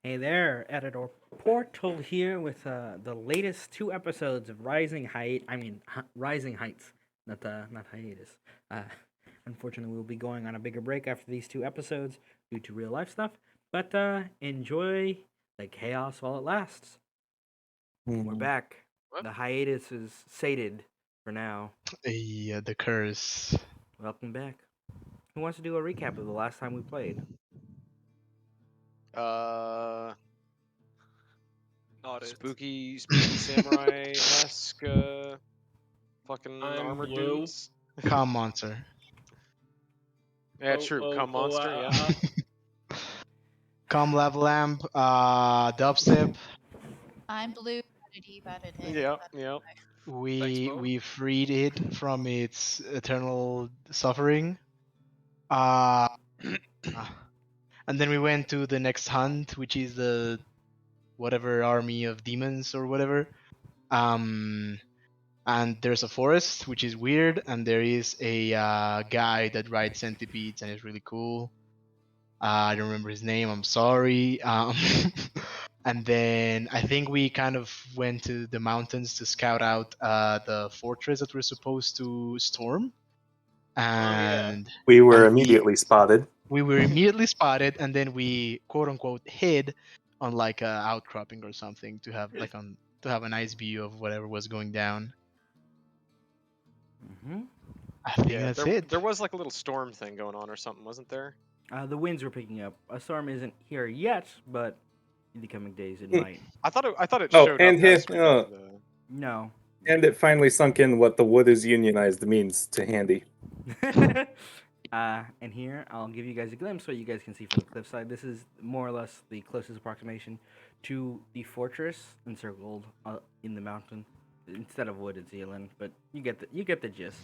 Hey there, Editor Portal here with the latest two episodes of Rising Heights, not hiatus. Uh, Unfortunately, we'll be going on a bigger break after these two episodes due to real life stuff. But enjoy the chaos while it lasts. We're Mhm. back. What? The hiatus is sated for now. Yeah, the curse. Welcome back. Who wants to do a recap of the last time we played? Uh, Not it. spooky samurai-esque fucking I'm armored blue. dudes. Calm monster. Yeah, true. Cum monster. Yeah. Calm lava lamp. Dubstep. I'm blue. Ba-da-dee, Yeah. Yeah. Thanks, We Mo. we freed it from its eternal suffering. Uh, and then we went to the next hunt, which is the whatever army of demons or whatever. Um, and there's a forest, which is weird, and there is a guy that rides centipedes, and it's really cool. I don't remember his name. I'm sorry. And then I think we kind of went to the mountains to scout out the fortress that we're supposed to storm, Oh yeah. and We were and we immediately spotted. we were immediately spotted, and then we quote unquote hid on like a outcropping or something to have a nice view of whatever was going down. Hmm. I think Yeah. that's There it. there was like a little storm thing going on or something, wasn't there? The winds were picking up. A storm isn't here yet, but in the coming days it Hmm. might. I thought it Oh, showed up and as we got to the. No. it finally sunk in what the wood is unionized means to Handy. And here I'll give you guys a glimpse so you guys can see from the cliffside. This is more or less the closest approximation to the fortress encircled in the mountain. Instead of wood, it's Zealand, but you get the gist.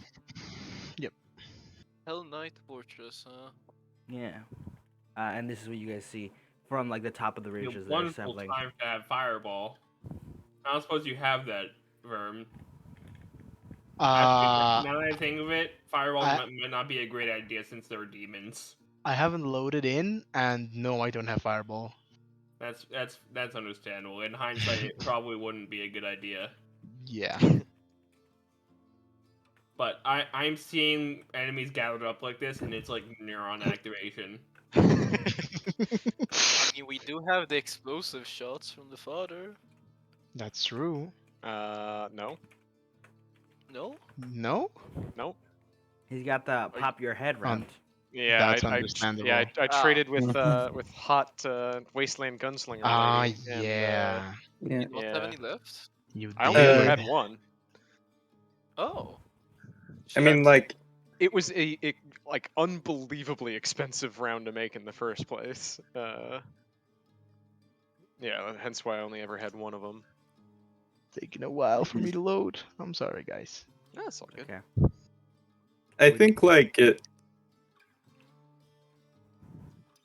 Yep. Hell Knight Fortress, huh? Yeah. And this is what you guys see from like the top of the Be ridge a as they're wonderful assembling. time to have Fireball. I don't suppose you have that, Verm. Uh, Now that I think of it, Fireball I might not be a great idea since they're demons. I haven't loaded in, and no, I don't have fireball. That's understandable. In hindsight, it probably wouldn't be a good idea. Yeah. But I'm seeing enemies gathered up like this, and it's like neuron activation. I mean, we do have the explosive shots from the father. That's true. No. No? No? No. He's got the pop your head round. Yeah, That's I understandable. traded with Mhm. with hot wasteland gunslinger Ah, lady, and yeah. Yeah. You don't have yeah, any left? You I only ever did. had one. Oh. I mean, Shit. like, It was a like unbelievably expensive round to make in the first place. Yeah, hence why I only ever had one of them. Taking a while for me to load. I'm sorry, guys. That's all good. Okay. I think, like,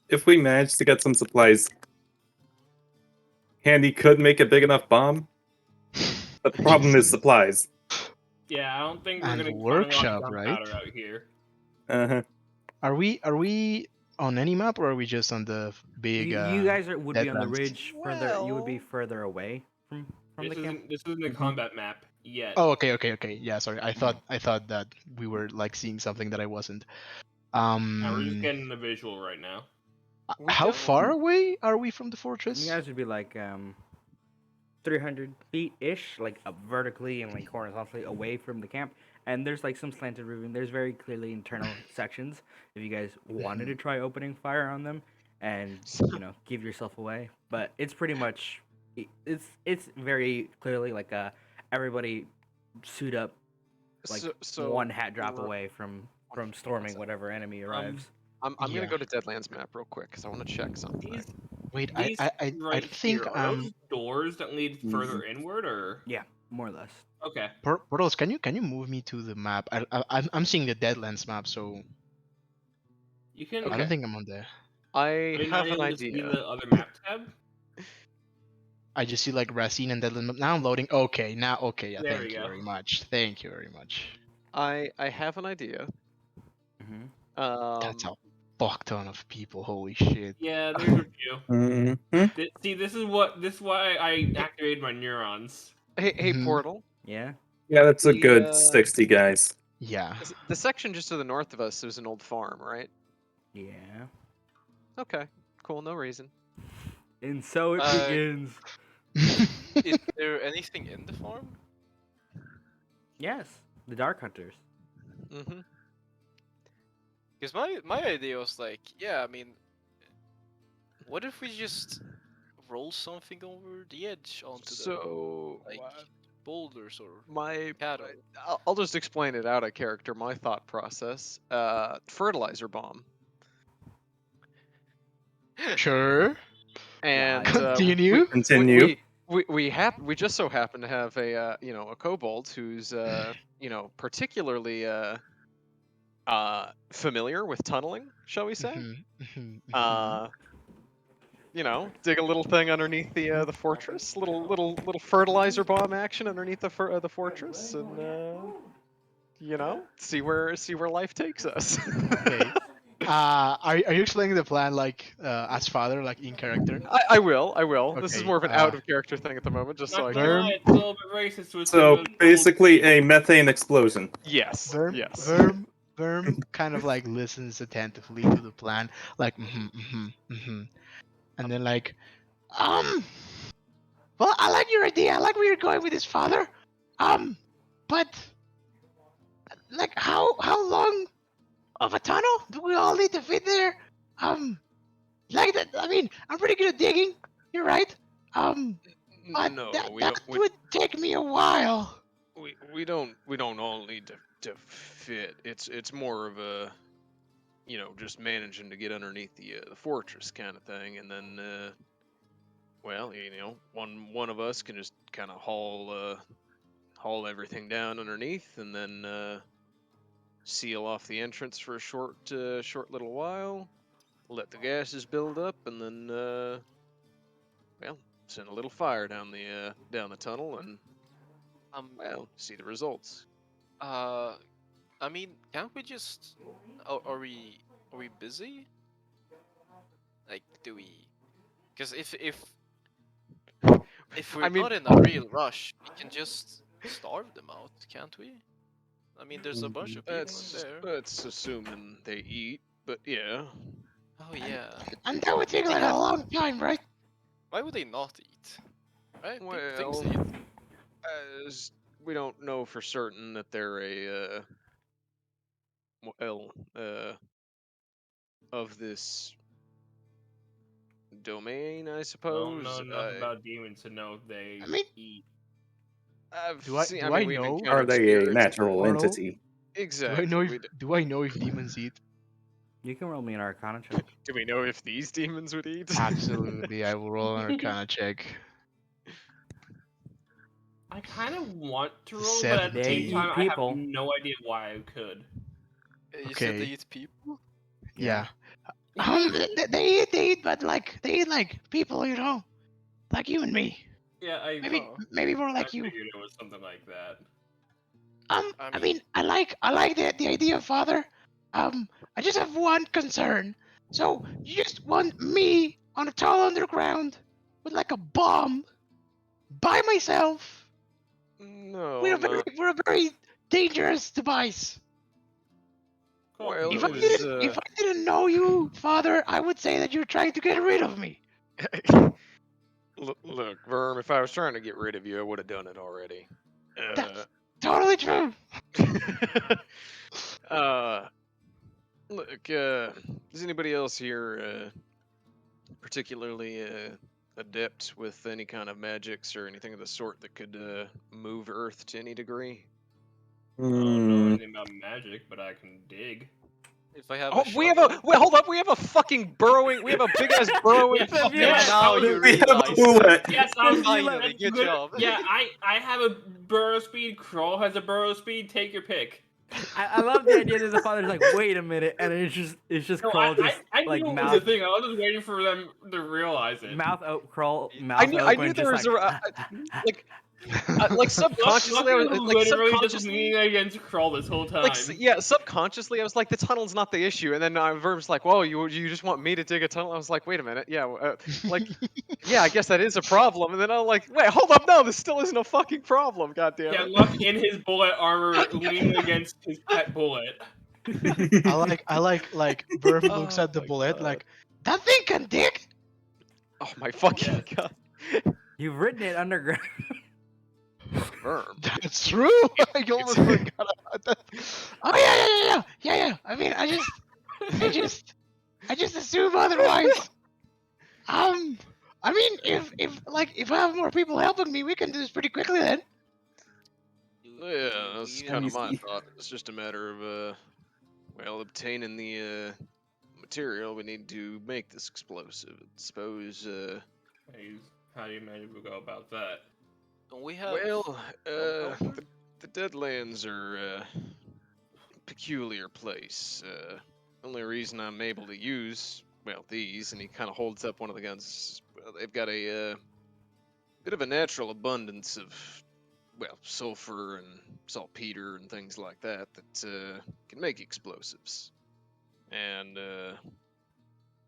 if we manage to get some supplies, Handy could make a big enough bomb, but the problem is supplies. Yeah, I don't think we're And gonna find a lot of workshop, right? gunpowder out here. Uh-huh. Are we on any map, or are we just on the big You guys would be on the Deadlands? ridge further. You would be Well, further away from the camp. This isn't a Mhm. combat map yet. Oh, okay. Yeah, sorry. I thought that we were like seeing something that I wasn't. Now we're just Um, getting a visual right now. We how don't. far away are we from the You fortress? guys would be like 300 feet ish, like up vertically and like horizontally away from the camp. And there's like some slanted roofing. There's very clearly internal sections. If you guys wanted to try opening fire on them, and give yourself away, but it's pretty much it's very clearly like everybody suit up, like So one hat drop r- away from one storming sec. whatever enemy arrives. I'm Yeah. gonna go to Deadlands map real quick because I want to check something. These Wait, these I right think here are those doors that lead further inward, or Yeah, more or less. okay? Portals, can you move me to the map? I'm seeing the Deadlands map, so You can. I Okay, don't think I'm on there. I Are you not have an able to see idea. the other map tab? I just see like Racine and Deadlands map. Now I'm loading. Okay, yeah. There we Thank you go. very much. Thank you very much. I have an idea. Hmm. That's Um, all. fuck ton of people. Holy shit. Yeah, there's a few. Mhm. See, this is why I activated my neurons. Hey, Mhm. Portal. Yeah. Yeah, that's a The, good 60 guys. Yeah. The section just to the north of us is an old farm, right? Yeah. Okay, cool, no reason. And so it begins. Is there anything in the farm? Yes, the Dark Hunters. Mm-hmm. Because my idea was like, yeah, I mean, what if we just roll something over the edge onto them, So, like boulders or my cattle? I'll just explain it out of character. My thought process: fertilizer bomb, Sure. and Continue. Continue. we just so happen to have a a kobold who's particularly familiar with tunneling, shall we say? Mhm, mhm, mhm. Dig a little thing underneath the fortress, little fertilizer bomb action underneath the fortress, and see where life takes us. Okay. Are you explaining the plan like as father, like in character? I will. This is Okay. more of an out of character thing at the moment, just so Not I gonna can. lie, it's a little bit racist to assume So that basically, a methane explosion. Yes. Verm, Yes. Verm kind of like listens attentively to the plan, like and then like, well, I like your idea. I like where you're going with this, father. But like, how long of a tunnel do we all need to fit there? Like that. I mean, I'm pretty good at digging. You're right. But No, that would take me a while. we don't all need to fit. It's more of a just managing to get underneath the fortress kind of thing, and then one of us can just kind of haul everything down underneath, and then seal off the entrance for a short little while, let the gases build up, and then send a little fire down the tunnel, and see the results. I mean, can't we just? Are we busy? Like, do we? Because if we're I mean, not in a real rush, we can just starve them out, can't we? I mean, there's a bunch of people in there. that's assuming they eat, but yeah. Oh yeah. And that would take like a long time, right? Why would they not eat? Right? Things Well, eat. as we don't know for certain that they're of this domain, I don't suppose. know enough about demons to know if they I mean, eat. do I mean, we've know? Are encountered they a spirits. natural Portal? entity? Exactly. Do I know if demons eat? You can roll me an Arcana check. Do we know if these demons would eat? Absolutely, I will roll an Arcana check. I kind of want to roll, but at the They same time, eat I have people. no idea why I could. You said they Okay. eat people? Yeah. They eat, but like they eat like people, like you and me. Yeah, Maybe more I like you. figured it was something like that. I mean, I like the idea, father. I just have one concern. So you just want me on a tall underground with like a bomb by myself? No, We're a very dangerous device. Well, If I didn't know you, father, I would say that you're trying to get rid of me. Look, Verm, if I was trying to get rid of you, I would have done it already. That's totally true. Look, is anybody else here particularly adept with any kind of magics or anything of the sort that could move Earth to any degree? I don't know anything about magic, but I can dig. If I have Oh, a we have shovel. wait, hold up. We have a fucking burrowing. We have a big ass burrowing. Yeah, fucking yeah, ass- Now you We have a realize. bullet. Yes, Finally, good job. Yeah, I have a burrow speed. Crawl has a burrow speed. Take your pick. I love the idea that the father's like, wait a minute, and it's just No, Crawl just I like knew it was mouth a thing. I was just waiting for them to realize it. mouth I open, knew there just was like, like like subconsciously, I was like literally just subconsciously. leaning against Krull this whole time. Like yeah, subconsciously I was like, the tunnel's not the issue, and then Verb's like, "Whoa, you just want me to dig a tunnel?" I was like, "Wait a minute, yeah, like yeah, I guess that is a problem." And then I'm like, "Wait, hold up, no, this still isn't a fucking problem, goddamn Yeah, it." Luck in his bullet armor leaning against his pet bullet. I like Verb looks Oh at the my bullet God. like, that thing can dig. Oh my fucking god, You've written it underground. Verb. That's true. I almost forgot about that. Oh yeah. I mean, I just assume otherwise. I mean, if I have more people helping me, we can do this pretty quickly then. Yeah, that's you kind of my Easy. thought. It's just a matter of well, obtaining the material we need to make this explosive. I suppose How do you manage to go about that? Don't we have well, gunpowder? the Deadlands are a peculiar place. Only reason I'm able to use, well, these, and he kind of holds up one of the guns. Well, they've got a bit of a natural abundance of, well, sulfur and saltpeter and things like that can make explosives. And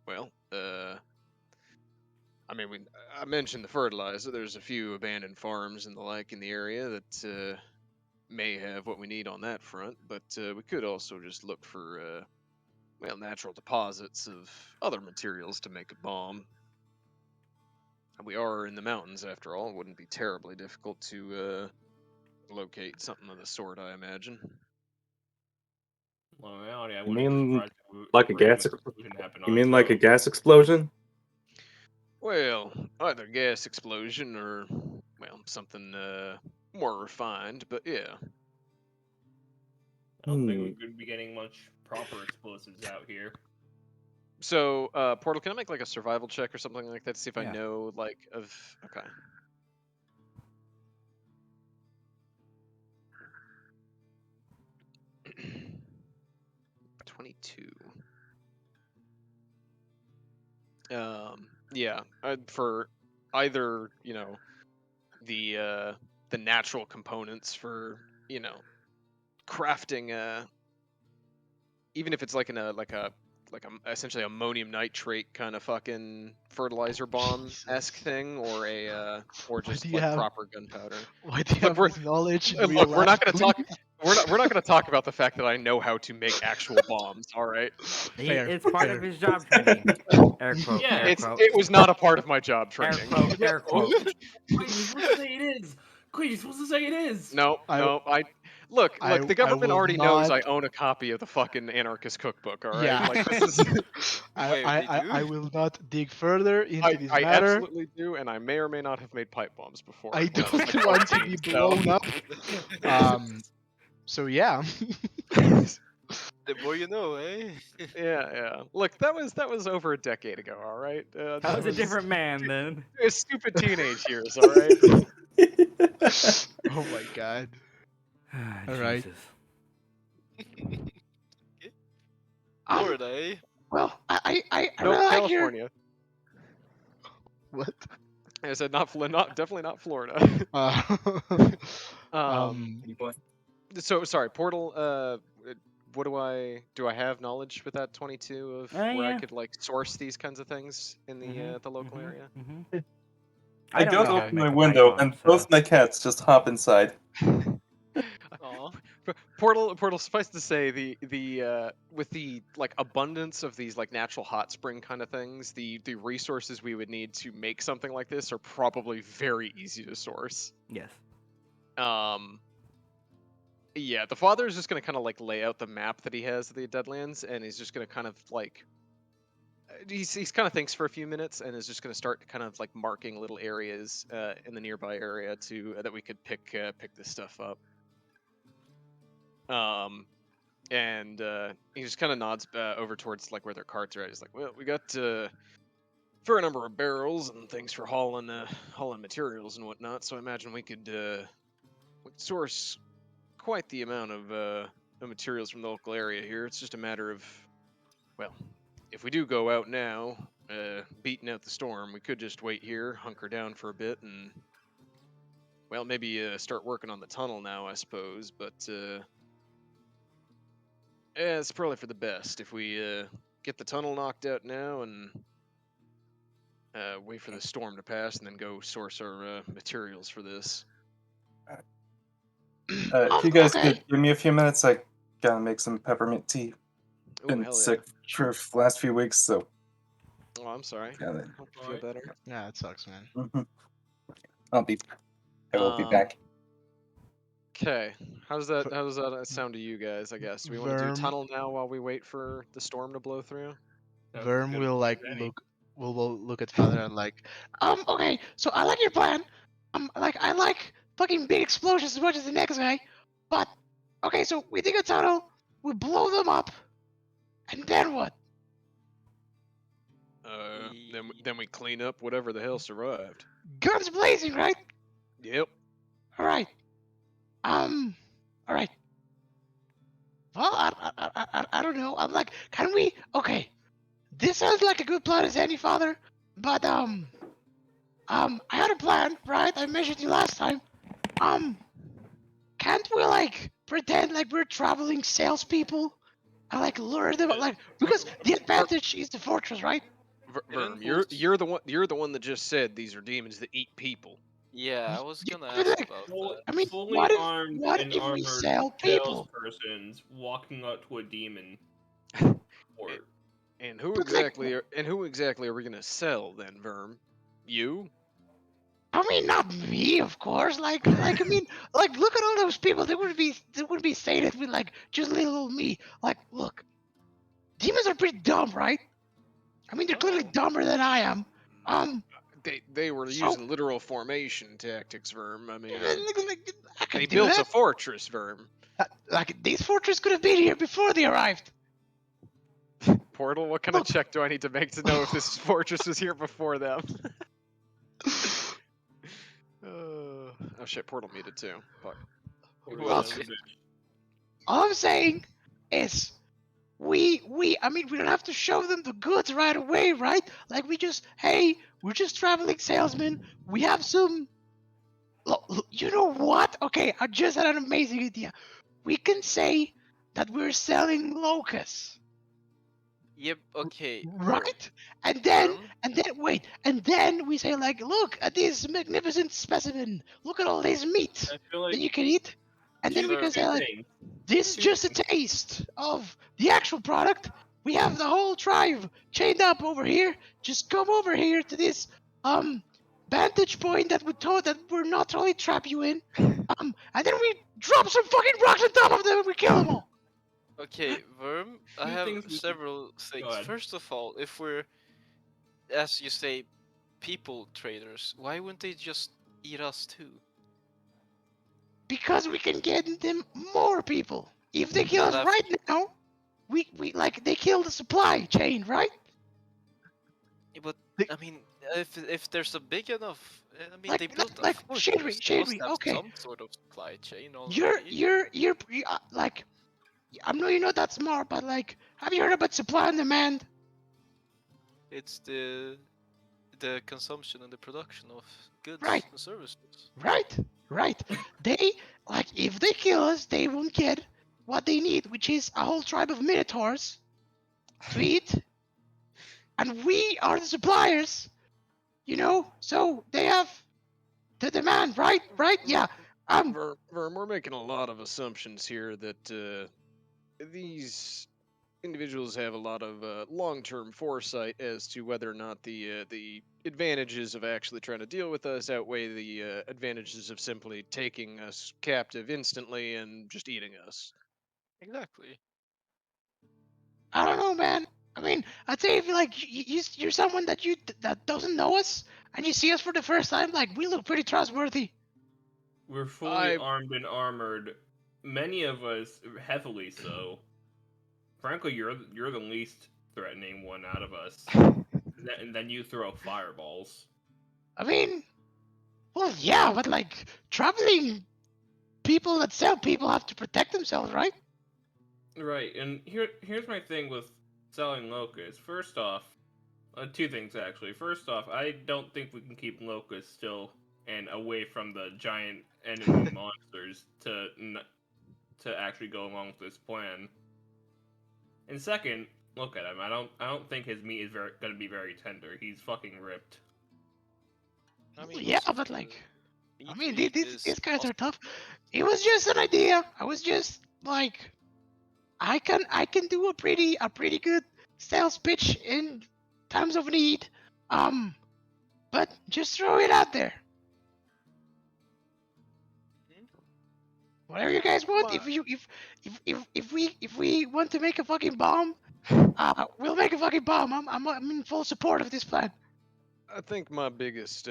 well, I mean, I mentioned the fertilizer. There's a few abandoned farms and the like in the area that may have what we need on that front, but we could also just look for, well, natural deposits of other materials to make a bomb. We are in the mountains, after all. It wouldn't be terribly difficult to locate something of the sort, I imagine. Well, in reality, I You wouldn't be mean surprised if like a random gas? explosion happened You on mean its like a own. gas explosion? Well, either gas explosion or, well, something more refined, but yeah. I don't think Hmm. we could be getting much proper explosives out here. So, Portal, can I make like a survival check or something like that to see if I Yeah. know, like, of. Okay. $22. Yeah, for either, the natural components for, crafting even if it's like in a essentially ammonium nitrate kind of fucking fertilizer bomb esque Jesus. thing, or or Why just do you like have proper gunpowder. Why do you Look, have this knowledge in real look, we're life? not gonna talk. please? We're not gonna talk about the fact that I know how to make actual bombs. All right, Fair. It's part fair. of his job training. Air quote. Yeah. Air quote. it was not a part of my job Air training. quote. Air quote. Queen, you're supposed to say it is. Queen, you're supposed to say it is. No, I- no, I look. The I government will already knows I not. own a copy of the fucking anarchist cookbook. All right, Yeah. like this is. Wait, they do? I will not dig further into this I matter. absolutely do, and I may or may not have made pipe bombs before. I when was, don't want to 14, be so- blown up. So yeah. The more you know, eh? Yeah. Look, that was over a decade ago. All right. I was a different man then. It was stupid teenage years. All right. Oh my god. Ah, All right. Jesus. Florida, eh? Well, I Nope, really like your. California. What? I said not definitely not Florida. Um. So sorry, Portal. What do I have knowledge with that 22 of where I Yeah. could like source these kinds of things in the local area? I don't don't know how to open my make a pipe window, bomb, and so- both my cats just hop inside. Aw. Portal. Suffice to say, the with the like abundance of these like natural hot spring kind of things, the resources we would need to make something like this are probably very easy to source. Yes. Yeah, the father is just gonna kind of like lay out the map that he has of the Deadlands, and he's just gonna kind of like he's kind of thinks for a few minutes, and is just gonna start kind of like marking little areas in the nearby area to that we could pick this stuff up. And he just kind of nods over towards like where their carts are at. He's like, "Well, we got fair number of barrels and things for hauling materials and whatnot. So I imagine we could source quite the amount of materials from the local area here. It's just a matter of, well, if we do go out now, beating out the storm, we could just wait here, hunker down for a bit, and Well, maybe start working on the tunnel now, I suppose. But yeah, it's probably for the best if we get the tunnel knocked out now and wait for the storm to pass, and then go source our materials for this. If you guys Okay. could give me a few minutes, I gotta make some peppermint tea. Oh, Been hell sick yeah. for the last few weeks, so Oh, I'm sorry. gotta. Hope you feel Alright. better. Yeah, it sucks, man. Mhm. I will be back. Okay. How F- does that sound to you guys? I guess. Do we want to do Verm, tunnel now while we wait for the storm to blow through? Sounds as Verm good will as like any. will look at Father and like, okay, so I like your plan. Like I like fucking big explosions as much as the next guy, but okay, so we dig a tunnel, we blow them up, and then what? Then we clean up whatever the hell survived. Guns blazing, right? Yep. All right. All right. Well, I don't know. I'm like, can we? Okay, this sounds like a good plan as any, Father, but I had a plan, right? I mentioned you last time. Um, can't we like pretend like we're traveling salespeople and like lure them like because the advantage is the fortress, right? Verm, Fools. you're the one that just said these are demons that eat people. Yeah, I was gonna But, ask like, about Fully, that. I mean, fully armed what and if we armored sell people? salespersons walking up to a demon. Or And who But like, exactly are we gonna sell then, Verm? You? I mean, not me, of course. I mean, like, look at all those people. They would be saying it with like just little old me. Like, look, demons are pretty dumb, right? I mean, they're clearly Oh. dumber than I am. They were So- using literal formation tactics, Verm. I mean, I could they do built that. a fortress, Verm. Like, this fortress could have been here before they arrived. Portal, what kind Look. of check do I need to make to know if this fortress was here before them? Oh shit, Portal muted too. Fuck. who Look. else is it? All I'm saying is, I mean, we don't have to show them the goods right away, right? Like, hey, we're just traveling salesmen. We have some. You know what? Okay, I just had an amazing idea. We can say that we're selling locusts, Yep. Okay. right? And then, Verm. wait, and then we say like, look at this magnificent specimen. Look at all this meat I feel that like you can eat. And then we Verm. can say like, things. this is Two just a things. taste of the actual product. We have the whole tribe chained up over here. Just come over here to this vantage point that we're not totally trap you in. And then we drop some fucking rocks on top of them and we kill them all. Okay, Verm. I Two have things we could- several Go things. ahead. First of all, if we're, as you say, people traders, why wouldn't they just eat us too? Because we can get them more people. If they kill us But right now, we like they kill the supply chain, right? But They- I mean, if there's a big enough, I mean, Like- they built a like, fortress. They must Shinri, have okay. some sort of supply chain You're already. you're like, I know you're not that smart, but like, have you heard about supply and demand? It's the consumption and the production of goods Right. and services. Right. They like if they kill us, they won't get what they need, which is a whole tribe of minotaurs to eat, and we are the suppliers. You know, so they have the demand, right? Right? Yeah. Verm, we're making a lot of assumptions here that these individuals have a lot of long-term foresight as to whether or not the advantages of actually trying to deal with us outweigh the advantages of simply taking us captive instantly and just eating us. Exactly. I don't know, man. I mean, I'd say if like you're someone that doesn't know us and you see us for the first time, like we look pretty trustworthy. We're fully armed and armored. Many of us heavily so. Frankly, you're the least threatening one out of us. And then you throw fireballs. I mean, well, yeah, but like traveling people that sell people have to protect themselves, right? Right, and here's my thing with selling locusts. First off, two things actually. First off, I don't think we can keep locusts still and away from the giant enemy monsters to actually go along with this plan. And second, look at him. I don't think his meat is gonna be very tender. He's fucking ripped. I mean, Yeah, most of but the like, I meat mean, we eat these is guys are awesome. tough. It was just an idea. I was just like, I can do a pretty good sales pitch in times of need. But just throw it out there. Whatever you guys want. My- If we want to make a fucking bomb, we'll make a fucking bomb. I'm in full support of this plan. I think my biggest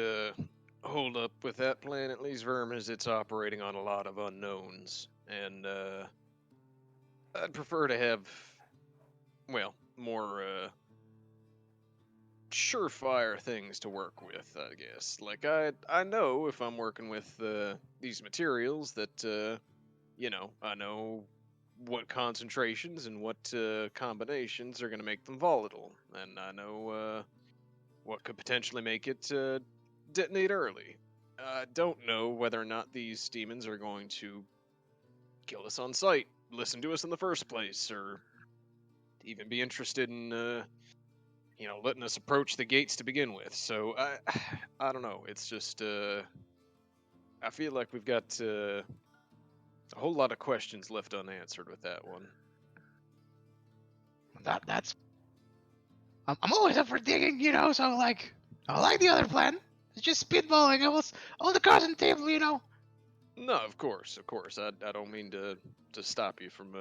hold up with that plan, at least Vermin, is it's operating on a lot of unknowns, and I'd prefer to have, well, more surefire things to work with, I guess. Like I know if I'm working with these materials that I know what concentrations and what combinations are going to make them volatile, and I know what could potentially make it detonate early. I don't know whether or not these demons are going to kill us on sight, listen to us in the first place, or even be interested in letting us approach the gates to begin with. So I don't know. It's just I feel like we've got a whole lot of questions left unanswered with that one. That's. I'm always up for digging, So like, I like the other plan. It's just spitballing. All the cards on the table. No, of course. I don't mean to stop you from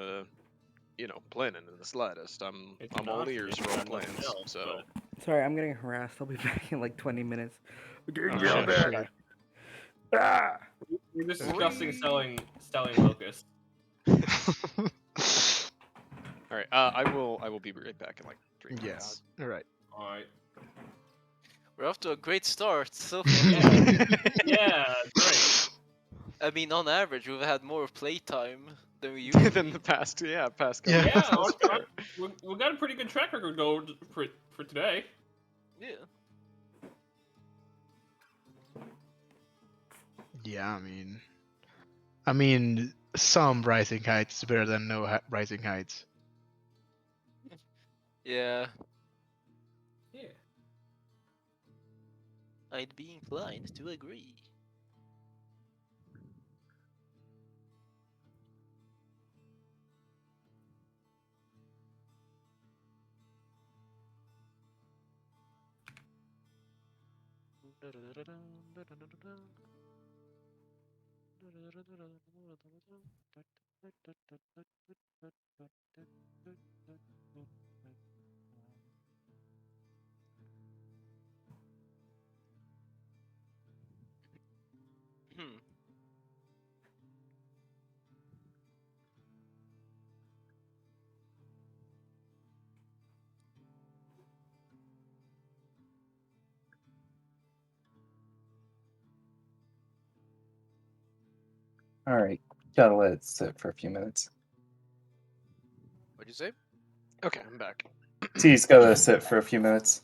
planning in the slightest. I'm It's all not ears finished, for all got nothing plans. else, So Sorry, I'm getting harassed. I'll be back in like 20 minutes. We're getting Oh, yelled shit. at. Ah! We're just Free. discussing selling locusts. all right, I will be right back in like 3 Yeah. minutes. All right. All right. We're off to a great start so Yeah. far. Yeah, great. I mean, on average, we've had more playtime than we usually. Than the past couple. Yeah. Yeah, That's fair. we got a pretty good track record going for today. Yeah. Yeah, I mean, some rising heights is better than no rising heights. Yeah. Yeah. I'd be inclined to agree. Hmm. All right, gotta let it sit for a few minutes. What'd you say? Okay, I'm back. T's gotta sit for a few minutes.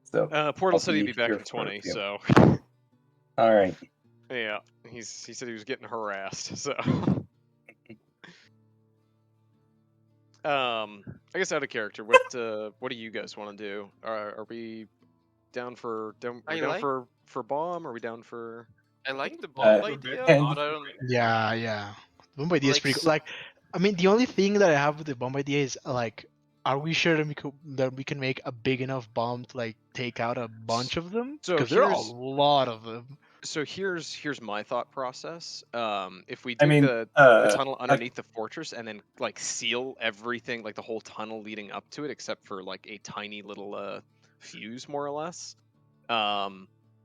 So Portal I'll said he'd be back here in for a 20, few. so All right. yeah, he said he was getting harassed. So I guess out of character, what do you guys want to do? Are we down for bomb? Are we down for? I like the Uh, bomb idea, and- but I don't. Yeah. The bomb idea is Like, pretty cool. Like, I mean, the only thing that I have with the bomb idea is like, are we sure that we can make a big enough bomb to like take out a bunch of them? So Because there are a here's lot of them. so here's my thought process. If we I dig mean, the tunnel underneath the fortress and then like seal everything, like the whole tunnel leading up to it, except for like a tiny little fuse, more or less.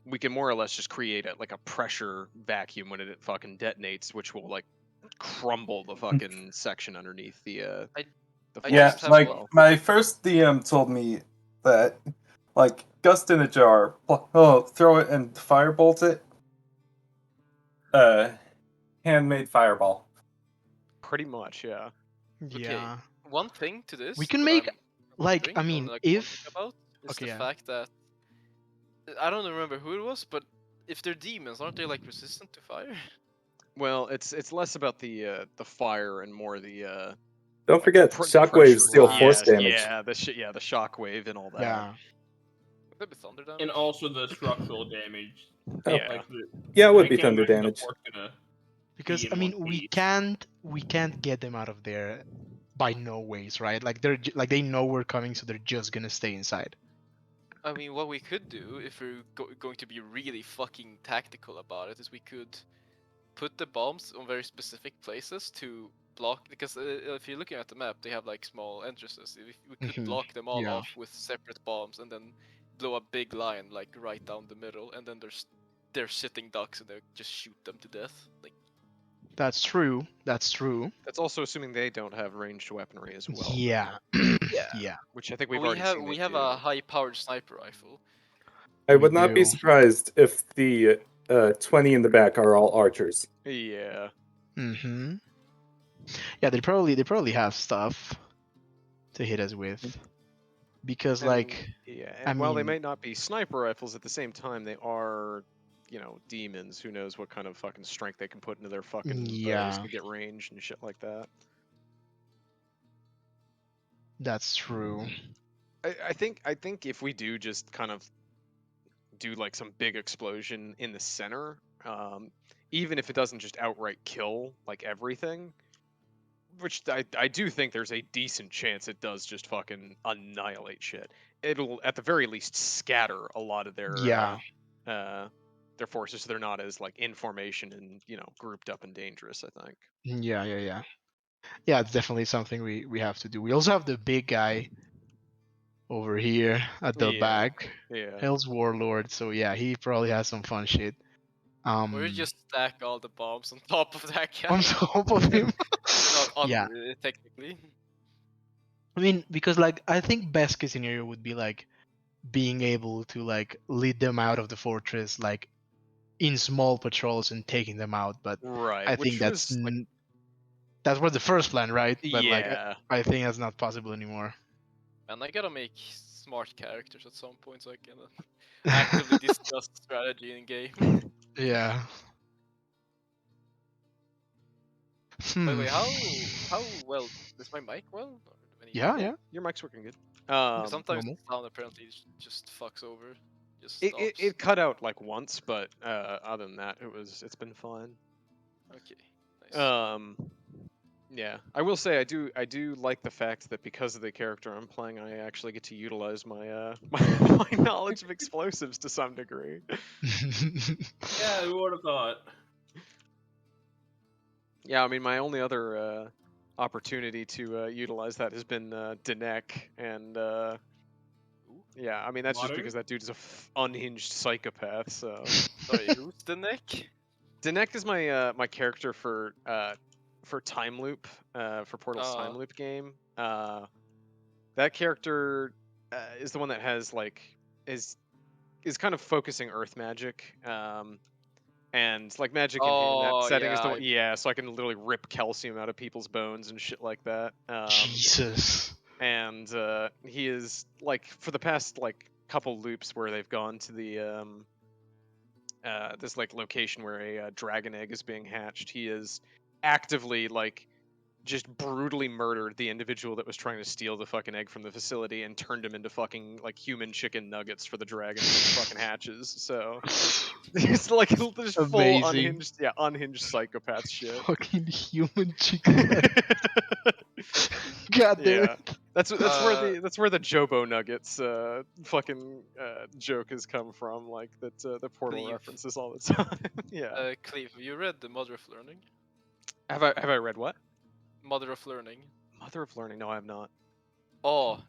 We can more or less just create a pressure vacuum when it fucking detonates, which will like crumble the fucking section underneath the I yeah, just have like one- my first DM told me that, like, gust in a jar, throw it and firebolt it. Handmade fireball. Pretty much, yeah. Yeah. one thing to this. We can that make, I'm like, wondering I or, mean, like, if wondering about is okay, the yeah. fact that I don't remember who it was, but if they're demons, aren't they like resistant to fire? Well, it's less about the fire and more the Don't like forget, the shockwaves pressure. deal Blast. force Yeah, damage. yeah, the shockwave and all that. Yeah. Would that be thunder damage? And also the structural damage. Oh. Yeah. Like Yeah, it would I be can't thunder imagine damage. the force gonna Because be I in mean, one we piece. can't get them out of there by no ways, right? Like like they know we're coming, so they're just gonna stay inside. I mean, what we could do, if we're going to be really fucking tactical about it, is we could put the bombs on very specific places to block. Because if you're looking at the map, they have like small entrances. If we could block them all Yeah. off with separate bombs, and then blow a big line like right down the middle, and then they're sitting ducks, and they just shoot them to death. Like, That's true. That's true. That's also assuming they don't have ranged weaponry as well. Yeah. yeah. Yeah. Which I think we've we already have seen. we they have do. a high-powered sniper rifle. I We would not be do. surprised if the 20 in the back are all archers. Yeah. Mm-hmm. Yeah, they probably have stuff to hit us with. Because And, like yeah, I and while they mean- might not be sniper rifles, at the same time they are, demons. Who knows what kind of fucking strength they can put into their fucking bows Yeah. to get range and shit like that. That's true. I think if we do just kind of do like some big explosion in the center, even if it doesn't just outright kill like everything, which I do think there's a decent chance it does just fucking annihilate shit. It'll at the very least scatter a lot of Yeah. their forces so they're not as like in formation and grouped up and dangerous, I think. Yeah, yeah, yeah. Yeah, it's definitely something we have to do. We also have the big guy over here at the Yeah, back. yeah. Hell's Warlord, so yeah, he probably has some fun shit. Or you just stack all the bombs on top of that guy. on top of him. Not on Yeah. technically. I mean, because like I think best case scenario would be like being able to like lead them out of the fortress like in small patrols and taking them out, but Right. I which think that's was like, that was the first plan, right? But like yeah. I think that's not possible anymore. And I gotta make smart characters at some point so I can actively discuss strategy in game. Yeah. By the way, Hmm. how well is my mic well? Or any- Yeah, yeah. Your mic's working good. Sometimes normal. the sound apparently just fucks over. Just It, stops. it cut out like once, but other than that, it's been fine. Okay. Nice. Yeah, I will say I do like the fact that because of the character I'm playing, I actually get to utilize my my knowledge of explosives to some degree. Yeah, who would have thought? Yeah, I mean my only other opportunity to utilize that has been Dinek, and yeah, I mean that's just Modern? because that dude is a unhinged psychopath. So Sorry, who's the neck? Dinek is my character for Time Loop, for Portal's Time Loop game. That character is the one that has like is kind of focusing Earth magic, and like magic in that setting is the one. Yeah, so I can literally rip calcium out of people's bones and shit like that. Jesus. And he is like for the past like couple loops where they've gone to the this like location where a dragon egg is being hatched. He is actively like just brutally murdered the individual that was trying to steal the fucking egg from the facility and turned him into fucking like human chicken nuggets for the dragon when it fucking hatches. So it's like just full Amazing. unhinged psychopath shit. Fucking human chicken. God damn Yeah. it. That's where the Jobo Nuggets fucking joke has come from, like that the Portal Cleve. references all the time. Yeah. Cleve, have you read The Mother of Learning? Have I read what? Mother of Learning. Mother of Learning? No, I have not. Oh,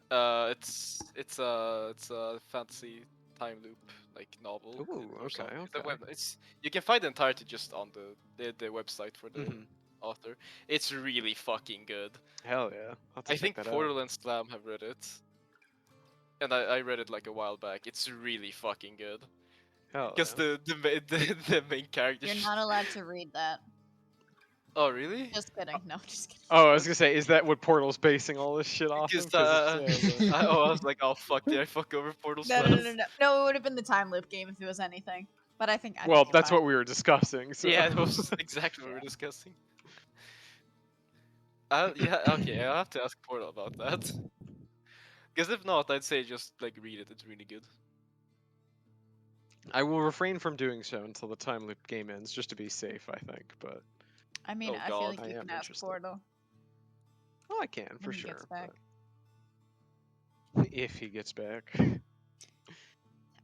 it's a fantasy time loop like novel. Ooh, or okay, something. okay. It's you can find the entirety just on the website for the Mhm. author. It's really fucking good. Hell yeah. I'll have to I check think that Portal and Slam have read it, and I read it like a while back. It's really fucking good. out. Because Hell the main character. You're not allowed to read that. Oh really? Just kidding. No, just kidding. Oh, I was gonna say, is that what Portal's basing all this shit off of? Because If so, I was like, oh fuck, did I fuck over Portal No, Slam? no, no, no, no. No, it would have been the time loop game if it was anything. But I think Well, you're that's fine. what we were discussing. So. Yeah, that was exactly what we were discussing. Yeah, okay, I'll have to ask Portal about that. Because if not, I'd say just like read it. It's really good. I will refrain from doing so until the time loop game ends, just to be safe, I think. But I mean, Oh I feel God. like I you am can ask interested. Portal oh, I can for when he sure. gets back. But if he gets back,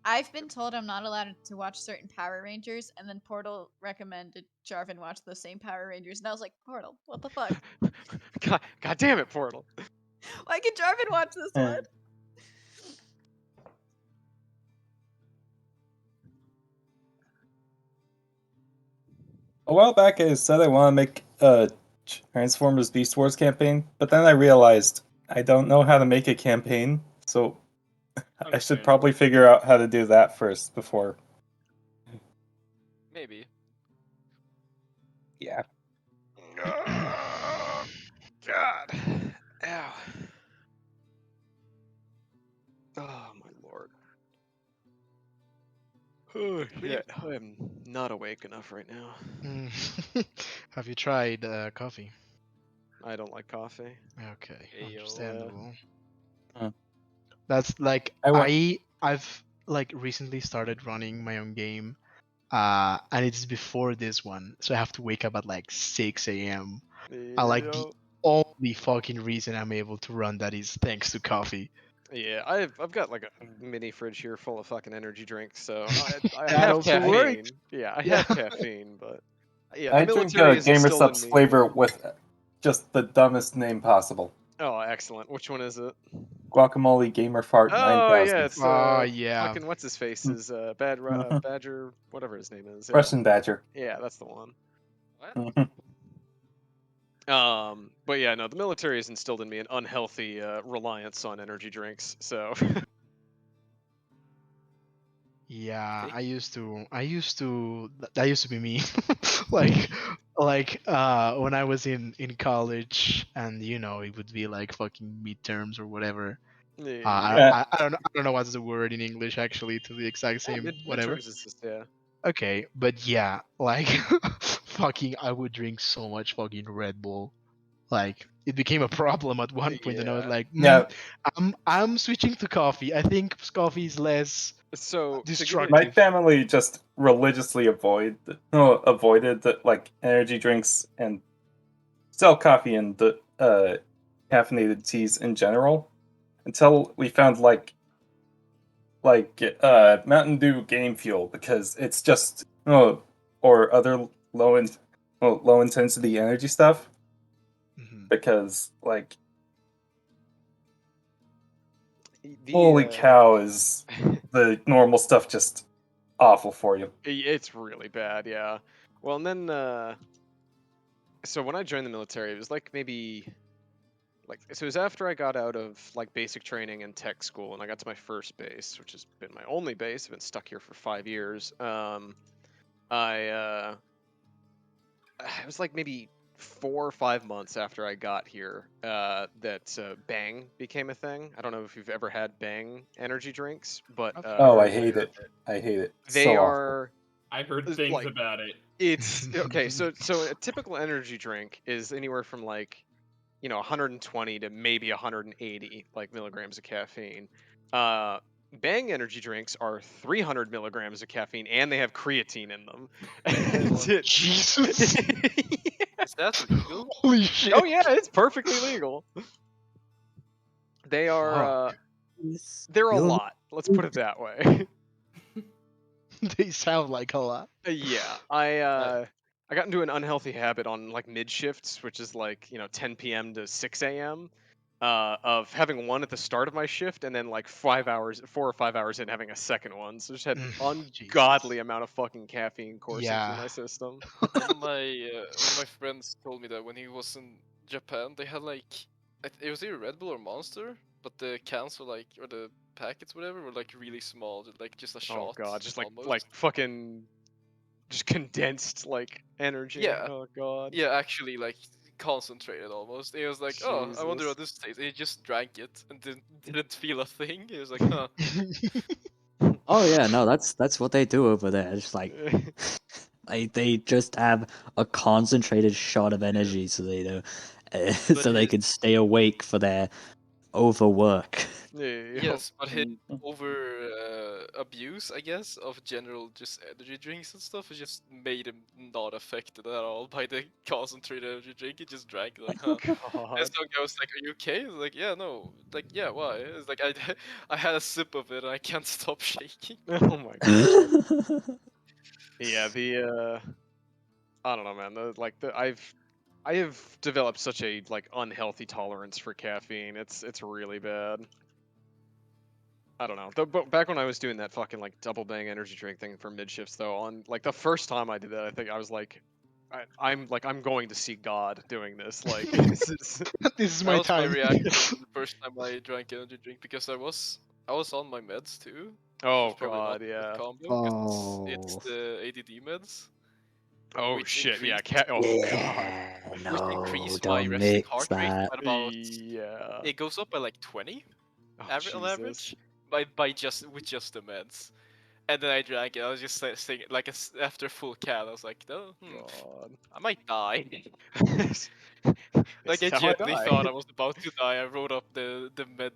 I've been told I'm not allowed to watch certain Power Rangers, and then Portal recommended Jarvan watch those same Power Rangers, and I was like, Portal, what the fuck? God damn it, Portal. Why can Jarvan watch this Eh. one? A while back, I said I want to make a Transformers Beast Wars campaign, but then I realized I don't know how to make a campaign, so I should Understandable. probably figure out how to do that first before. Maybe. Yeah. God. Ow. Oh my lord. Oh shit. I am not awake enough right now. Have you tried coffee? I don't like coffee. Okay, Ayo. understandable. Hmm. That's like I wa- I've like recently started running my own game, and it's before this one, so I have to wake up at like 6 a.m. I like the Yo. only fucking reason I'm able to run that is thanks to coffee. Yeah, I've got like a mini fridge here full of fucking energy drinks, so I That have also caffeine. works. Yeah, I Yeah. have caffeine, but yeah, I the drink military is Gamer instilled in Supps me. flavor with just the dumbest name possible. Oh, excellent. Which one is it? Guacamole Gamer Fart Oh 9000. yeah, it's Oh yeah. fucking what's his face Hmm. is Mhm. Badger, whatever his name is. Yeah. Russian Badger. Yeah, that's the one. What? Mhm. But yeah, no, the military has instilled in me an unhealthy reliance on energy drinks. So Yeah, Thick? that used to be me. like when I was in college, and it would be like fucking midterms or whatever. yeah, I don't know what's the word in English actually to the exact same whatever. midterms is just yeah. Okay, but yeah, like fucking I would drink so much fucking Red Bull. Like it became a problem at one point, and I was Yeah. like, Yeah, I'm switching to coffee. I think coffee is less So to give it, my destructive. family just religiously avoided the, like energy drinks and still coffee and the caffeinated teas in general until we found Mountain Dew Game Fuel because it's just or other low intensity energy stuff Mhm. because like the holy cow is the normal stuff just awful for you. it's really bad, yeah. Well, and then so when I joined the military, it was like maybe like so it was after I got out of like basic training and tech school, and I got to my first base, which has been my only base. I've been stuck here for 5 years. I it was like maybe 4 or 5 months after I got here that Bang became a thing. I don't know if you've ever had Bang energy drinks, but I've Oh, I heard hate of it. I hate it. they So awful. are I heard things like about it. it's okay. So a typical energy drink is anywhere from like 120 to maybe 180 like milligrams of caffeine. Uh, Bang energy drinks are 300 milligrams of caffeine, and they have creatine in them. Oh, Jesus. is that legal? Holy shit. Oh yeah, it's perfectly legal. They are Fuck. they're a lot. Let's put it that way. They sound like a lot. Yeah, I got into an unhealthy habit on like mid shifts, which is like 10 p.m. to 6 a.m. Of having one at the start of my shift and then like 5 hours, 4 or 5 hours in having a second one. So just had Jesus. ungodly amount of fucking caffeine coursing through Yeah. my system. One of my friends told me that when he was in Japan, they had like it was either Red Bull or Monster, but the cans were like or the packets whatever were like really small, like just a Oh shot god, just like almost. fucking just condensed like energy. Yeah, Oh god. yeah, actually like concentrated almost. He was like, oh, I wonder Jesus. what this tastes. And he just drank it and didn't feel a thing. He was like, huh. Oh yeah, no, that's what they do over there. It's like they just have a concentrated shot of energy, so they do, so they can stay awake for their overwork. Yes, but his Mm. over abuse, I guess, of general just energy drinks and stuff, it just made him not affected at all by the concentrated energy drink. He just drank like, huh. And God. some guy was like, "Are you okay?" I was like, "Yeah, no." Like, "Yeah, why?" It's like I had a sip of it and I can't stop shaking. Oh my god. Yeah, I don't know, man. I have developed such a like unhealthy tolerance for caffeine. It's really bad. I don't know. But back when I was doing that fucking like double bang energy drink thing for mid shifts though, on like the first time I did that, I think I was like, I'm going to see God doing this. Like this is This is That my was my time. reaction the first time I drank energy drink because I was on my meds too, which oh was probably not god, a good yeah. combo because it's Oh the ADD meds, Oh which shit, yeah. increase Oh god. yeah, which no, increase my don't resting mix heart rate that. by about Yeah. it goes up by like 20 Oh on Jesus. average by just with just the meds. And then I drank it. I was just saying like after full can, I was like, no, God. I might die. This Like is I how I genuinely die. thought I was about to die. I wrote up the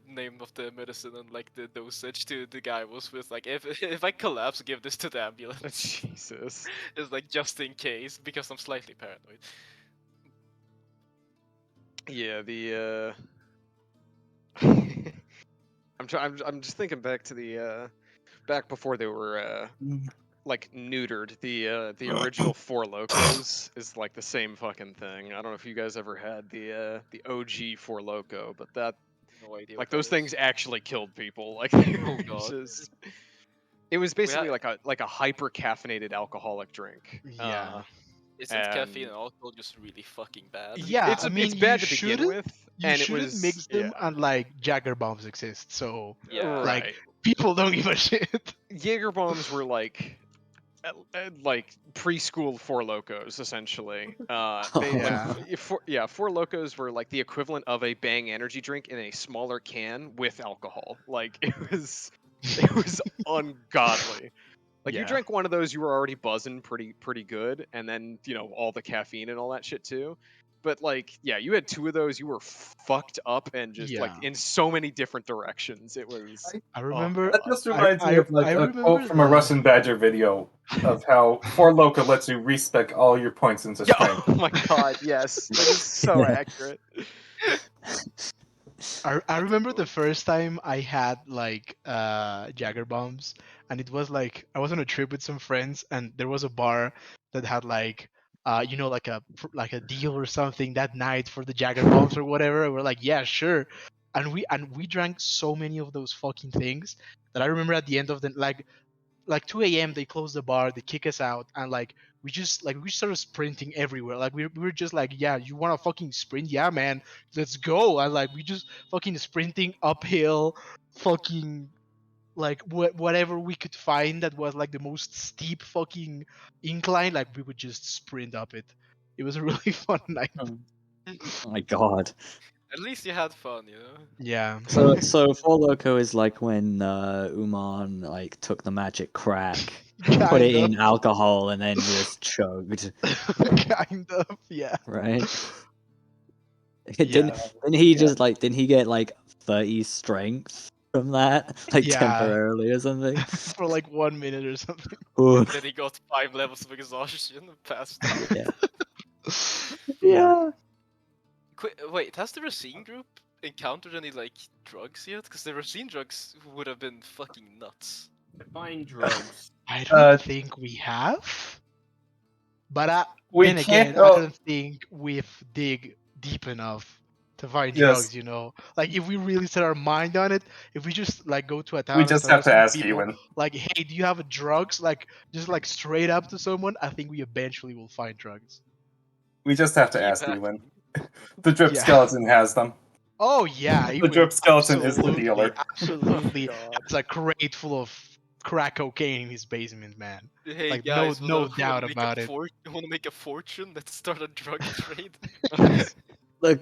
name of the medicine and like the dosage to the guy I was with. Like if I collapse, give this to the ambulance. Jesus. It's like just in case because I'm slightly paranoid. Yeah, the I'm just thinking back to the back before they were like neutered. The original Four Locos is like the same fucking thing. I don't know if you guys ever had the OG Four Loco, but that No idea like what that those is. things actually killed people. Like they Oh were god. just it was We basically had, like a hyper caffeinated alcoholic drink. Yeah. isn't caffeine And and alcohol just really fucking bad? Yeah, I it's mean, bad to begin with, you and it shouldn't was mix yeah them, and like Jagger bombs exist, so Yeah. like right. people don't give a shit. Jaeger bombs were like preschool Four Locos essentially. They like Yeah. Four Locos were like the equivalent of a Bang energy drink in a smaller can with alcohol. Like it was ungodly. Like you Yeah. drank one of those, you were already buzzing pretty good, and then all the caffeine and all that shit too. But like, yeah, you had two of those, you were fucked up and just like Yeah. in so many different directions. It was I oh remember. That god. just reminds me of like I a quote remember from a the. Russian Badger video of how Four Loco lets you respec all your points into Yeah, strength. oh my god, yes, that is so accurate. I That's a remember the quote. first time I had like Jagger bombs, and it was like I was on a trip with some friends, and there was a bar that had like like a deal or something that night for the Jagger bombs or whatever. And we're like, yeah, sure, and we drank so many of those fucking things that I remember at the end of the like 2 a.m. they close the bar, they kick us out, and like we started sprinting everywhere. Like we were just like, yeah, you want to fucking sprint? Yeah, man, let's go. And like we just fucking sprinting uphill, fucking like whatever we could find that was like the most steep fucking incline. Like we would just sprint up it. It was a really fun night. Oh my god. At least you had fun, you know. Yeah. So Four Loco is like when Uman like took the magic crack, put Kind it of. in alcohol, and then just chugged, Kind of. Yeah. right? Yeah. Didn't he Yeah. just like didn't he get like 30 strength from that? Like Yeah. temporarily or something? For like 1 minute or something. Ooh, Then he got 5 levels of exhaustion and passed out. yeah. Yeah. Wait, has the Racine group encountered any like drugs yet? Because the Racine drugs would have been fucking nuts. Define drugs. I Uh, don't think we have. But We then can't. again, I don't think we've dig deep enough to find Yes, drugs, you know? Like if we really set our mind on it, if we just like go to a we town and just talk have to to some ask people, Ewan. like, hey, do you have a drugs? Like just like straight up to someone, I think we eventually will find drugs. We just have to Keep ask asking. Ewan. The drip Yeah. skeleton has them. Oh yeah, The Ewan drip skeleton is the absolutely, dealer. absolutely God. has a crate full of crack cocaine in his basement, man. Hey Like guys, no wanna doubt make about it. wanna make a fortune? Let's start a drug trade. The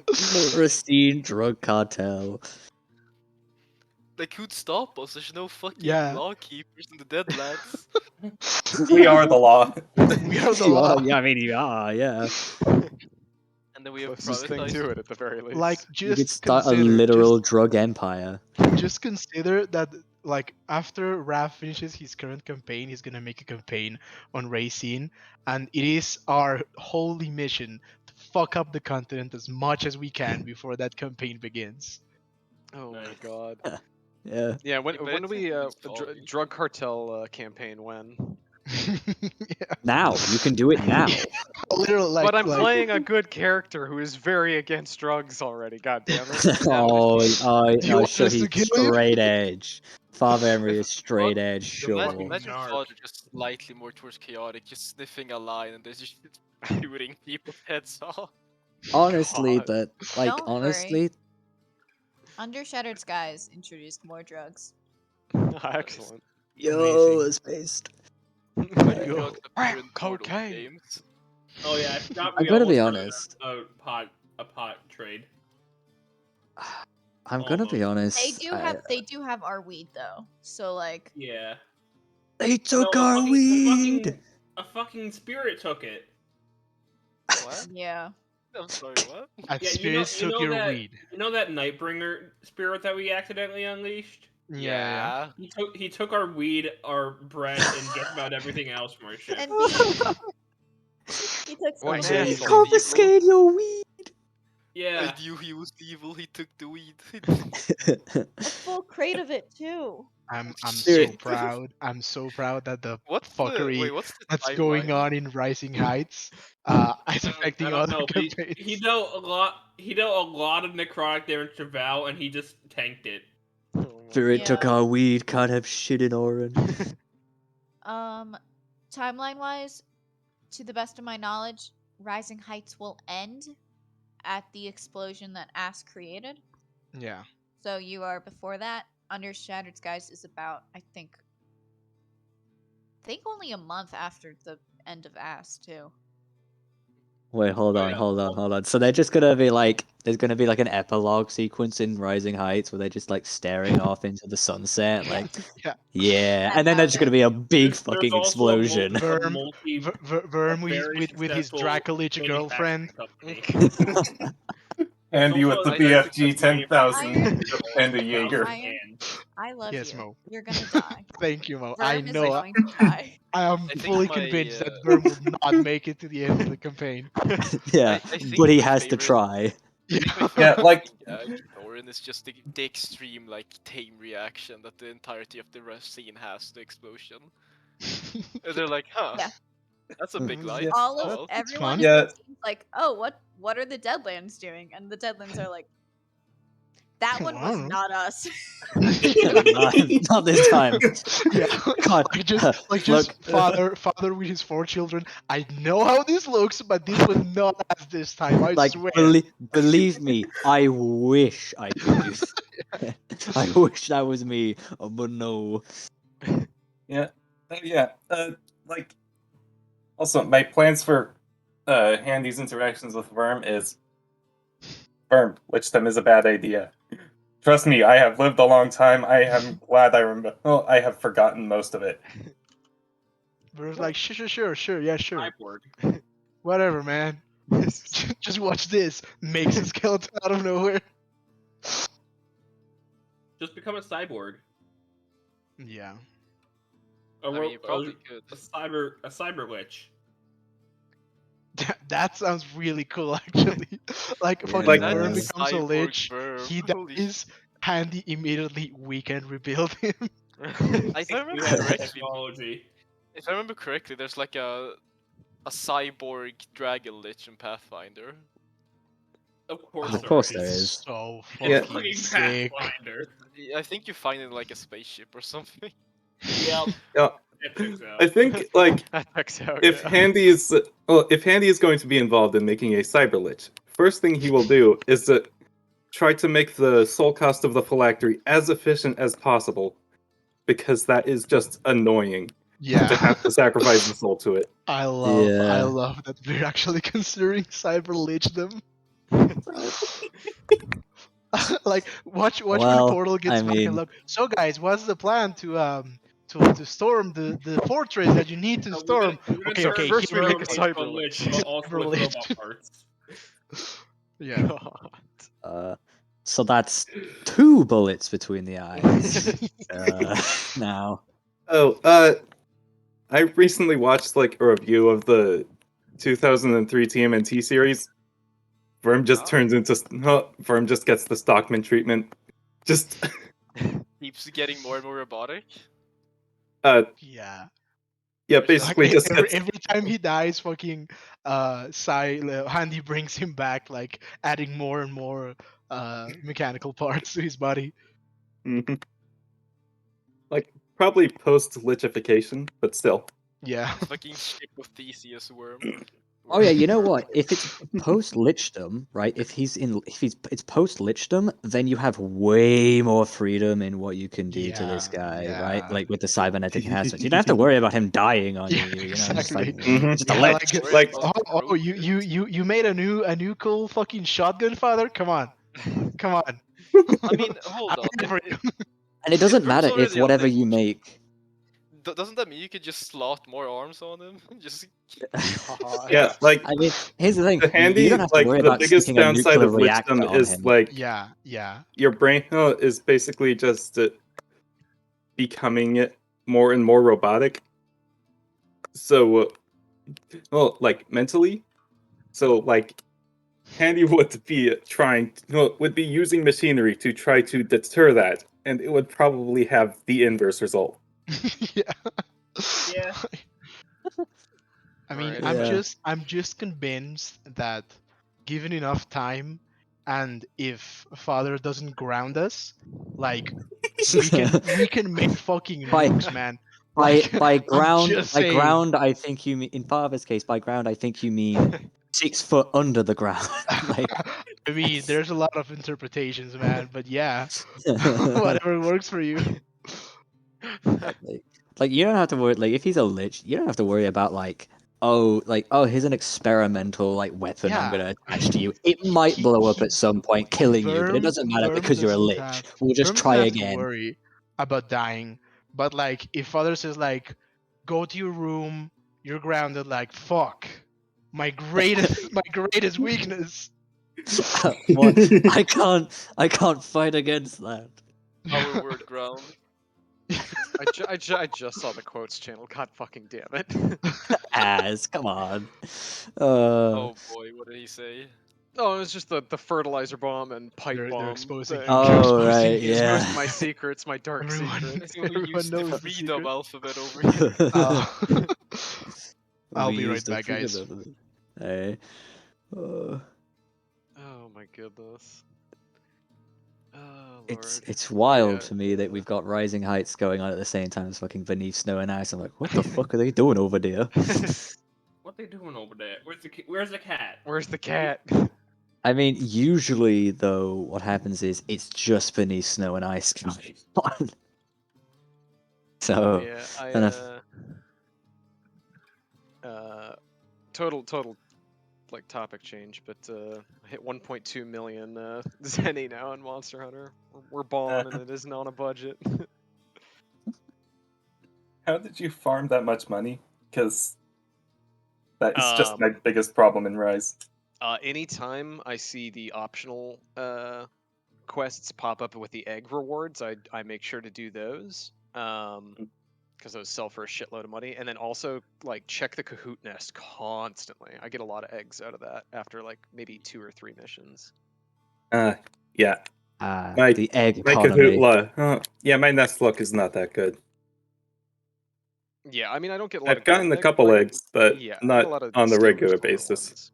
Racine drug cartel. Like, who'd stop us? There's no fucking Yeah. law keepers in the Deadlands. We are the law. We are the You law. are, yeah, I mean, you are, yeah. And then we have Closest thing privatized. to it, at the very least. Like, You could just start a consider, literal drug empire. just consider that, like, after Raph finishes his current campaign, he's gonna make a campaign on Racine, and it is our holy mission to fuck up the continent as much as we can before that campaign begins. Oh my Nice. god. Yeah. Yeah, when Yeah, but when it's do we gonna be dr- solid. drug cartel campaign when? Yeah, Now you can do it now. literally, like, But I'm like, playing a good character who is very against drugs already. God damn it. Oh, do you oh, want sure, us to he's kill him? straight edge. Father Emery is If straight Fod- edge, sure. Imagine narc. Father just slightly more towards chaotic, just sniffing a line and then just shooting people's heads off. Honestly, God. but like Don't worry. honestly, Under Shattered Skies introduced more drugs. Excellent. yo, Amazing. it's based. When Yo, drugs appear in Portal cocaine. games. Oh yeah, I forgot I we gotta be almost did honest. a pot trade. I'm gonna be Almost. honest. They do have our weed though. So like Yeah. They No, took our weed. a fucking spirit took it. What? yeah. I'm sorry, what? at Yeah, spirits took your that weed. you know that Nightbringer spirit that we accidentally unleashed. Yeah. He took our weed, our bread, and just about everything else from our ship. And B, he took What an some Amazing. asshole. Confiscate your weed. Yeah. I knew he was evil, he took the weed. a full crate of it too. I'm so Spirit. proud. I'm so proud that the What's fuckery what's the that's timeline? going on in Rising Heights is affecting I don't other know, but campaigns. he dealt a lot of necrotic damage to Val, and he just tanked it. Oh my Spirit took Yeah. our weed. Can't have shit in Orange. Timeline wise, to the best of my knowledge, Rising Heights will end at the explosion that Ass created. Yeah. So you are before that. Under Shattered Skies is about, I think only a month after the end of Ass too. Wait, hold Oh, on, yeah. hold on, hold on. So they're just gonna be like, there's gonna be like an epilogue sequence in Rising Heights where they're just like staring off into the sunset, like, Yeah. yeah, That and then there's sounds gonna be a big There's fucking also a explosion. Verm very with his successful Dracolich girlfriend. manufacturing company. And you with also the a very BFG successful 10,000 manufacturing and the company. Jaeger. I love Yes, you. Mo. You're gonna die. Thank you, Mo. I Verm is know. going to die. I am I think fully my, convinced that Verm will not make it to the end of the campaign. Yeah, I think but he my has to favorite- try. I think my Yeah, favorite like- gag in Thorin is just the extreme, like, tame reaction that the entirety of the scene has to the explosion. And they're like, huh, Yeah. that's a big light. Yeah. All Oh, of well. everyone fun. in Yeah. the team's like, oh, what are the Deadlands doing? And the Deadlands are like, that one I was don't know. not us. not this time. Yeah. God, like just look, father with his 4 children. I know how this looks, but this was not us this time. I like swear. believe me, I wish I could do that. I wish that was me, but no. Yeah. Like, also, my plans for Handy's interactions with Worm is Worm, which them is a bad idea. Trust me, I have lived a long time. I am glad I remember. Well, I have forgotten most of it. Verm's like, sure, yeah, sure. Cyborg. Whatever, man. Just watch this. Makes a skeleton out of nowhere. Just become a cyborg. Yeah. A, I mean, you probably could. a cyber lich. That sounds really cool, actually. Like, fucking Like- Verm Yeah. becomes a Cyborg lich. Verm, He holy dies. Handy immediately we can rebuild him. If I remember We have correctly, technology. if I remember correctly, there's like a cyborg dragon lich in Pathfinder. Of course, Of course there It's is. so Yeah. fucking sick. Pathfinder. I think you find it in like a spaceship or something. Yep. Yeah. That checks out. I think, like, That checks out, if yeah. Handy is going to be involved in making a cyber lich, first thing he will do is to try to make the soul cost of the phylactery as efficient as possible, because that is just annoying to Yeah. have to sacrifice the soul to it. I Yeah. love that we're actually considering cyber lich them. Like watch when Well, Portal gets I back and mean, look. So guys, what's the plan to storm the fortress that you need to So storm? we're gonna Okay, turn, okay, First here we we make a go. cyber Portal lich. Lich, but also Cyber with lich. robot parts. Yeah. so that's 2 bullets between the eyes. Now, Oh, I recently watched like a review of the 2003 TMNT series. Verm just turns into Verm just gets the Stockman treatment. Just Keeps getting more and more robotic. Yeah. yeah, Or is that basically like- just every, gets every time he dies, fucking Handy brings him back, like adding more and more mechanical parts to his body. Mhm. Like probably post lichification, but still. Yeah. Fucking ship of Theseus worm. oh yeah, you know what? If it's post lichdom, right? If it's post lichdom, then you have way more freedom in what you can do to this guy, right? yeah. Like with the cybernetic enhancements, you don't have to worry about him dying on Yeah, you. You know, just like exactly. Mhm. just a Yeah, lich. Or Like- it's oh, you made a new cool fucking shotgun, father? Come on. I mean, hold on. I'm ready for you. And it doesn't Verm's matter if already whatever unlicked. you make. Doesn't that mean you could just slot more arms on him? Just Yeah, like I mean, here's the thing: the you handy, don't have to like worry the about biggest sticking a downside nuclear of reactor lichdom on is him. like Yeah. your brain is basically just becoming more and more robotic. So, well, like mentally, so like Handy would be would be using machinery to try to deter that, and it would probably have the inverse result. Yeah. Yeah. I mean, Alright, Yeah. I'm just convinced that given enough time, and if Father doesn't ground us, like we can make fucking By- nukes, man. By Like, by I'm ground just by saying. ground, I think you mean in Father's case. By ground, I think you mean 6 foot under the ground. Like, I mean, there's a lot of interpretations, man. But yeah, whatever works for you. like you don't have to worry. Like if he's a lich, you don't have to worry about oh here's an experimental weapon I'm Yeah. gonna attach to you. It might blow up at some point, killing you, but it doesn't matter because you're a lich. We'll just Verm try doesn't have to again. worry about dying. But like, if Father says like, go to your room, you're grounded. Like, fuck, my greatest weakness. What? I can't fight against that. our word ground. I just saw the quotes channel. God fucking damn it. Come on. Oh boy, what did he say? Oh, it was just the fertilizer bomb and pipe They're bomb exposing. thing. Oh, exposing right, his- yeah. Exposing my secrets, my dark Everyone- secrets. We Everyone use the knows the freedom secret. alphabet over here. I'll We be right used the back, guys. freedom of it. Hey. Oh my goodness. Oh It's lord. it's wild Yeah, to me that we've got Rising Heights going on at the same time as fucking Beneath Snow and Ice. I'm like, what the fuck are they doing over there? What they doing over there? Where's the cat? Where's the cat? I mean, usually though, what happens is it's just Beneath Snow and Ice going on. So, Yeah, and if- total like topic change, but I hit 1.2 million Zenny now in Monster Hunter. We're balling and it isn't on a budget. How did you farm that much money? Because that is just my biggest problem in Rise. Anytime I see the optional quests pop up with the egg rewards, I make sure to do those. Because those sell for a shitload of money, and then also like check the Kahoot nest constantly. I get a lot of eggs out of that after like maybe 2 or 3 missions. Yeah. My the egg my economy. Kahoot yeah, my nest luck is not that good. Yeah, I mean I don't get a lot I've of gotten gold a couple like, eggs, but yeah, I get not a lot of on the standard regular silver basis.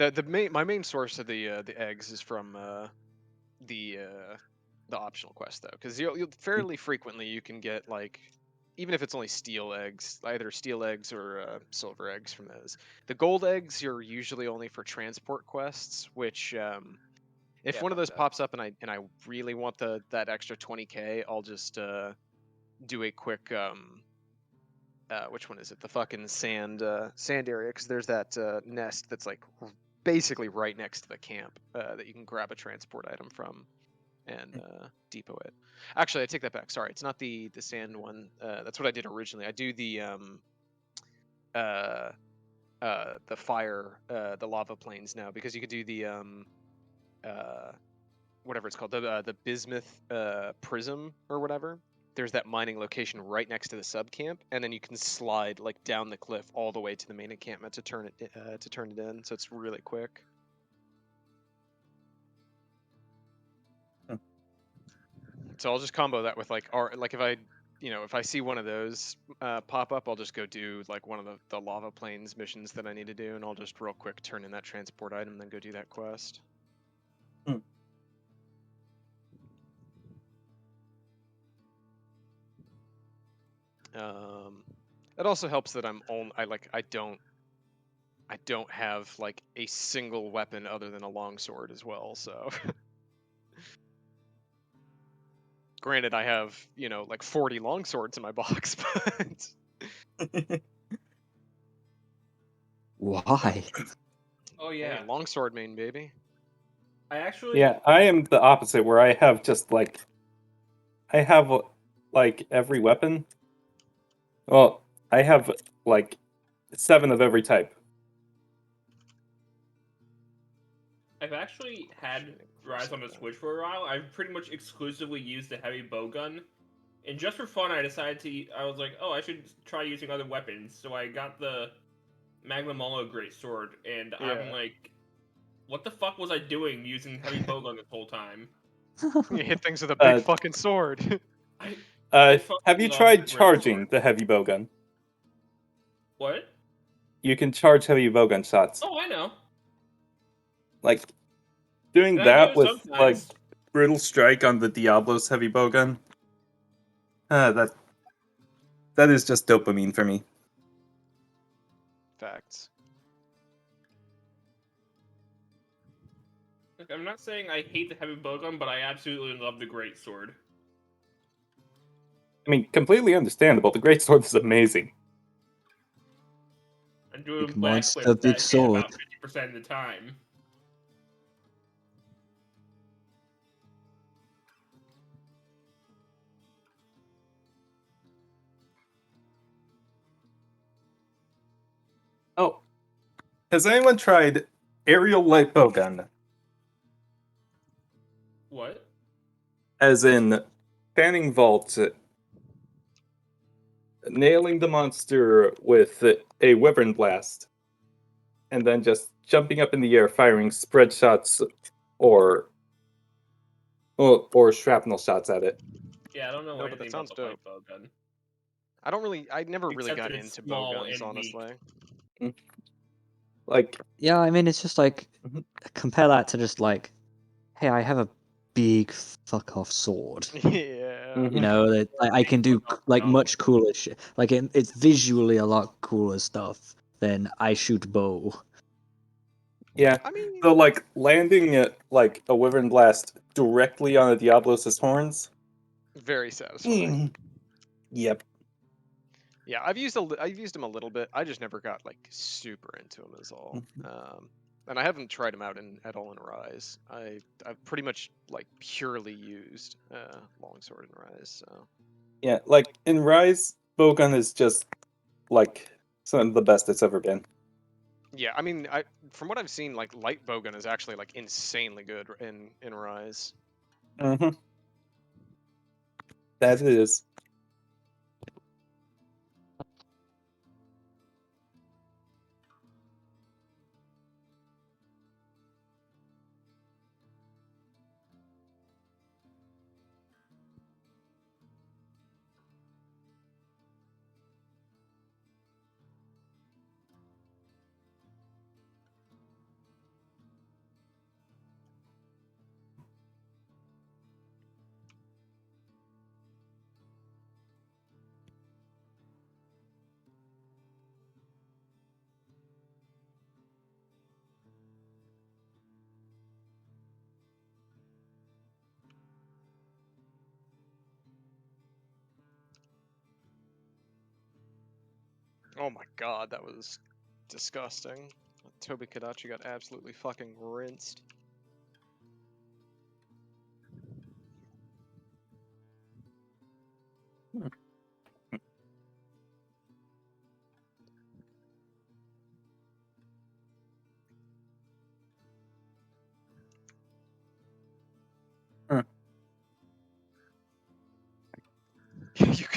ones. My main source of the eggs is from the optional quest though, because you'll fairly frequently you can get like, even if it's only steel eggs, either steel eggs or silver eggs from those. The gold eggs you're usually only for transport quests, which if one of those pops up and I really want that extra 20k, I'll just do a quick which one is it? The fucking sand area, because there's that nest that's like basically right next to the camp that you can grab a transport item from. and depot it. Actually, I take that back. Sorry, it's not the sand one. That's what I did originally. I do the fire, the lava plains now, because you can do the whatever it's called, the bismuth prism or whatever. There's that mining location right next to the sub camp, and then you can slide like down the cliff all the way to the main encampment to turn it in. So it's really quick. So I'll just combo that with like if I if I see one of those pop up, I'll just go do like one of the lava plains missions that I need to do, and I'll just real quick turn in that transport item, and then go do that quest. It also helps that I don't have like a single weapon other than a longsword as well, so granted I have, like 40 longswords in my box, but Why? Oh hey, yeah. longsword main, baby. I actually. Yeah, I am the opposite, where I have just like every weapon. Well, I have like 7 of every type. I've actually had Shooting Rise on the something. Switch for a while. I've pretty much exclusively used the heavy bowgun, and just for fun, I decided to. I was like, oh, I should try using other weapons. So I got the Magnamolo Greatsword, and I'm Yeah. like, what the fuck was I doing using heavy bowgun this whole time? You hit things with a big Uh, fucking sword. I fucking have you love the tried charging Greatsword. the heavy bowgun? What? You can charge heavy bowgun shots. Oh, I know. Like doing And I do that it with like sometimes. brutal strike on the Diablo's heavy bowgun. That is just dopamine for me. Facts. Like, I'm not saying I hate the heavy bowgun, but I absolutely love the Greatsword. I mean, completely understandable. The greatsword is amazing. I'm doing Big monster, backflips big that hit sword. about 50% of the time. Oh, has anyone tried aerial light bowgun? What? As in fanning vault, nailing the monster with a wyvern blast, and then just jumping up in the air, firing spread shots or shrapnel shots at it. Yeah, I don't know No, but that anything about sounds the light dope. bowgun. I never really Except got that it's into small bowguns, and weak. honestly. Like, Yeah, I mean, it's just like Mhm. compare that to just like, hey, I have a big fuck off sword. Yeah. Mhm. You know that I can do like much cooler shit. Like it's visually a lot cooler stuff than I shoot bow. Yeah. I mean, So like landing like a wyvern blast directly on a Diablos' horns. very satisfying. Yep. Yeah, I've used him a little bit. I just never got like super into him is all. And I haven't tried him out at all in Rise. I've pretty much like purely used longsword in Rise. So Yeah, like in Rise, bowgun is just like some of the best it's ever been. yeah, I mean, from what I've seen, like light bowgun is actually like insanely good in Rise. Mm-hmm. That it is. Oh my god, that was disgusting. Toby Kadachi got absolutely fucking rinsed.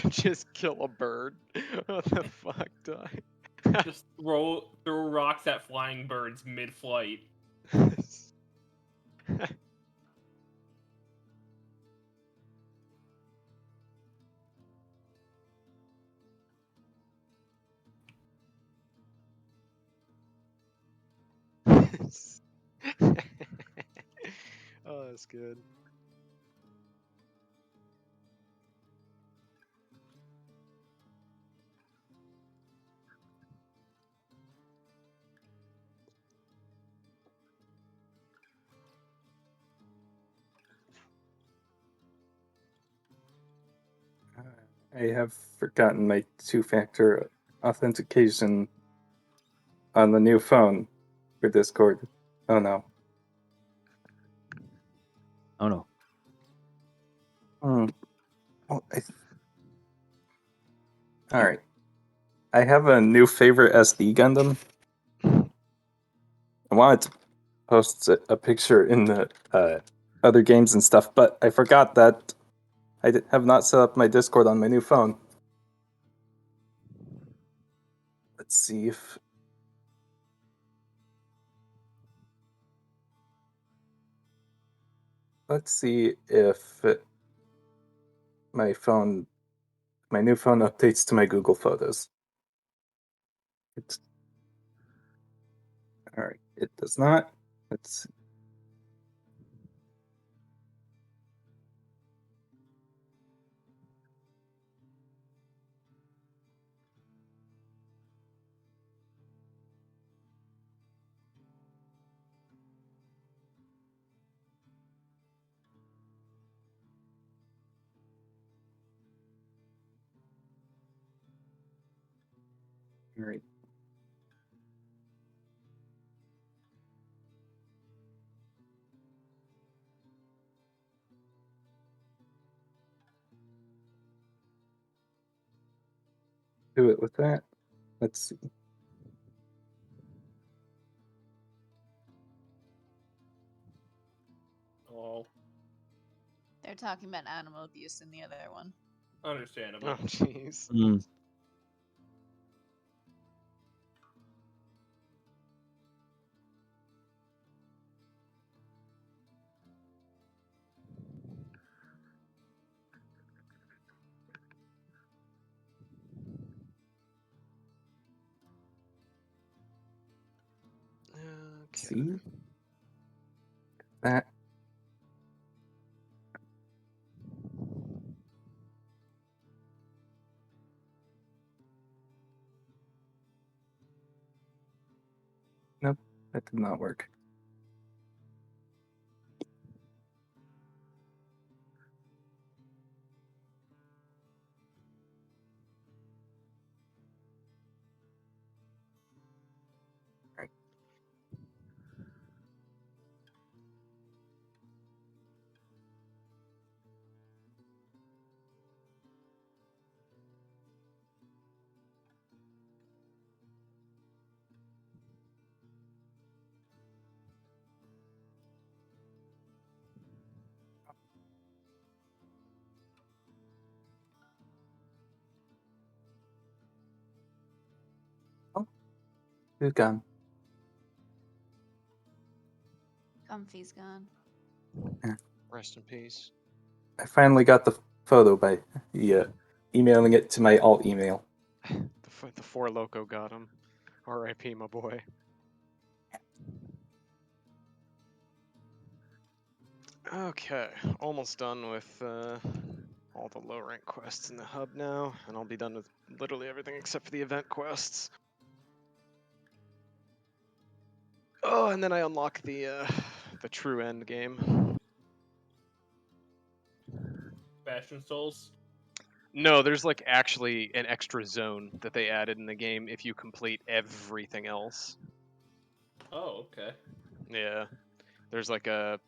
Just kill a bird. What the fuck, die? Just throw rocks at flying birds mid-flight. Oh, that's good. I have forgotten my two-factor authentication on the new phone for Discord. Oh no. Oh no. Oh, all right. I have a new favorite SD Gundam. I wanted to post a picture in the other games and stuff, but I forgot that I have not set up my Discord on my new phone. Let's see if... Let's see if my new phone updates to my Google Photos. All right, it does not. Let's see. All right. Do it with that. Let's see. Oh, They're talking about animal abuse in the other one. understandable. Oh, jeez. Mm. Okay. See that. Nope, that did not work. Right. Oh, who's gone? Comfy's gone. Rest in peace. I finally got the photo by emailing it to my alt email. The four loco got him. R.I.P. my boy. Okay, almost done with all the low rank quests in the hub now, and I'll be done with literally everything except for the event quests. Oh, and then I unlock the true end game. Bastion Souls. No, there's like actually an extra zone that they added in the game if you complete everything else. Oh, okay. Yeah, there's like a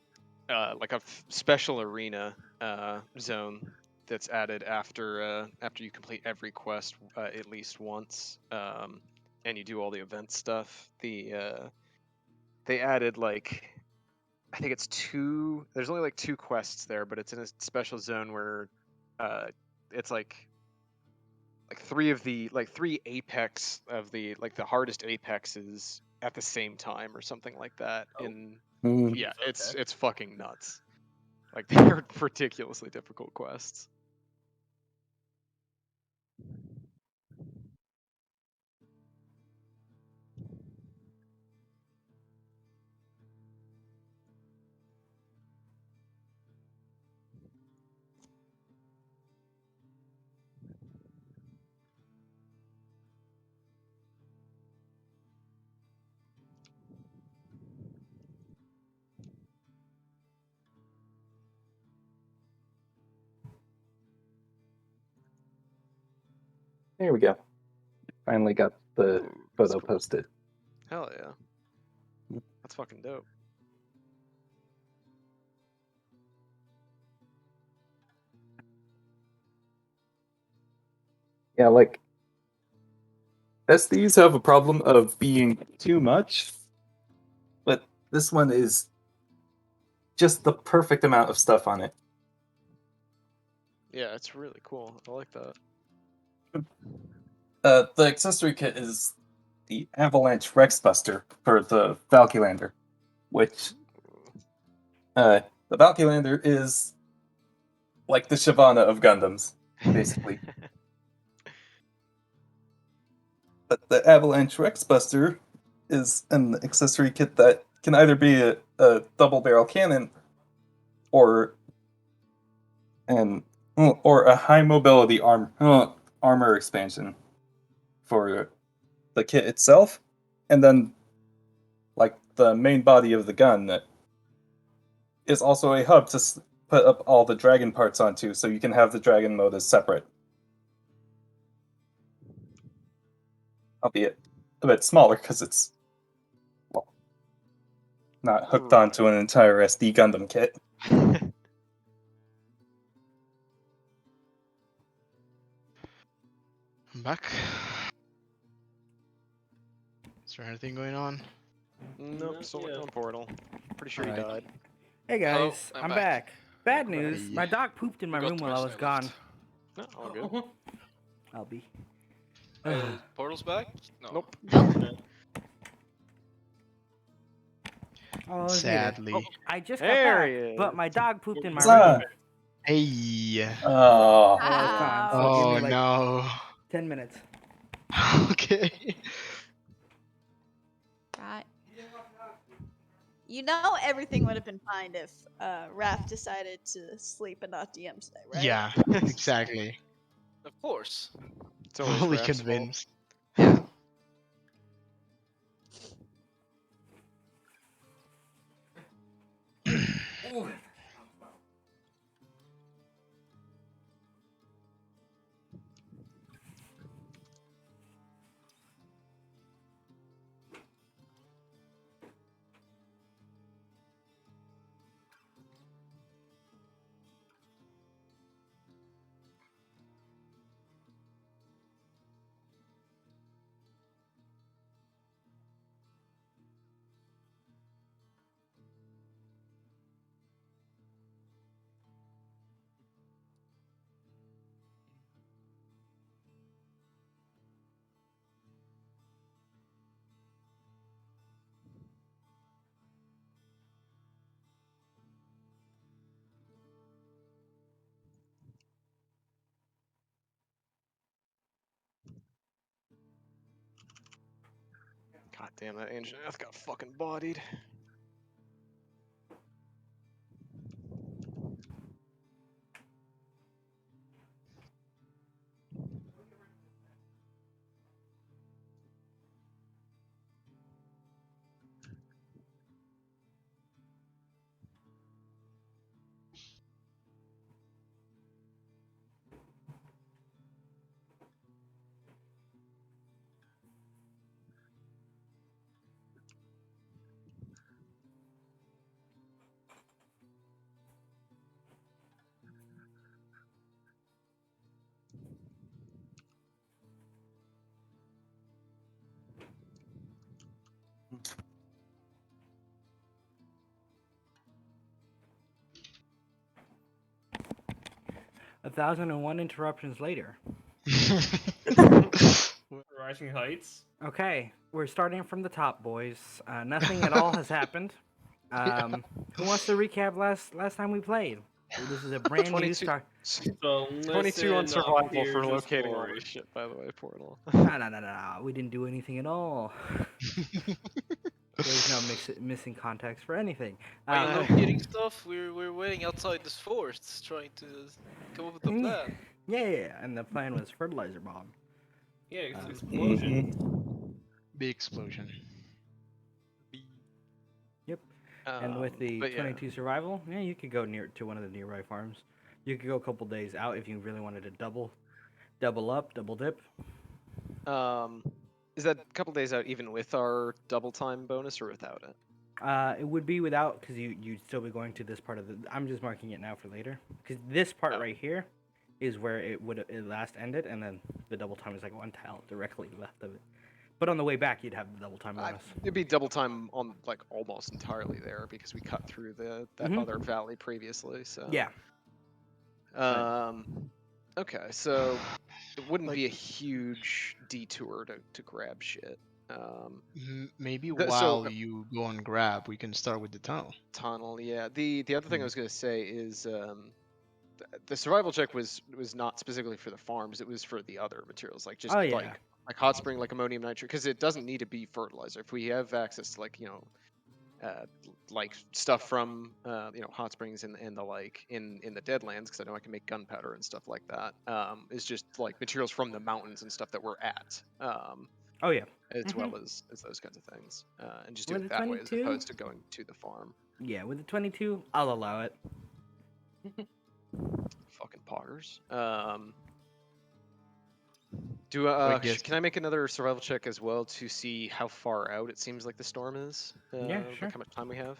special arena zone that's added after you complete every quest at least once, and you do all the event stuff. They added like, I think it's two. There's only like two quests there, but it's in a special zone where it's like three apex of the hardest apexes at the same time or something like that. Yeah, Okay. it's fucking nuts. Like they're ridiculously difficult quests. There we go. Finally got the Ooh, that's photo cool. posted. Hell yeah. That's fucking dope. Yeah, like SDs have a problem of being too much, but this one is just the perfect amount of stuff on it. Yeah, it's really cool. I like that. The accessory kit is the Avalanche Rex Buster for the Valkylander, which the Valkylander is like the Shyvana of Gundams, basically. But the Avalanche Rex Buster is an accessory kit that can either be a double barrel cannon or a high mobility armor expansion for the kit itself, and then like the main body of the gun that is also a hub to put up all the dragon parts onto, so you can have the dragon mode as separate. Albeit a bit smaller because it's not hooked onto an entire SD Gundam kit. I'm back. Is there anything going on? Nope, Not still yet. looking on Portal. Pretty sure he Alright. died. Hey guys, I'm I'm back. back. Bad Welcome back. news. Hey. My dog pooped in my Forgot room to while I mention was I left. gone. No, all good. I'll be. Portal's back? No. Nope. Nope. Oh, let's get it. Sadly. I just got There back, he is. but my dog pooped in my Huzzah! room. Hey. Oh, Yeah, it's fine. So Wow. give Oh me like no. 10 minutes. Okay. Right. You know everything would have been fine if Raph decided to sleep and not DM today, right? Yeah, exactly. Of course. It's always Fully Raph's fault. convinced. Yeah. God damn, that Ancient Earth got fucking bodied. A 1,001 interruptions later. Rising Heights. Okay, we're starting from the top, boys. Nothing at all has happened. Who wants to recap last time we played? This is a brand new 22 start. So 22 on listen up, survival here's for the locating all story. this shit, by the way, Portal. No. We didn't do anything at all. There's no missing context for anything. Are you Uh, locating stuff? We're waiting outside this forest, trying to come up with a plan. Yeah, and the plan was fertilizer bomb. Yeah, explosion. Big explosion. Yep. And with the but yeah. 22 survival, yeah, you could go to one of the nearby farms. You could go a couple days out if you really wanted to double up, double dip. Is that a couple days out even with our double time bonus or without it? It would be without, because you'd still be going to this part of the. I'm just marking it now for later, because this part right here is where it last ended, and then the double time is like one tile directly left of it. But on the way back, you'd have the double time bonus. It'd be double time on like almost entirely there because we cut through that other valley previously. So Yeah. Okay, so it wouldn't be a huge detour to grab shit. Maybe so- while you go and grab, we can start with the tunnel. Tunnel, yeah. The other thing I was gonna say is the survival check was not specifically for the farms. It was for the other materials, like just Oh, yeah. like hot spring, like ammonium nitrate, because it doesn't need to be fertilizer. If we have access to like like stuff from hot springs and the like in the Deadlands, because I know I can make gunpowder and stuff like that. Is just like materials from the mountains and stuff that we're at. Oh yeah. As well as those kinds of things, and just do With it the that way as 22? opposed to going to the farm. Yeah, with the 22, I'll allow it. Fucking poggers. Can I make another survival check as well to see how far out it seems like the storm is? Yeah, sure. Like how much time we have?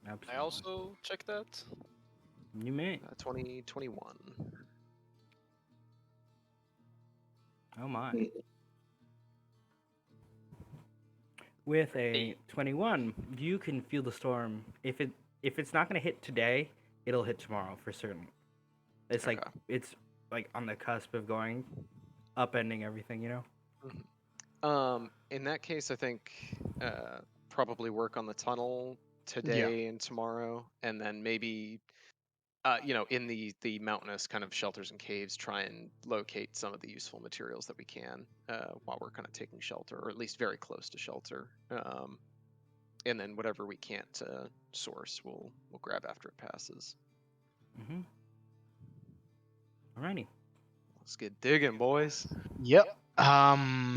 Absolutely. I also check that. You may. 2021. Oh my. With a 21, you can feel the storm. If it's not gonna hit today, it'll hit tomorrow for certain. It's like it's like on the cusp of going, upending everything, you know. In that case, I think probably work on the tunnel today and tomorrow, and then maybe in the mountainous kind of shelters and caves, try and locate some of the useful materials that we can while we're kind of taking shelter, or at least very close to shelter. And then whatever we can't source, we'll grab after it passes. Mhm. Alrighty. Let's get digging, boys. Yep. I'm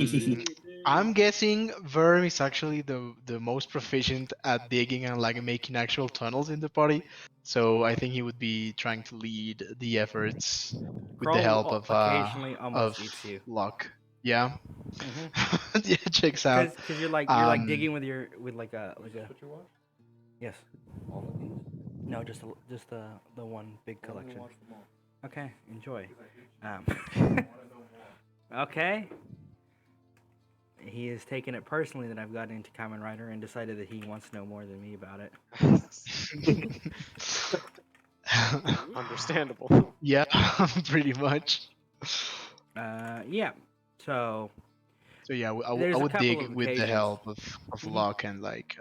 guessing Verm is actually the most proficient at digging and like making actual tunnels in the party. So I think he would be trying to lead the efforts with the help of occasionally almost of eats you. luck. Yeah. Mhm. Yeah, checks out. Because you're like digging with like a. Yes. All of these? No, just the one big collection. Okay, enjoy. Okay. He has taken it personally that I've gotten into Kamen Rider and decided that he wants to know more than me about it. Understandable. Yeah, pretty much. Yeah. So yeah, I there's a would couple dig of with the occasions. help of luck and like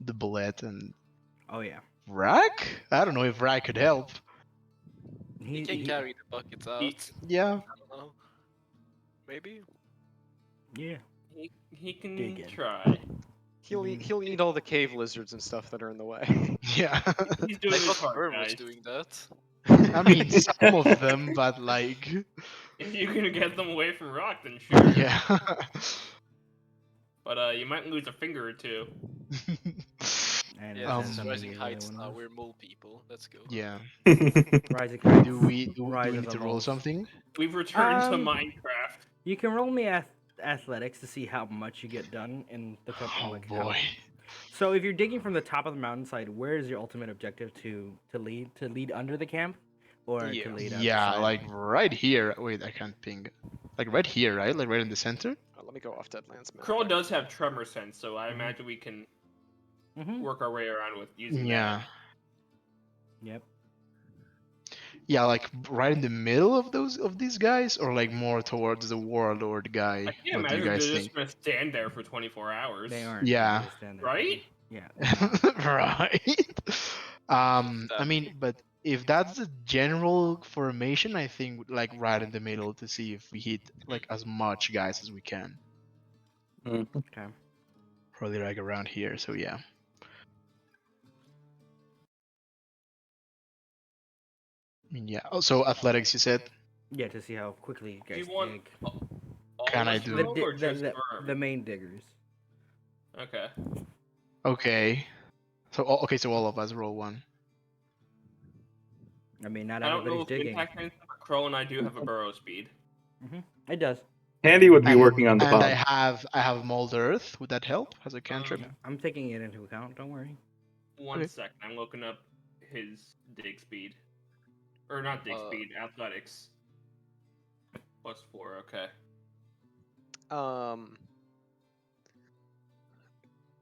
the bullet and Oh yeah. Rack? I don't know if Rack could help. He can carry the buckets out. Yeah. I don't know. Maybe. Yeah. He can Digging. try. He'll eat all the cave lizards and stuff that are in the way. Yeah. He's doing I his thought part, Verm was guys. doing that. I mean, some of them, but like. If you can get them away from rock, then sure. Yeah. But you might lose a finger or two. And Yeah, this is somebody Rising really Heights wanna now. lose. We're mole people. Let's go. Yeah. Rising Heights. Do we Rise need of the to roll Moles. something? We've returned to Um, Minecraft. You can roll me athletics to see how much you get done in the couple. Oh like, how- boy. So if you're digging from the top of the mountainside, where is your ultimate objective to lead? To lead under the camp, or to lead out the Yeah, side? like right here. Wait, I can't ping. Like right here, right? Like right in the center? Let me go off Deadlands map. Crow does have tremor sense, so I imagine we can Mhm. work our way around with using Yeah. Yep. Yeah, like right in the middle of these guys, or like more towards the warlord I guy. can't What do you imagine guys they're think? just gonna stand there for 24 hours. They aren't. Yeah. They just stand there. Right? Yeah. They're not. Right. I that- mean, but if that's the general formation, I think like right in the middle to see if we hit like as much guys as we can. Mm. Okay. Probably like around here. So yeah. I mean, yeah. Also, athletics. You said. Yeah, to see how quickly you Do guys you want dig. all Can of I us to do- roll or just Verm? The main diggers. Okay. Okay. So okay, so all of us roll one. I mean, not I don't know everybody's if digging. impact anything, but Crow and I do have a burrow speed. It does. Handy would be And, working on the and bomb. I have mold earth. Would that help as a cantrip? I'm taking it into account. Don't worry. One Okay. second, I'm looking up his dig speed. Or not dig speed, athletics. +4, okay.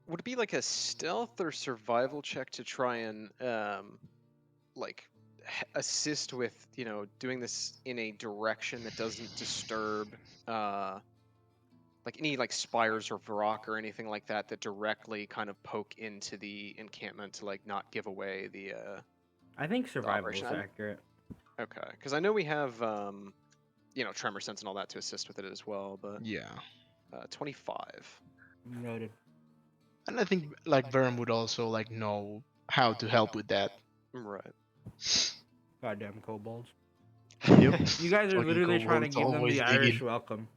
Would it be like a stealth or survival check to try and like assist with doing this in a direction that doesn't disturb like any like spires or rock or anything like that that directly kind of poke into the encampment to like not give away the I think survival is operation. accurate. Okay, because I know we have tremor sense and all that to assist with it as well, but Yeah. 25. Noted. And I think like Verm would also like know how to help with that. Right. Goddamn kobolds. Yep. You guys are Fucking literally trying to kobolds give them always the Irish digging. welcome.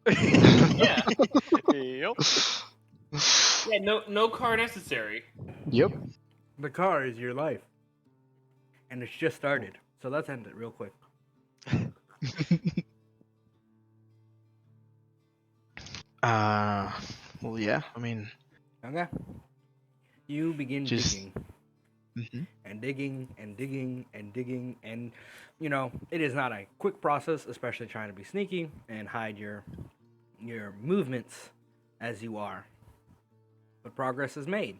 Yeah. Yep. Yeah, no car necessary. Yep. The car is your life. And it's just started. So let's end it real quick. Well, yeah. I mean, Okay. You begin Just- digging. mhm. And digging and digging and digging, and it is not a quick process, especially trying to be sneaky and hide your movements as you are. But progress is made,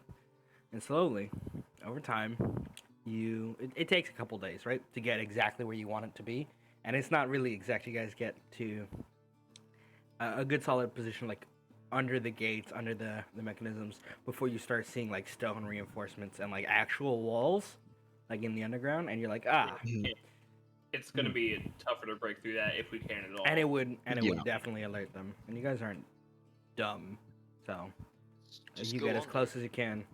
and slowly, over time, it takes a couple days, right, to get exactly where you want it to be, and it's not really exact. You guys get to a good solid position, like under the gates, under the mechanisms, before you start seeing like stone reinforcements and like actual walls, like in the underground, and you're like, It's gonna be tougher to break through that if we can at all. and it would Yeah. definitely alert them. And you guys aren't dumb, so Just you go get as on. close as you can.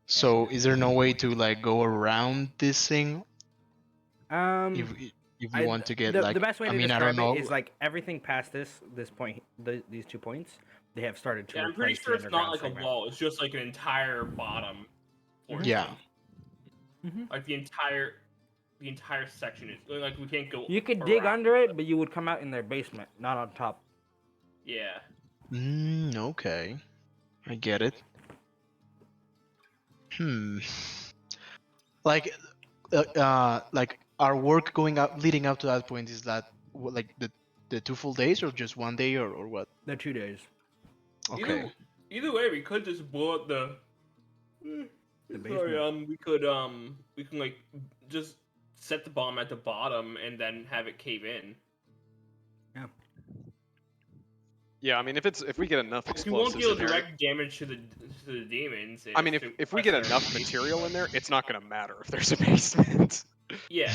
So is there no way to like go around this thing if you want to get the best way to I describe don't know. it is like everything past this point, these 2 points, they have started to Yeah, I'm pretty replace sure the it's not underground like a segment. wall. It's just like an entire bottom. portion. Yeah. Like the entire section is like we can't go. You could dig around. under it, but you would come out in their basement, not on top. Yeah. Okay. I get it. Like our work going up leading up to that point is that like the 2 full days or just 1 day or what? The 2 days. Okay. Either way, we could just blow up the. basement. We can like just set the bomb at the bottom and then have it cave in. Yeah, I mean, if we get enough We won't explosives deal in there, direct damage to the demons. I mean, if we get enough material in there, it's not gonna matter if there's a basement. Yeah,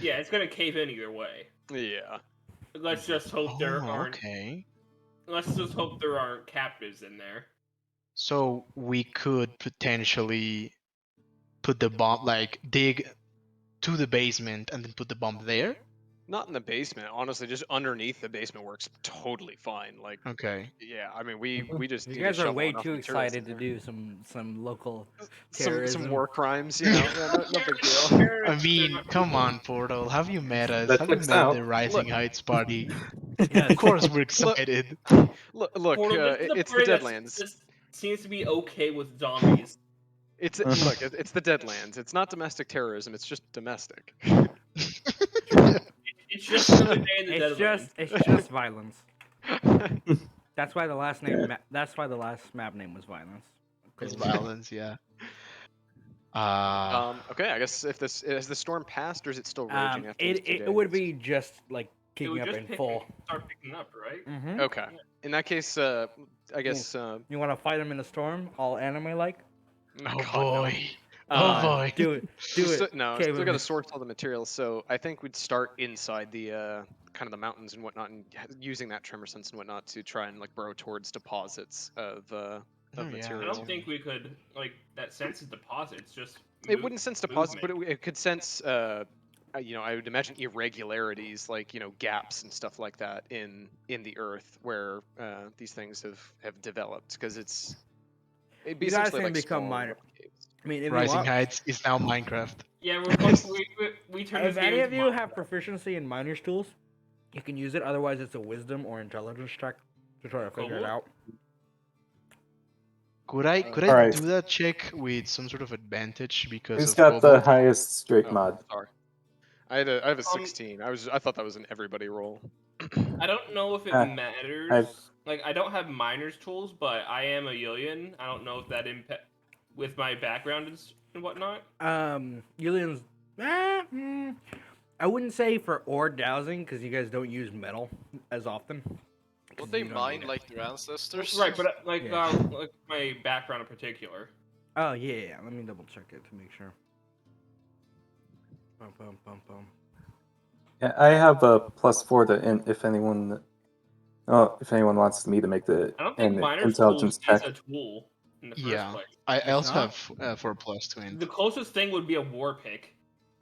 yeah, it's gonna cave in either way. Yeah. Let's just hope there aren't. Okay. Let's just hope there aren't captives in there. So we could potentially put the bomb, like dig to the basement and then put the bomb there. Not in the basement, honestly. Just underneath the basement works totally fine. Like, Okay. yeah, I mean, we just You need guys to are shovel way enough too materials in excited to there. do some local terrorism. some war crimes, you know. Yeah, no big deal. I mean, come on, Portal. Have you met us? That Have you checks met out. the Rising Heights party? Yes. Of course, we're excited. Look, Portal, this is it's the party that's- Deadlands. this seems to be okay with zombies. It's look, it's the Deadlands. It's not domestic terrorism. It's just domestic. It's just another day in the Deadlands. It's just violence. That's why the last name. That's why the last map name was violence. It's violence, yeah. Okay, I guess if this has the storm passed, or is it still raging after these 2 days? It would be just like It kicking would up just in full. start picking up, right? Mm-hmm. Okay. In that case, I guess. You want to fight them in a storm, all anime like? Oh God, boy. no. Oh boy. Do it. Do it. No, Okay, still got to source all the materials. So I think we'd start inside the kind of the mountains and whatnot, and using that tremor sense and whatnot to try and like burrow towards deposits of Oh, yeah, material. I that's don't think we could like that senses deposits. Just It wouldn't sense deposits, but movement. it could sense, I would imagine irregularities, like gaps and stuff like that in the earth where these things have developed, because it'd be You guys essentially can like become small minor. rock caves. I mean, if you Rising want, Heights is now Minecraft. Yeah, we turn if this game any into of you Minecraft. have proficiency in miner's tools, you can use it. Otherwise, it's a wisdom or intelligence check to try to figure it Kobold? out. Could I Alright. do that check with some sort of advantage because Who's of got the Kobold? highest straight Oh, mod? sorry. I have a 16. I thought that was an everybody roll. I don't know if it Ah, matters. Like, I don't have miner's tools, but I am a Yillian. I don't know if that impact with my background and whatnot. Yulian's. I wouldn't say for ore dowsing because you guys don't use metal as often. Will 'Cause they you don't mine need it. like their ancestors? Right, but like, Yeah. like my background in particular. Oh yeah. Let me double check it to make sure. Bum, bum, bum, bum. Yeah, I have a +4 to if anyone wants me to make the I don't think miner's intelligence tools check. is a tool in the first Yeah. place. I It's also not? have 4 plus to int. The closest thing would be a war pick.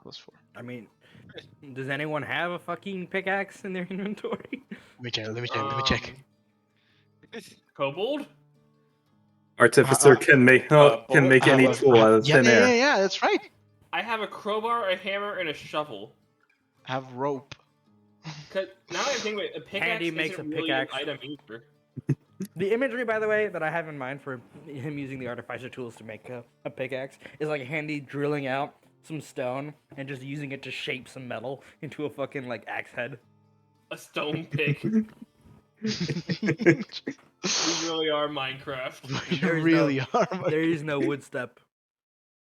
+4. I mean, does anyone have a fucking pickaxe in their inventory? Let me check. Let me check. Kobold? Artificer can make any tool out of Yeah, thin air. yeah, that's right. I have a crowbar, a hammer, and a shovel. I have rope. Cause now that I think about it, a pickaxe Handy makes isn't a really pickaxe. an item either. The imagery, by the way, that I have in mind for him using the artificer tools to make a pickaxe is like Handy drilling out some stone and just using it to shape some metal into a fucking like axe head. A stone pick. We really are Minecraft. You There's really are. There is no wood step.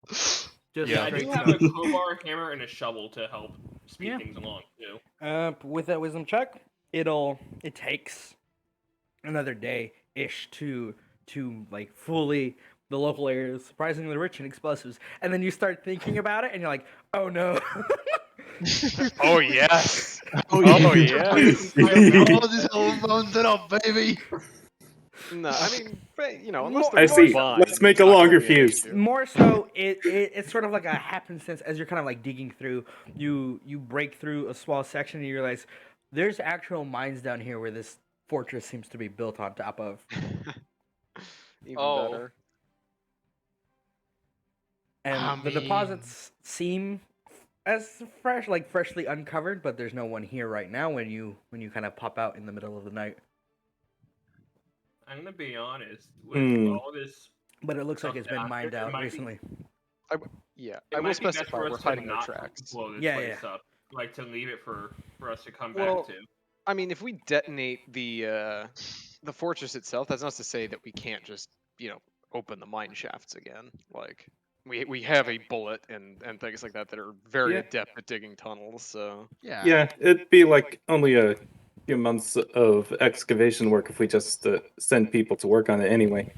Just Yeah, I do straight have a stone. crowbar, hammer, and a shovel to help speed Yeah. things along too. With that wisdom check, it takes another day ish to like fully. The local area is surprisingly rich in explosives, and then you start thinking about it, and you're like, "Oh no!" Oh yes. Oh, Oh yeah. yes. Blow this whole mountain up, baby. No, I mean, unless I they're see. fine, Let's make it's a not gonna longer be an fuse. issue. More so, it's sort of like a happenstance as you're kind of like digging through. You break through a small section and you realize there's actual mines down here where this fortress seems to be built on top of. Even Oh. better. And I the mean- deposits seem as fresh, like freshly uncovered, but there's no one here right now when you kind of pop out in the middle of the night. I'm gonna be honest with all this. But it looks like stuff it's been after, mined it out might be- recently. Yeah, It I will might be best specify for we're us to hiding our not tracks. blow this Yeah, place yeah. up. Like to leave it for us to come Well, back to. I mean, if we detonate the fortress itself, that's not to say that we can't just open the mine shafts again. Like we have a bullet and things like that are very Yeah. adept at digging tunnels. So Yeah, it'd be like only a few months of excavation work if we just send people to work on it anyway.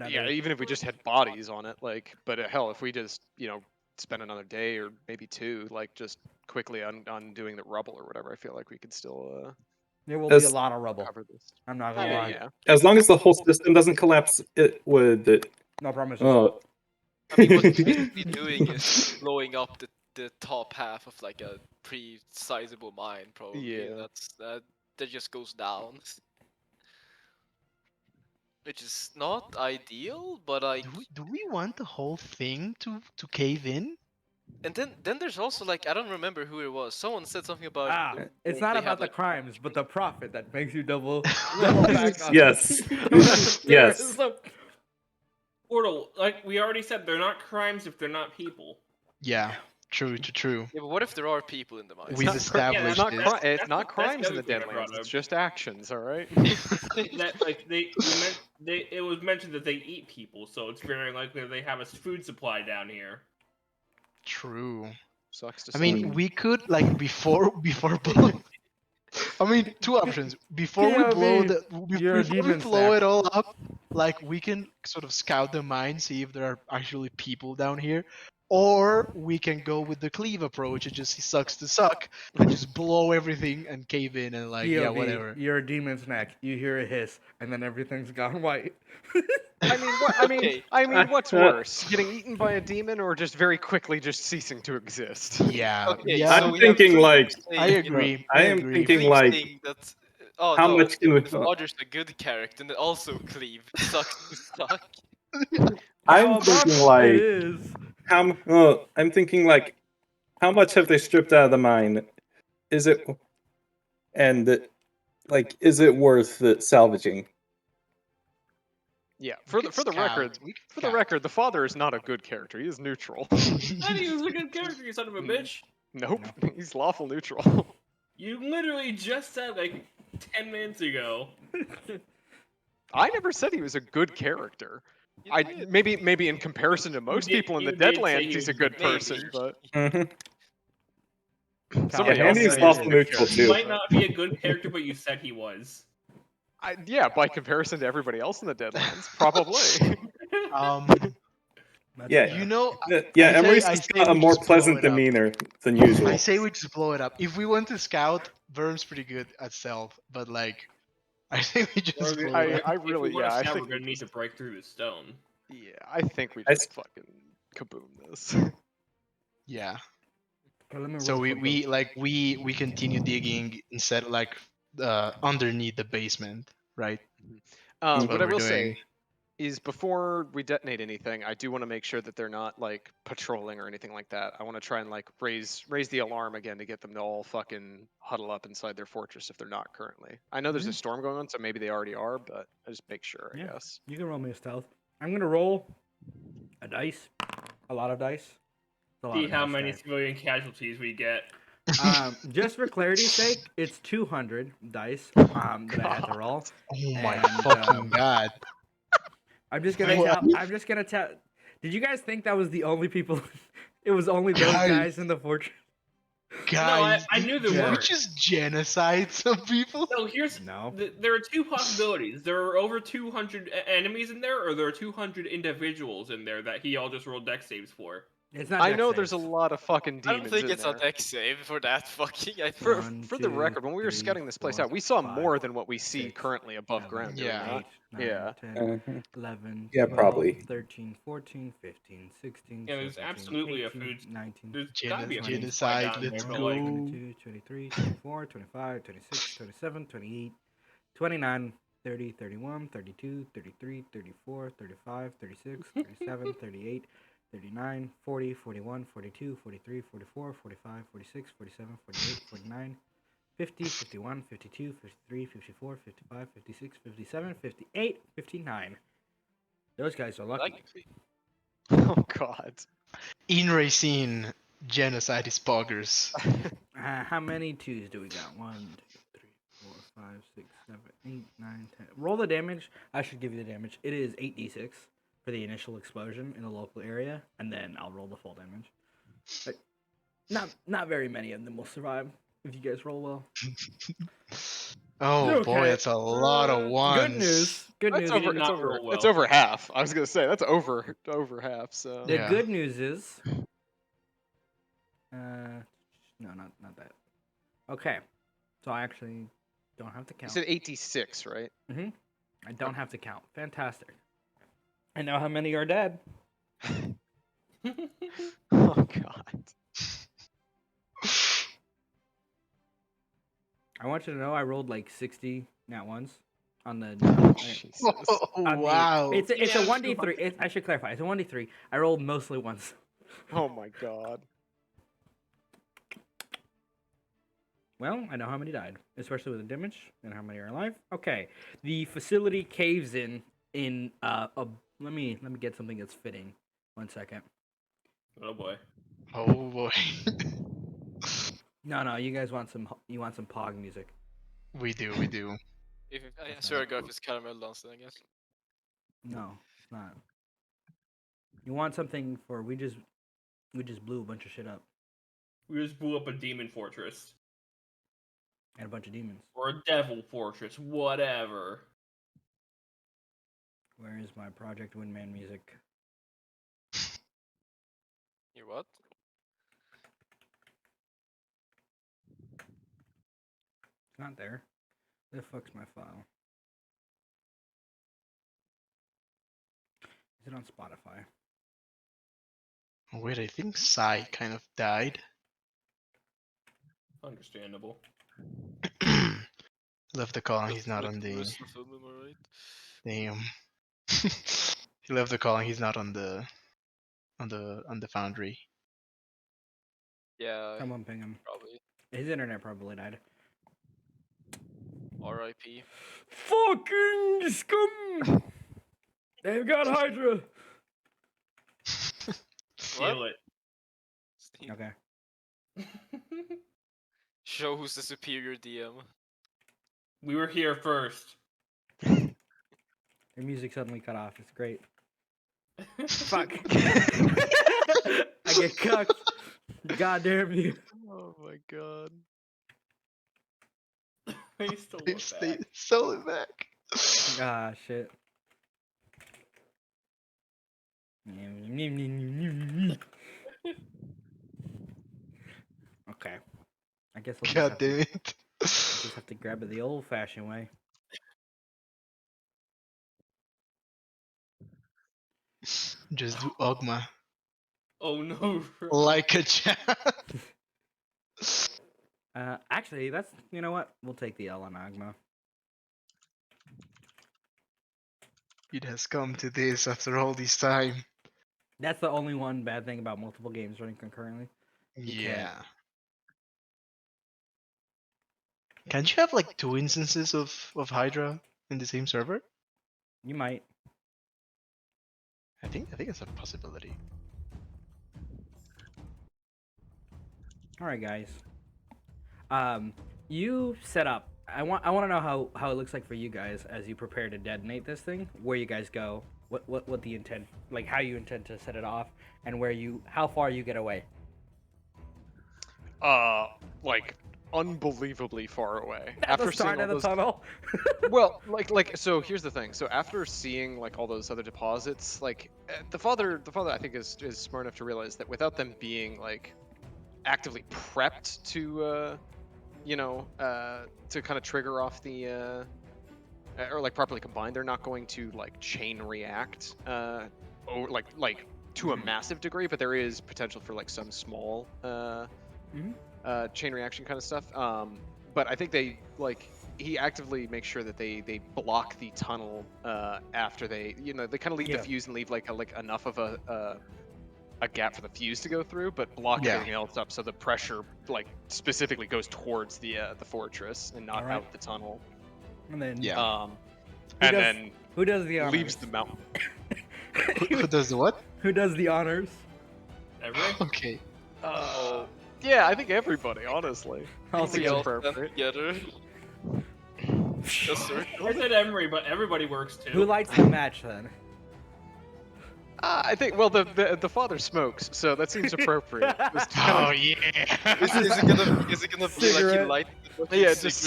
yeah, even if we just had bodies on it, like, but hell, if we just spend another day or maybe 2, like just quickly undoing the rubble or whatever, I feel like we could still There will be a lot of rubble. cover this. I'm not gonna lie. Yeah. As long as the whole system doesn't collapse, it would. No promises. Oh. I mean, what you're basically doing is blowing up the top half of like a pretty sizable mine, probably. Yeah. That just goes down. Which is not ideal, but like. Do we want the whole thing to cave in? And then there's also like I don't remember who it was. Someone said something about it's they not have, about the like, crimes, but the profit that makes you double back on. Yes. Yes. terrorism. Portal, like we already said, they're not crimes if they're not people. Yeah, true. Yeah, but what if there are people in the mines? We've It's established not, this. it's That's not the crimes in other the thing I brought Deadlands. It's up. just actions. All right. That like it was mentioned that they eat people, so it's very likely that they have a food supply down here. True. Sucks to I suck. mean, we could like before blow. I mean, two options. Before we blow POV, you're a before we demon blow snack. it all up, like we can sort of scout the mine, see if there are actually people down here, or we can go with the cleave approach and just sucks to suck and just blow everything and cave in and like yeah, POV, whatever. you're a demon snack. You hear a hiss, and then everything's gone white. I mean, what? I mean, Okay. what's worse, getting eaten by a demon or just very quickly just ceasing to exist? Yeah, Okay, yeah. so I'm we have thinking Cleve like I saying, agree. I I am agree. thinking Cleve like saying that. Oh how no, much can we? the father's a good character, and then also Cleve sucks to suck. I'm Probably thinking it like is. I'm thinking like how much have they stripped out of the mine? Is it and like is it worth salvaging? Yeah. We For could the record, scout, we could for the scout. record, the father is not a good character. He is neutral. I thought he was a good character, you son of a bitch. Nope. He's lawful neutral. You literally just said like 10 minutes ago. I never said he was a good character. You I did. maybe in comparison to most people in the you did say Deadlands, he he's was a good a baby. person, but Mhm. somebody Yeah, else Andy's said he was a lawful good neutral, character, too. He might but- not be a good character, but you said he was. Yeah, by comparison to everybody else in the Deadlands, probably. That's Yeah, fair. You know, yeah. I say- Emery's I just say got a we more just blow pleasant it up. demeanor than usual. I say we just blow it up. If we want to scout, Verm's pretty good at stealth, but like, I think we just Or blow it up. I if really, we want yeah, to I stab, think we're gonna we need to just, break through the stone. yeah, I think we I just fucking kaboom this. Yeah. Okay, let me So roll we something. we continue digging instead of like underneath the basement, right? That's What what I we're will doing. say is before we detonate anything, I do want to make sure that they're not like patrolling or anything like that. I want to try and like raise the alarm again to get them to all fucking huddle up inside their fortress if they're not currently. I know there's a storm going on, so maybe they already are, but I just make sure, I Yeah. guess. You can roll me a stealth. I'm gonna roll a dice, a lot of dice. It's a lot See of how dice, many guys. civilian casualties we get. Just for clarity's sake, it's 200 dice that I had to roll. Oh my And, fucking god! I'm just gonna What? tell. I'm just gonna tell. Did you guys think that was the only people? It was only those Guys. guys in the fortress. Guys, I knew there did we were. just genocide some people? So here's No. there are two possibilities. There are over 200 enemies in there, or there are 200 individuals in there that he all just rolled deck saves for. It's not. I dex know there's a saves. lot of fucking I demons don't think in it's there. a deck save for that fucking. I For, think. for the record, when we were scouting this place out, we saw more than what we see currently above ground, do we Yeah. not? 9, Yeah. 10, Mhm. 11, Yeah, 12, probably. 13, 14, 15, 16, Yeah, there's 17, absolutely 18, a food. 19, There's gotta be a food Genocide, supply down let's there, but go. like 22, 23, 24, 25, 26, 27, 28, 29, 30, 31, 32, 33, 34, 35, 36, 37, 38, 39, 40, 41, 42, 43, 44, 45, 46, 47, 48, 49, 50, 51, 52, 53, 54, 55, 56, 57, 58, 59. Those guys are lucky. Like, Oh god. In Racine, genocide is poggers. How many twos do we got? 1, 2, 3, 4, 5, 6, 7, 8, 9, 10. Roll the damage. I should give you the damage. It is 8d6 for the initial explosion in the local area, and then I'll roll the full damage. But not very many of them will survive if you guys roll well. Oh boy, Okay. that's a lot of ones. Good news. Good That's news. over. did It's not over. roll It's well. over half. I was gonna say that's over half. So The Yeah. good news is, no, not that. Okay, so I actually don't have to you count. said 86, right? I don't have to count. Fantastic. I know how many are dead. Oh god. I want you to know I rolled like 60 nat ones on the. Jesus. Oh, on the- wow. It's a 1d3. I should clarify. It's a 1d3. I rolled mostly ones. Oh my god. Well, I know how many died, especially with the damage, and how many are alive. Okay, the facility caves in a. Let me get something that's fitting. 1 second. Oh boy. Oh boy. No, you guys want some Pog music. we do. I swear to God, if it's caramel dancing, I guess. No, it's not. You want something for we just We just blew a bunch of shit up We just blew up a demon fortress. and a bunch of demons. Or a devil fortress, whatever. Where is my Project Windman music? You what? It's not there. Where the fuck's my file? Is it on Spotify? Oh, wait, I think Sai kind of died. Understandable. Left the call and he's not Like on the. most of them, am I right? Damn. He left the call and he's not on the foundry. Yeah, Someone ping him. probably. His internet probably died. R.I.P. Fucking scum! They've got Hydra! Steal it. Okay. Show who's the superior DM. We were here first. Your music suddenly cut off. It's great. Fuck. I get cucked. God damn you. Oh my god. He stole They it back. stole it back. Ah, shit. Okay. I guess we'll God damn it. just have to grab it the old-fashioned way. Just do Ogma. Oh no. Like a champ. Actually, you know what? We'll take the L on Agma. It has come to this after all this time. That's the only one bad thing about multiple games running concurrently. Yeah. Can't you have like 2 instances of Hydra in the same server? You might. I think it's a possibility. Alright, guys. You set up. I want to know how it looks like for you guys as you prepare to detonate this thing. Where you guys go. What the intent, like how you intend to set it off, and how far you get away. Like unbelievably far away. At the start of the tunnel. Well, so here's the thing. So after seeing like all those other deposits, like the father I think is smart enough to realize that without them being like actively prepped to to kind of trigger off the or like properly combined, they're not going to like chain react or like to a massive degree, but there is potential for like some small chain reaction kind of stuff. But I think he actively makes sure that they block the tunnel after they kind of leave the fuse and leave like enough of a gap for the fuse to go through, but block everything else up so the pressure like specifically goes towards the fortress and not out the tunnel. And then who does the honors? leaves the mountain. Who does the what? Who does the honors? Everyone? Okay. Yeah, I think everybody, honestly. I'll Seems see you. appropriate. Together. Yes, sir. I said Emery, but everybody works too. Who lights the match then? I think the father smokes, so that seems appropriate. Oh yeah. Is it gonna be like he Cigarette. light? Yeah, just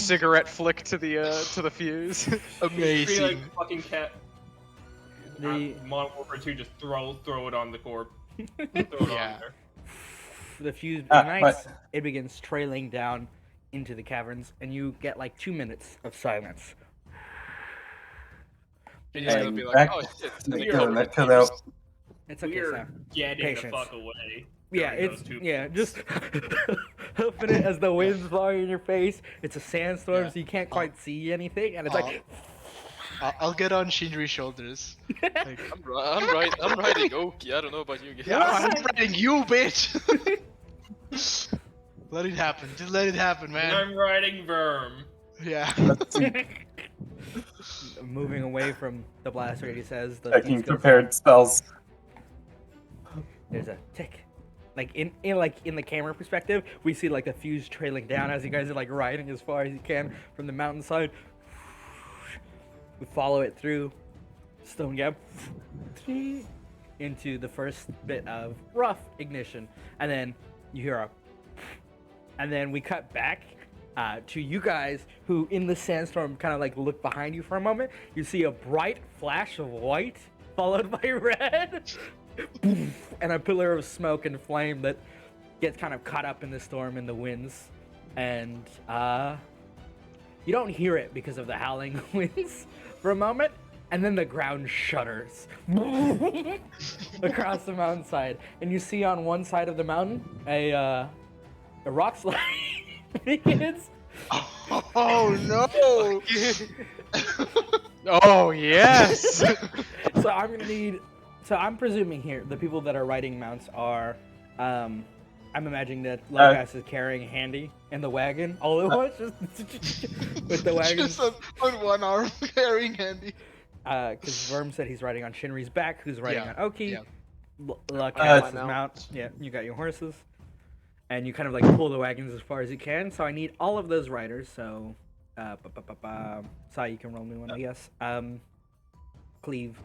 cigarette flick to the fuse. Amazing. Like fucking cat. The Modern Warfare 2 just throw it on the corp. Throw it on there. the fuse Ah, ignites. It begins trailing down into the caverns, and you get like 2 minutes of silence. He's gonna And be like, back oh shit. to the We're internet cut out. It's okay, We're Sam. getting Patience. the fuck away. Yeah, during it's those 2 just hoofing it as the wind's blowing in your face. It's a sandstorm, Yeah. so you can't quite see anything, and it's like. I'll get on Shinri's shoulders. Like, I'm riding Oki. I don't know about you guys. yeah, I'm riding you, bitch. Let it happen. Just let it happen, And man. I'm riding Verm. Yeah. Moving away from the blast radius as the Checking fuse goes prepared spells. there's a tick. Like in the camera perspective, we see like the fuse trailing down as you guys are like riding as far as you can from the mountainside. We follow it through Stone Gap. into the first bit of rough ignition, and then you hear a, and then we cut back to you guys who, in the sandstorm, kind of like look behind you for a moment. You see a bright flash of white followed by red, and a pillar of smoke and flame that gets kind of caught up in the storm and the winds, and you don't hear it because of the howling winds for a moment, and then the ground shudders across the mountainside, and you see on one side of the mountain a rock slide begins. Oh no! Oh yes. So I'm gonna need. So I'm presuming here the people that are riding mounts are. I'm imagining that Lucas is carrying Handy in the wagon. All it was just with the wagon. Just on one arm carrying Handy. Because Worm said he's riding on Shinri's back, who's riding on Oki. yeah. Lucas's my mount. Yeah, you got your horses. And you kind of like pull the wagons as far as you can. So I need all of those riders. So, Sai, you can roll me one, I guess. Cleve,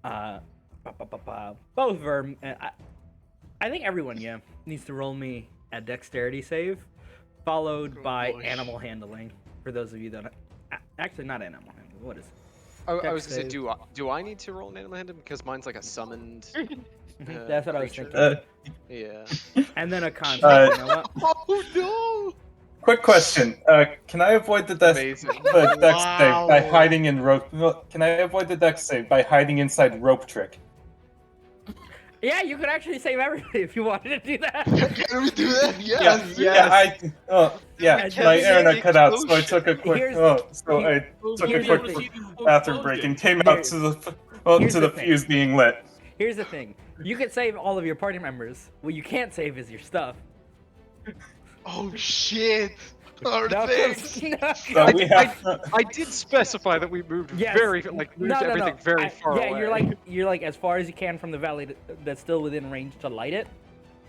both Verm. I think everyone, needs to roll me a dexterity save, followed by boy. animal handling. For those of you that, actually not animal handling. What is it? I was gonna say, save. do I need to roll an animal handling because mine's like a summoned? That's what I was creature? thinking. Yeah. And then a con. You know what? Oh no! Quick question. Can I avoid the dex Amazing. save by Wow. hiding in rope? Can I avoid the dex save by hiding inside rope trick? Yeah, you could actually save everybody if you wanted to do that. Can we do that? Yes. Yeah, My just- internet cut out, so I took a quick. Here's- I took a here's quick the thing. bathroom break and came out Here's- to the here's to the the thing. fuse being lit. Here's the thing. You can save all of your party members. What you can't save is your stuff. Oh shit! Our Now things. So we have. I did specify that we moved Yes. moved everything very far yeah, away. you're like as far as you can from the valley that's still within range to light it,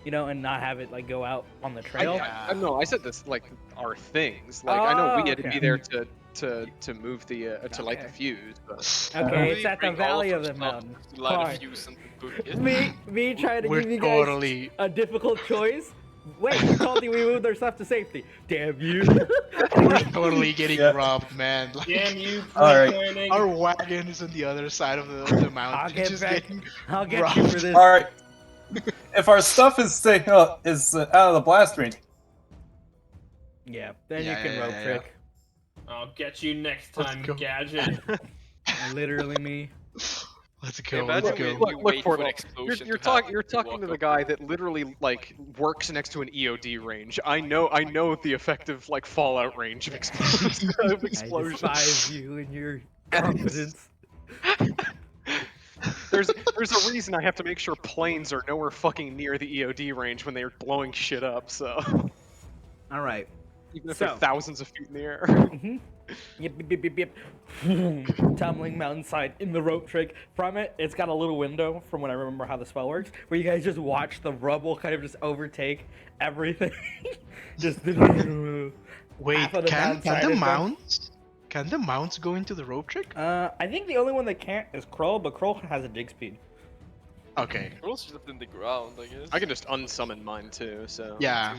and not have it like go out on the trail. No, I said this like our things. Like I know we had to okay. be there to move the to light the Okay. fuse. But Okay, We it's at the bring all valley of our the stuff mountain. to light a Fine. fuse and book it. Me trying to We're give you guys totally. a difficult choice. Wait, you told me we moved our stuff to safety. Damn you. We're totally getting Yeah. robbed, man. Like, Damn you, Alright. planning. our wagon is on the other side of the mountain. I'll get just back. getting I'll get robbed. you for this. All right. If our stuff is out of the blast range, Yeah, then Yeah, you can yeah, rope yeah, trick. I'll get you next Let's time, go. Gadget. Literally me. Let's go. Imagine Let's we- go. we look, wait for an Portal, explosion you're to happen talking to walk to the up. guy that literally like works next to an EOD range. I know the effective like fallout range of explosions. Of I explosions. despise you and your confidence. There's a reason I have to make sure planes are nowhere fucking near the EOD range when they're blowing shit up. So All right. even if So- they're thousands of feet in the air. Mm-hmm. Yep, yep, yep, yep, yep. Tumbling mountainside in the rope trick. From it, it's got a little window from when I remember how the spell works, where you guys just watch the rubble kind of just overtake everything. Just Wait, half of the can mountainside the is gone. mounts? Can the mounts go into the rope trick? I think the only one that can't is Kroll, but Kroll has a dig speed. Okay. We're also just in the ground, I guess. I can just unsummon mine too. So Yeah.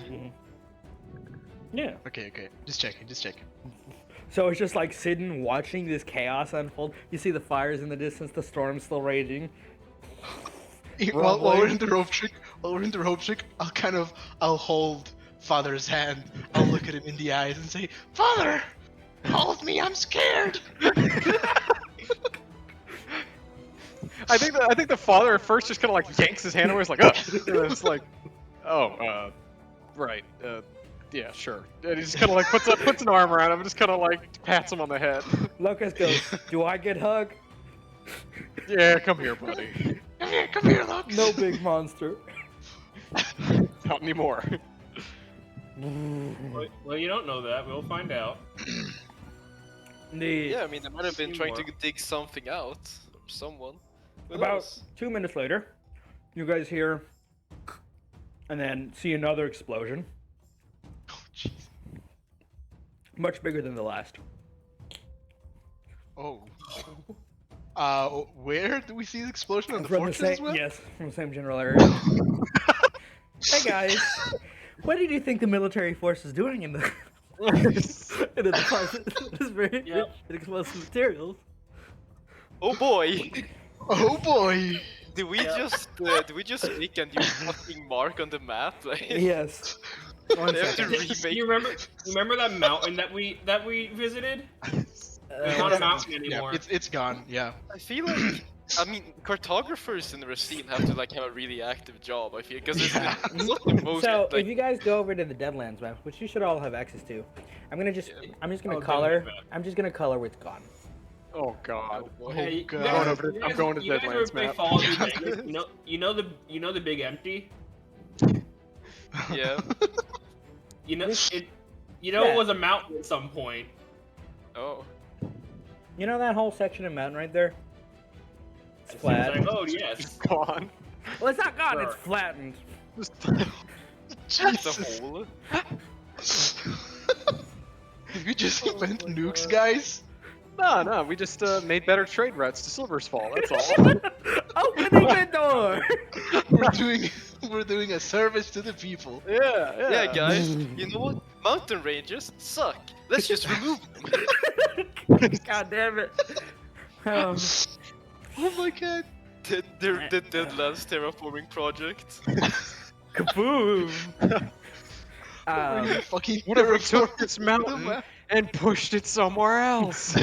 Yeah. Okay. Just checking. So it's just like sitting, watching this chaos unfold. You see the fires in the distance, the storm's still raging. While we're Rumbling. in the rope trick, I'll hold Father's hand. I'll look at him in the eyes and say, "Father, hold me. I'm scared." I think the father at first just kind of like yanks his hand away. It's like, ugh. And it's like, oh, right, yeah, sure. And he just kind of like puts an arm around him and just kind of like pats him on the head. Locust goes, "Do I get hugged?" Yeah, come here, buddy. Come here, look. No big monster. Not anymore. Well, you don't know that. We'll find out. Yeah, I mean, they might have been Few trying more. to dig something out. Or someone. Who About knows? 2 minutes later, you guys hear and then see another explosion. Oh, jeez. Much bigger than the last. Oh. Where do we see the explosion on the From fortress same, as well? yes, from the same general area. Hey guys, what did you think the military force is doing in the in the deposit? It's very rich in explosive materials. Oh boy! Oh boy! Did we just make a new fucking mark on the map? Like, Yes. One they have to second. remake. You remember that mountain that we visited? There's not a mountain anymore. Yeah, it's gone. Yeah. I feel like, I mean, cartographers in the Racine have to like have a really active job. I feel because it's not the most So like. if you guys go over to the Deadlands map, which you should all have access to, I'm just gonna Oh, color. Deadlands map. I'm just gonna color where it's gone. Oh god. Hey, you God. guys- I'm going to you guys Deadlands ever play map. Fallout New Vegas? You know the big empty. Yeah. You know This- it. Yeah. It was a mountain at some point. Oh. You know that whole section of mountain right there? It's It seems flat. like, oh yes. Gone. Well, it's not gone. Sure. It's flattened. It's Jesus. a hole. Did we just invent nukes, guys? No, we just made better trade routes to Silver's Fall. That's all. Opening the door. We're doing a service to the people. yeah. Yeah, guys. You know what? Mountain ranges suck. Let's just remove them. God damn it. Oh my god. the Deadlands terraforming project. Kaboom. Fucking What if we took terraform this the mountain map? and pushed it somewhere else?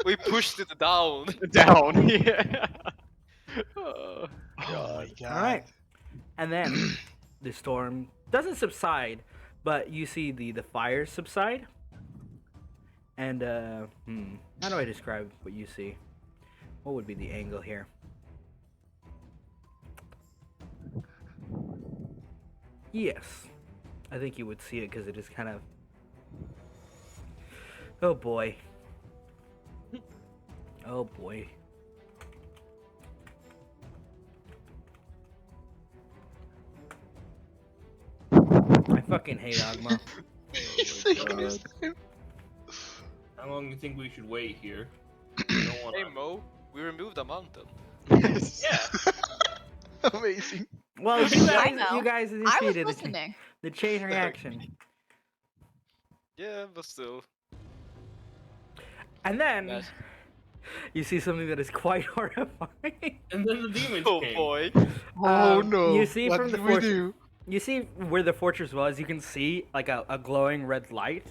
We pushed it down. Down. Yeah. Oh my god. All right. And then the storm doesn't subside, but you see the fires subside. And how do I describe what you see? What would be the angle here? Yes, I think you would see it because it is kind of. Oh boy. Oh boy. I fucking hate Agma. He's taking his time. How long do you think we should wait here? We don't wanna- Hey Mo, we removed a mountain. Yeah. Amazing. Well, I know. you guys I was initiated listening. the chain reaction. Yeah, but still. And then Nice. you see something that is quite horrifying. And then the demons Oh came. boy. Oh Um, no. you see what from the did we force- do? You see where the fortress was, you can see like a glowing red light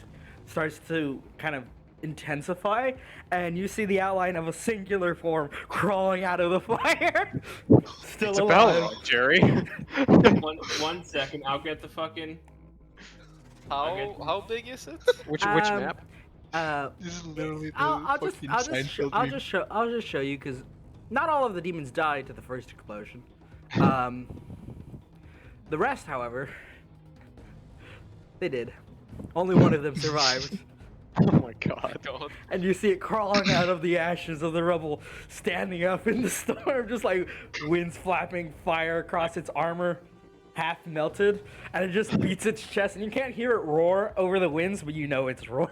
starts to kind of intensify, and you see the outline of a singular form crawling out of the fire. Still It's a alive. Balrog, Jerry. One second, I'll get the fucking. How big is it? Which Um, map? This is literally the I'll just fucking I'll Seinfeld meme. just show you because not all of the demons died to the first explosion. The rest, however, they did. Only one of them survived. Oh my god. God. And you see it crawling out of the ashes of the rubble, standing up in the storm, just like winds flapping, fire across its armor, half melted, and it just beats its chest, and you can't hear it roar over the winds, but you know it's roaring.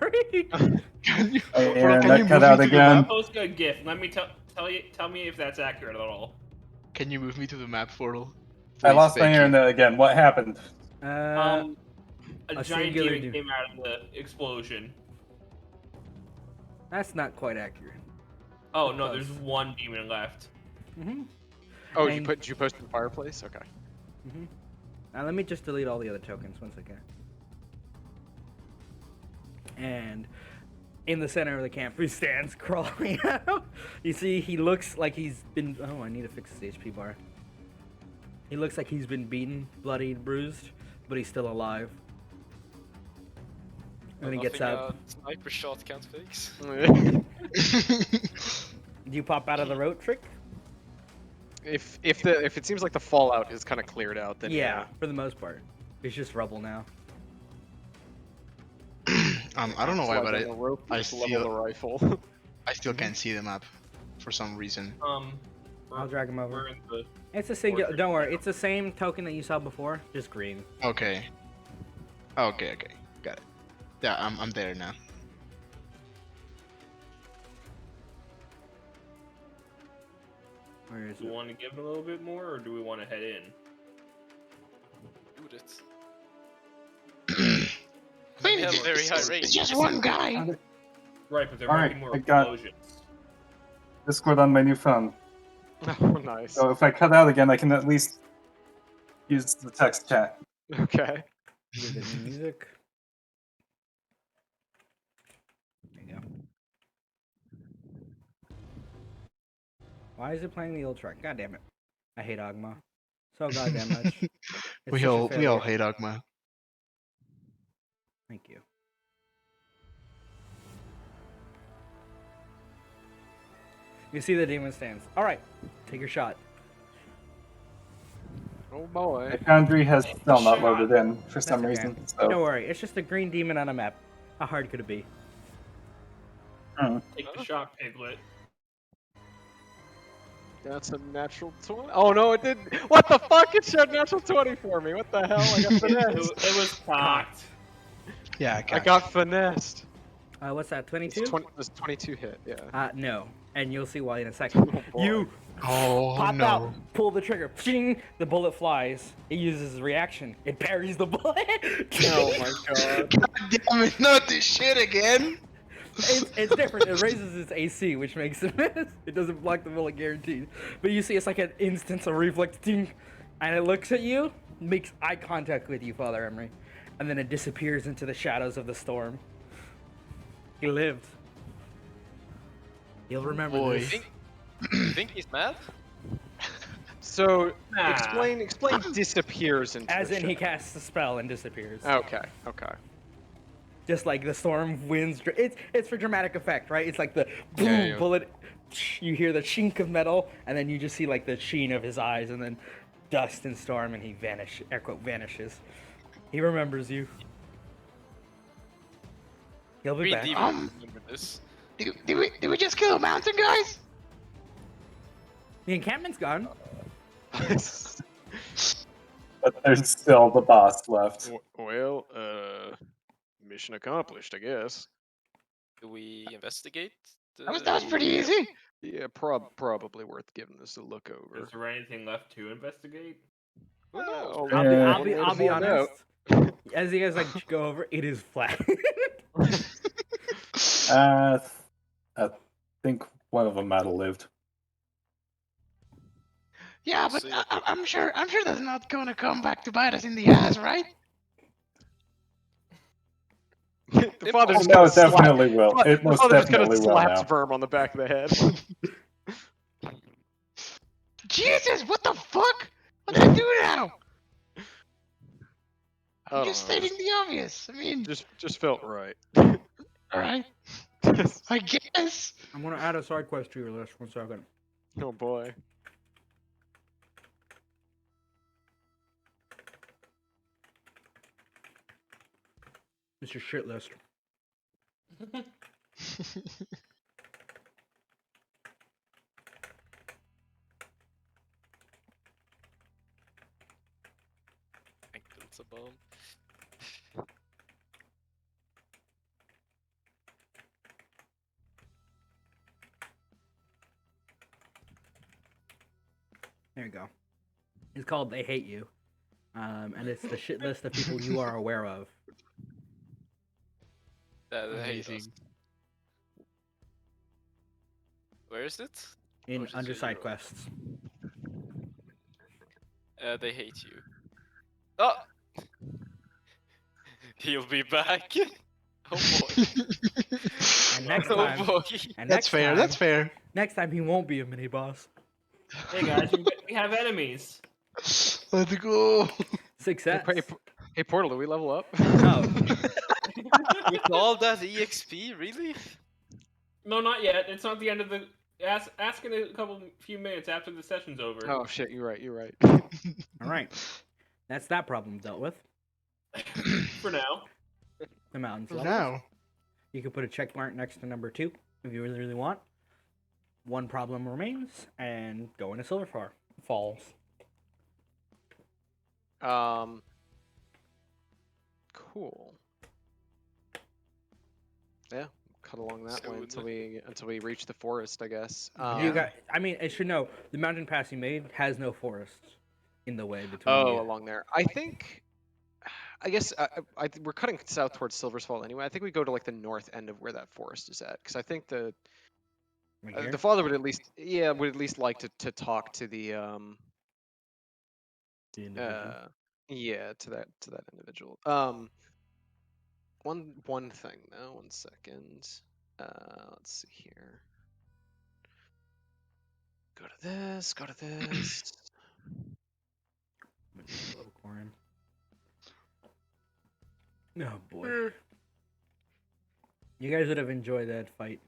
Can you, And Bro, can that you cut move out me to the again. map? Post a GIF. Let me tell me if that's accurate at all. Can you move me to the map portal? I Please, lost my thank you. internet again. What happened? A a giant singular demon demon. came out of the explosion. That's not quite accurate. Oh no, Close. there's one demon left. Mm-hmm. Oh, And- did you post in the fireplace? Okay. Mm-hmm. Now let me just delete all the other tokens. One second. And in the center of the camp, he stands crawling out. You see, he looks like he's been. Oh, I need to fix his HP bar. He looks like he's been beaten, bloodied, bruised, but he's still alive. And he gets Nothing up. a sniper shot can't fix. Do you pop out of the road trick? if it seems like the fallout is kind of cleared out, then Yeah, for the most part. It's just rubble now. I don't know why, but I just feel- level the rifle. I still can't see the map for some reason. I'll drag him over. We're in the. It's a singular. Don't worry, it's the same token that you saw before, just green. Okay. Okay, got it. Yeah, I'm there now. Where is Do we it? want to give it a little bit more, or do we want to head in? Do it. Maybe They have very high rates. it's just one guy. Right, but there All might right, be more I got- explosions. Discord on my new phone. Oh, nice. So if I cut out again, I can at least use the text chat. Okay. Hear the new music. There you go. Why is it playing the old track? God damn it. I hate Agma. So goddamn much. It's we such a all failure. hate Agma. Thank you. You see the demon stance. Alright, take your shot. Oh boy. My Foundry has still not loaded in for some That's okay. reason. So Don't worry, it's just a green demon on a map. How hard could it be? Take the shot, Piglet. That's a natural 20. Oh no, it didn't. What the fuck? It showed natural 20 for me. What the hell? I got finessed. It was cocked. Yeah, I got finessed. What's that, 22? This 22 hit, yeah. No. And you'll see why in a second. Oh, boy. You Oh pop no. out, pull the trigger, pshing, the bullet flies. It uses his reaction. It parries the bullet. Oh my god. Damn it, not this shit again. It's different. It raises its AC, which makes it miss. It doesn't block the bullet guaranteed. But you see, it's like an instance of reflex, ding, and it looks at you, makes eye contact with you, Father Emery, and then it disappears into the shadows of the storm. He lived. He'll remember boy. this. You think he's mad? So Nah. explain disappears into As the in, he shadow. casts a spell and disappears. Okay. Just like the storm winds. It's for dramatic effect, right? It's like the boom Yeah. bullet. You hear the chink of metal, and then you just see like the sheen of his eyes, and then dust and storm, and he air quote, vanishes. He remembers you. He'll be Really back. deep remember this. Did we just kill a mountain, guys? The encampment's gone. but there's still the boss left. Well, mission accomplished, I guess. Do we investigate? That was pretty easy. Yeah, probably worth giving this a look over. Is there anything left to investigate? Who knows? I'll Maybe be- one I'll way to be find honest. out. As you guys like go over, it is flat. I think one of them might have lived. Yeah, but See. I'm sure that's not gonna come back to bite us in the ass, right? The father's Oh, just no, gonna it definitely will. slap, It the most father's just gonna definitely will slap now. Sperm on the back of the head. Jesus, what the fuck? What did I do now? I I'm don't just know, stating the obvious. I mean, just felt right. alright. I guess. I'm gonna add a side quest to your list. 1 second. Oh boy. It's your shit list. I think it's a bomb. There you go. It's called They Hate You. And it's the shit list of people you are aware of. They hate us. Amazing. Where is it? In Oh, it's under just side zero. quests. They hate you. Oh! He'll be back. Oh boy. And next Oh time, boy. and That's next fair. time, That's fair. Next time he won't be a mini boss. Hey guys, we have enemies. Let's go. Success. Hey, Portal, do we level up? No. With all that EXP, really? No, not yet. It's not the end of the. Ask in a few minutes after the session's over. Oh shit, you're right. All right. That's that problem dealt with. For now. The mountains For leveled. now. You can put a check mark next to number 2 if you really want. One problem remains, and go into Silver Falls. Cool. Yeah, cut along that way Soon. until we reach the forest, I guess. You got. I mean, I should know the mountain pass you made has no forests in the way between Oh, you. along there. I guess we're cutting south towards Silver's Fall anyway. I think we go to like the north end of where that forest is at, because I think the Right here? the father would at least like to talk to the The individual. to that individual. One thing though, 1 second. Let's see here. Go to this. Oh boy. You guys would have enjoyed that fight,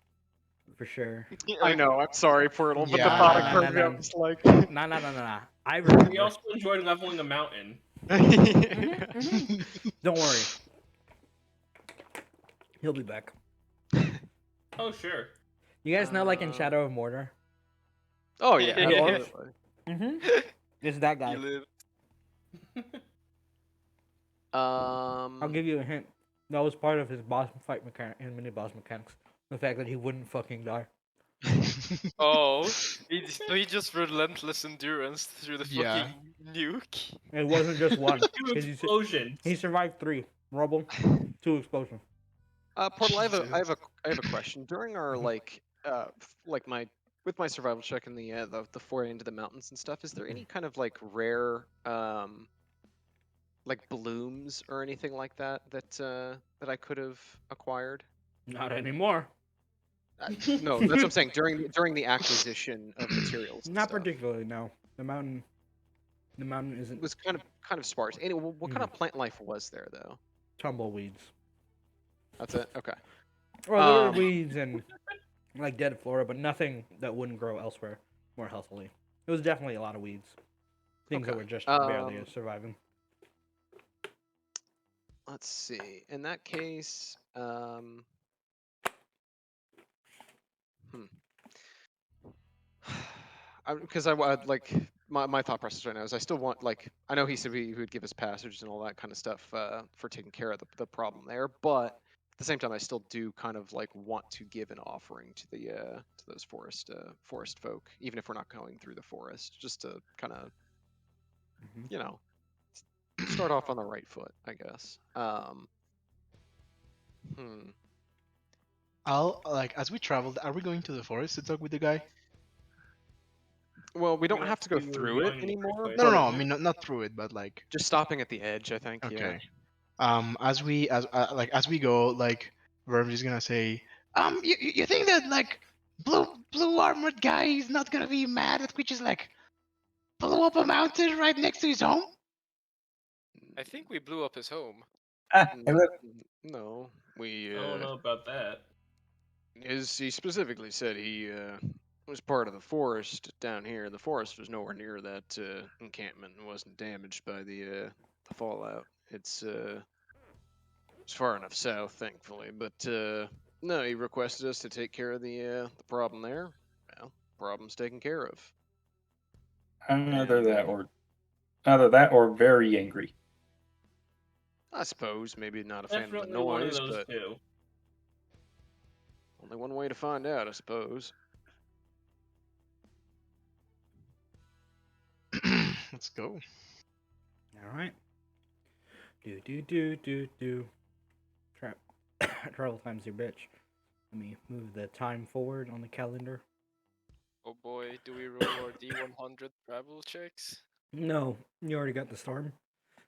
for sure. I know. I'm sorry, Portal, but the Yeah. thought Nah, occurred to me. nah, I'm just like. Nah. I We remember. also enjoyed leveling a mountain. Don't worry. He'll be back. Oh sure. You guys know, like in Shadow of Mordor? Oh yeah, Yeah. absolutely. Mm-hmm. It's that guy. You live. I'll give you a hint. That was part of his boss fight mechanic, his mini boss mechanics. The fact that he wouldn't fucking die. Oh, he just relentless endurance through the Yeah. fucking nuke. It wasn't just one. 2 explosions. He survived 3 rubble, 2 explosions. Portal, I have Jesus. a question. During our with my survival check in the foray into the mountains and stuff, is there any kind of like rare like blooms or anything like that that I could have acquired? Not anymore. No, that's what I'm saying. During the acquisition of materials. And Not stuff. particularly. No, the mountain isn't. It was kind of sparse. Anyway, what kind of plant life was there though? Tumbleweeds. That's it. Okay. Well, there were weeds and like dead flora, but nothing that wouldn't grow elsewhere more healthily. It was definitely a lot of weeds. Things that Okay. were just barely surviving. Let's see. In that case, because I like my thought process right now is I still want, like, I know he said he would give us passages and all that kind of stuff for taking care of the problem there, but at the same time I still do kind of like want to give an offering to the to those forest folk, even if we're not going through the forest, just to kind of you know start off on the right foot, I guess. I'll like as we traveled. Are we going to the forest to talk with the guy? Well, we don't Yeah, have to go we were through it going the anymore. right No, no, but no. I mean, not through it, but like. just stopping at the edge, I think. Okay. Yeah. As we go, like, Verm is gonna say, you think that like blue armored guy is not gonna be mad that we just like blew up a mountain right next to his home? I think we blew up his home. No, we. I don't know about that. He specifically said he was part of the forest down here. The forest was nowhere near that encampment and wasn't damaged by the fallout. It's far enough south, thankfully. But no, he requested us to take care of the problem there. Well, problem's taken care of. Either that or very angry. I suppose maybe not a fan of the Definitely one of noise, those but two. only one way to find out, I suppose. Let's go. All right. Do. Travel time's your bitch. Let me move the time forward on the calendar. Oh boy, do we roll our D100 travel checks? No, you already got the storm,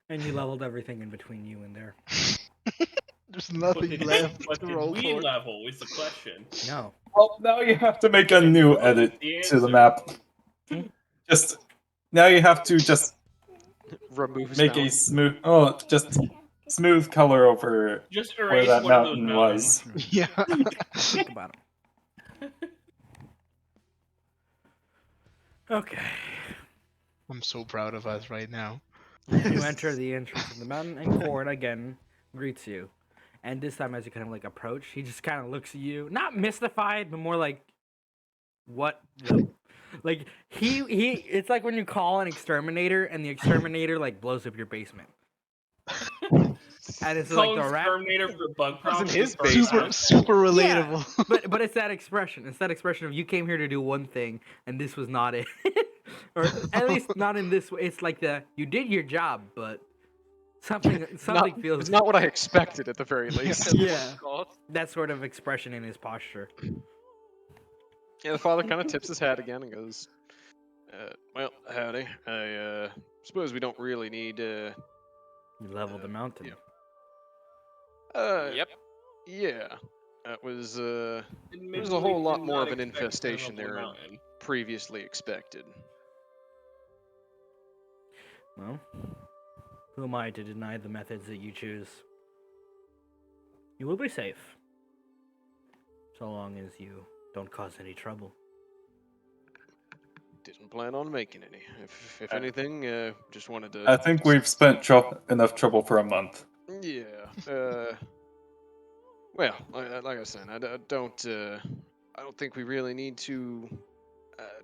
and you leveled everything in between you and there. There's nothing left But to did roll we for. level is the question. No. Well, now you have to make a new What is edit the to the answer? map. Just now you have to just Remove his make a mountain. smooth color over Just where erase that one of those mountain mountains. was. Yeah. Think about it. Okay. I'm so proud of us right now. You enter the entrance of the mountain, and Corn again greets you. And this time, as you kind of like approach, he just kind of looks at you, not mystified, but more like, what the? Like he. It's like when you call an exterminator, and the exterminator like blows up your basement. and it's Call like him the rat. Terminator for bug Wasn't problems. his the first base. time. super Yeah. relatable. But it's that expression. It's that expression of you came here to do one thing and this was not it, or at least not in this way. It's like you did your job, but something feels. It's not what I expected at the very least. Yeah. God. That sort of expression in his posture. Yeah, the father kind of tips his hat again and goes, well, howdy. I suppose we don't really need. You leveled the mountain. Yep. Yeah. That was. There's Admittedly, a whole lot did more not of an expect infestation Level there than Mountain. previously expected. Well, who am I to deny the methods that you choose? You will be safe, so long as you don't cause any trouble. Didn't plan on making any. If anything, just wanted to. I think we've spent enough trouble for a month. Yeah. Well, like I was saying, I don't. I don't think we really need to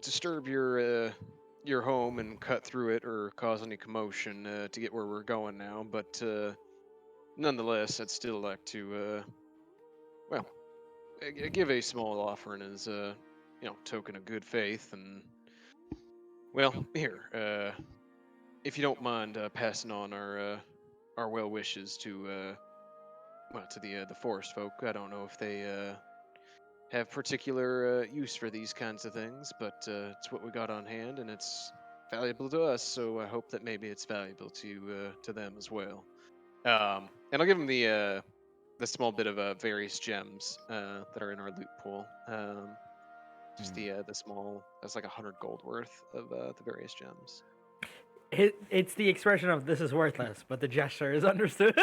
disturb your home and cut through it or cause any commotion to get where we're going now. But nonetheless, I'd still like to, well, give a small offering as token of good faith. And well, here, if you don't mind passing on our well wishes to the forest folk. I don't know if they have particular use for these kinds of things, but it's what we got on hand, and it's valuable to us. So I hope that maybe it's valuable to them as well. And I'll give them the small bit of various gems that are in our loot pool. Just the small, that's like 100 gold worth of the various gems. It's the expression of this is worthless, but the gesture is understood.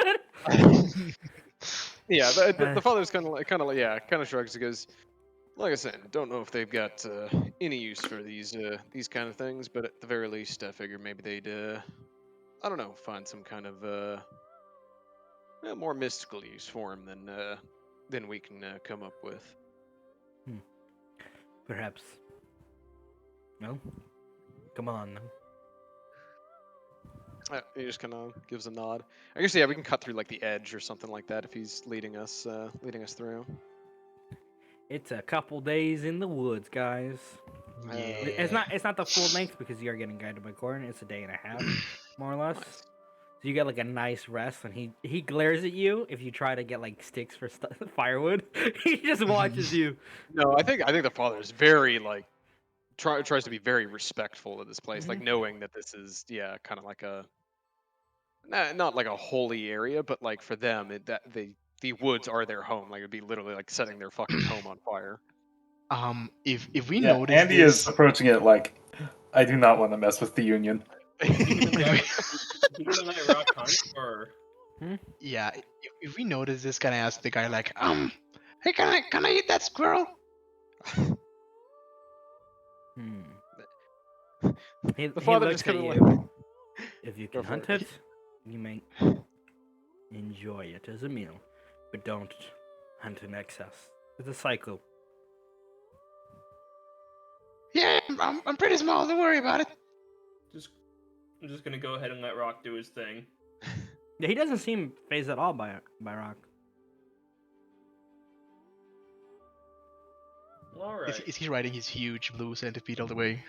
Yeah, the father's kind of shrugs. He goes, like I said, don't know if they've got any use for these kind of things, but at the very least, I figure maybe they'd I don't know, find some kind of more mystical use for him than we can come up with. Perhaps. No. Come on. He just kind of gives a nod. I guess we can cut through like the edge or something like that if he's leading us through. It's a couple days in the woods, guys. It's not the full length because you are getting guided by Corin. It's a day and a half, more or less. Nice. So you get like a nice rest, and he glares at you if you try to get like sticks for firewood. He just watches you. No, I think the father is very like tries to be very respectful of this place, like knowing that this is kind of like a not like a holy area, but like for them the woods are their home. Like it'd be literally like setting their fucking home on fire. If we Yeah, notice Andy this, is approaching it like, I do not want to mess with the Union. You gonna let Rock hunt or? yeah, if we notice this, can I ask the guy like, hey, can I eat that squirrel? He father looks just at kinda you. If you Go can for hunt it. it, you may enjoy it as a meal, but don't hunt in excess. It's a cycle. Yeah, I'm pretty small. Don't worry about it. I'm just gonna go ahead and let Rock do his thing. Yeah, he doesn't seem phased at all by Rock. All right. Is he riding his huge blue centipede all the way?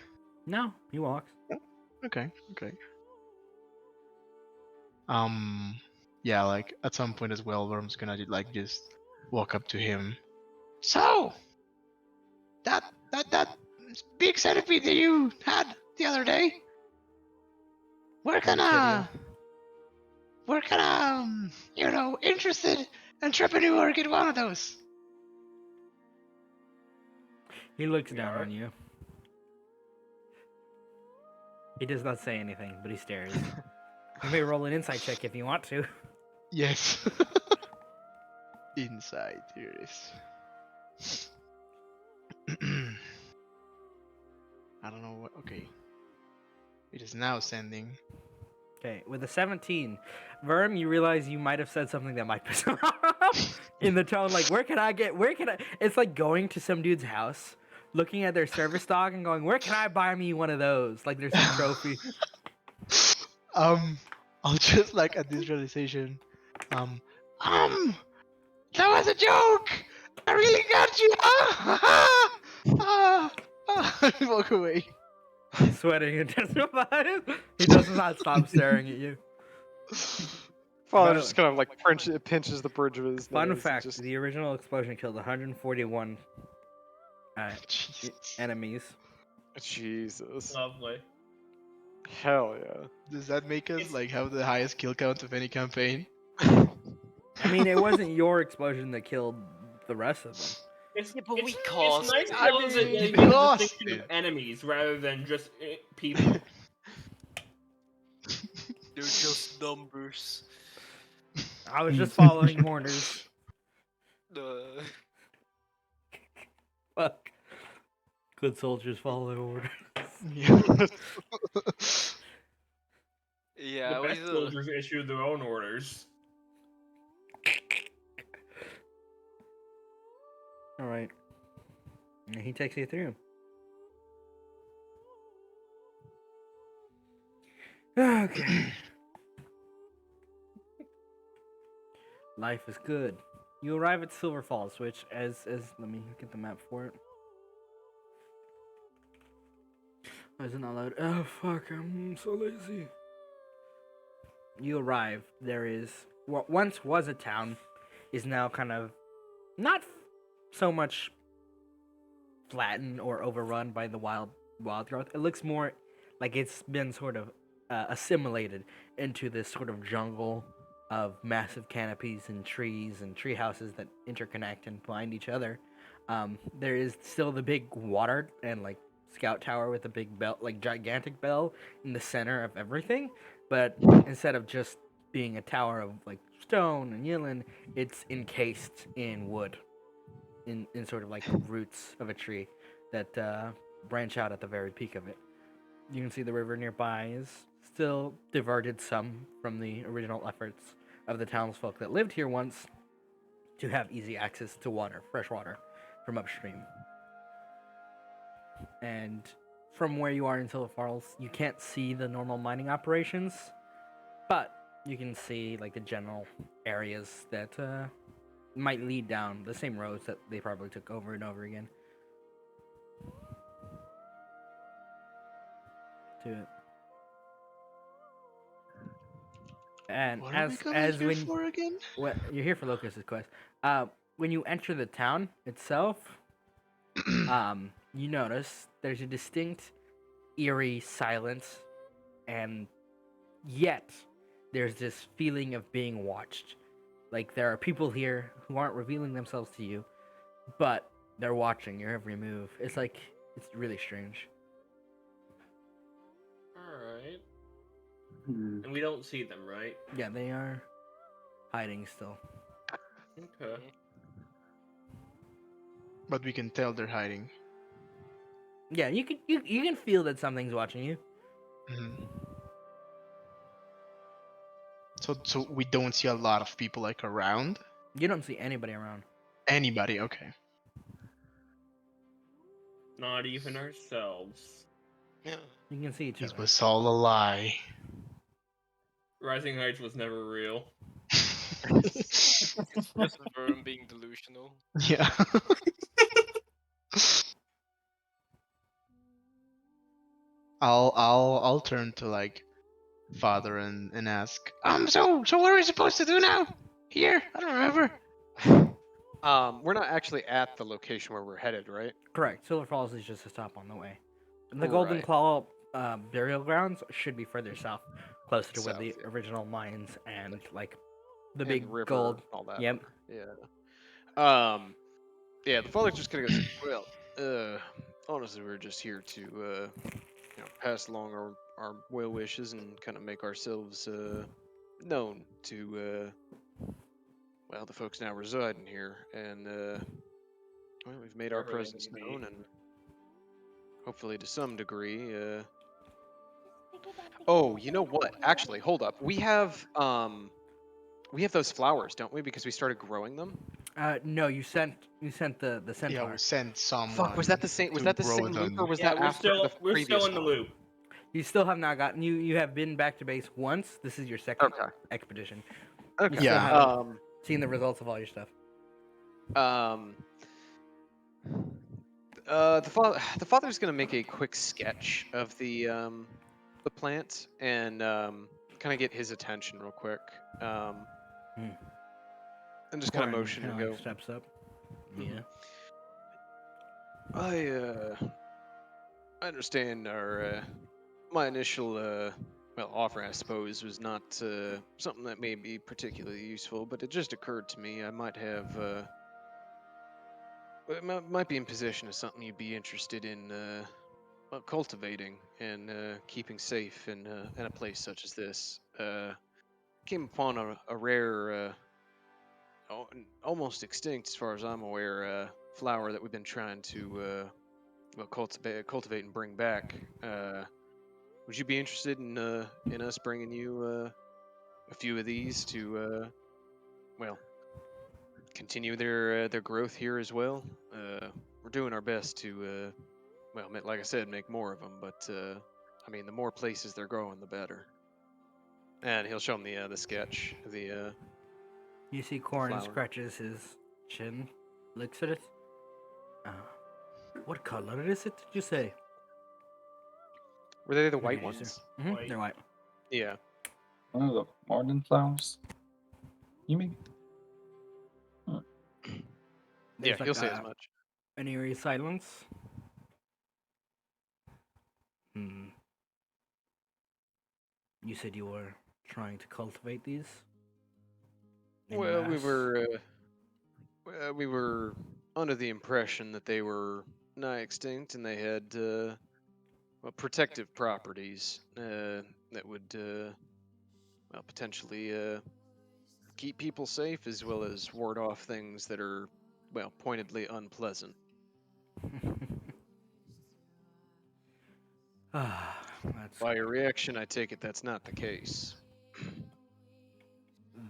No, he walks. Okay. Yeah, like at some point as well, Worm's gonna like just walk up to him. So, that big centipede that you had the other day, we're kinda interested entrepreneur get one of those. He looks down on you. He does not say anything, but he stares. You may roll an insight check if you want to. Yes. Inside, here it is. I don't know what. Okay. It is now sending. Okay, with a 17, Verm, you realize you might have said something that might piss him off. In the tone like, where can I? It's like going to some dude's house, looking at their service dog and going, where can I buy me one of those? Like there's a trophy. I'll just like at this realization, Um, that was a joke. I really got you. Walk away. He's sweating and testifies. He does not stop staring at you. Father By just the kind of like pinches the bridge of his Fun nose. and fact: just... the original explosion killed 141 Jesus. enemies. Jesus. Lovely. Hell yeah. Does that make us It's- like have the highest kill count of any campaign? I mean, it wasn't your explosion that killed the rest of them. It's, Yeah, but it's, we it's caused nice it. to I know that mean, they we made a caused distinction of it. enemies rather than just people. They're just numbers. I was just following orders. Uh, Fuck. Good soldiers follow orders. Yeah. yeah, The we best soldiers issue their own orders. All right. And he takes you through. Okay. Life is good. You arrive at Silver Falls, which as let me get the map for it. Why is it not load? Oh fuck! I'm so lazy. You arrive. There is what once was a town, is now kind of not so much flattened or overrun by the wild growth. It looks more like it's been sort of assimilated into this sort of jungle of massive canopies and tree houses that interconnect and bind each other. There is still the big water and like scout tower with a big bell, like gigantic bell in the center of everything, but instead of just being a tower of like stone and yellin, it's encased in wood, in sort of like roots of a tree that branch out at the very peak of it. You can see the river nearby is still diverted some from the original efforts of the townsfolk that lived here once to have easy access to water, fresh water, from upstream. And from where you are in Silver Falls, you can't see the normal mining operations, but you can see like the general areas that might lead down the same roads that they probably took over and over again to it. And What are we coming as here when for again? what you're here for Locust's quest. When you enter the town itself, you notice there's a distinct eerie silence, and yet there's this feeling of being watched. Like there are people here who aren't revealing themselves to you, but they're watching your every move. It's like it's really strange. Alright. Hmm. And we don't see them, right? Yeah, they are hiding still. Okay. But we can tell they're hiding. Yeah, you can feel that something's watching you. Mhm. So we don't see a lot of people like around. You don't see anybody around. Anybody? Okay. Not even ourselves. yeah. You can see each It other. was all a lie. Rising Heights was never real. Just Vern being delusional. Yeah. I'll turn to like father and ask. So what are we supposed to do now? Here? I don't remember. We're not actually at the location where we're headed, right? Correct. Silver Falls is just a stop on the way. The Golden Right. Claw burial grounds should be further south, closer to where South, the yeah. original mines and like the And big river, gold. all that. Yep. Yeah. Yeah. The father's just gonna go. Well, honestly, we're just here to, pass along our well wishes and kind of make ourselves known to well, the folks now residing here, and well, we've made our Wherever they presence may be. known, and hopefully to some degree. Oh, you know what? Actually, hold up. We have those flowers, don't we? Because we started growing them. No, you sent the Yeah, centaur. we sent someone. Fuck, was that the same? Was to that the grow same loop, them. or was Yeah, that we're after still the previous in the one? loop. You still have not gotten. You have been back to base once. This is your second Okay. expedition. Okay. still Yeah. haven't seen the results of all your stuff. The father's gonna make a quick sketch of the plant and kind of get his attention real quick. Hmm. And just kind of Warren motion and kinda, go. like, steps up. Mhm. Yeah. I understand our my initial offer, I suppose, was not something that may be particularly useful, but it just occurred to me I might have might be in possession of something you'd be interested in cultivating and keeping safe in a place such as this. Came upon a rare, almost extinct, as far as I'm aware, flower that we've been trying to cultivate and bring back. Would you be interested in us bringing you a few of these to continue their growth here as well? We're doing our best to like I said, make more of them, but I mean, the more places they're growing, the better. And he'll show him the sketch, the You see Corin flower. scratches his chin, looks at it. What color is it, did you say? Were they the What white did you say? ones? White. They're white. Yeah. One of the morning flowers. You mean? Yeah, There's he'll like say as much. an eerie silence. You said you were trying to cultivate these? En Well, masse? we were under the impression that they were nigh extinct and they had protective properties that would potentially keep people safe as well as ward off things that are pointedly unpleasant. That's By your reaction, I take it that's not the case.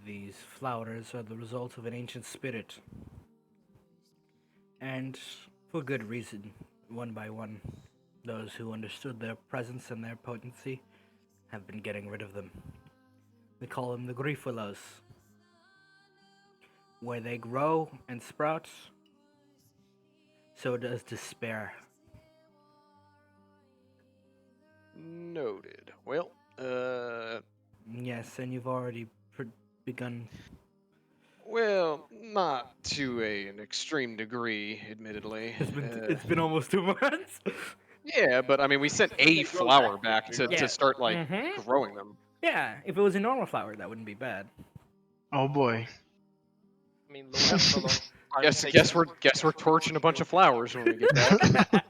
These flowers are the result of an ancient spirit. And for good reason, one by one, those who understood their presence and their potency have been getting rid of them. We call them the grief willows. Where they grow and sprout, so does despair. Noted. Well, Yes, and you've already begun. well, not to an extreme degree, admittedly. It's been almost 2 months. Yeah, but I mean, we sent a flower back to Yeah. start like Mhm. growing them. Yeah, if it was a normal flower, that wouldn't be bad. Oh boy. I mean, Lord, so long. Guess we're torching a bunch of flowers when we get back.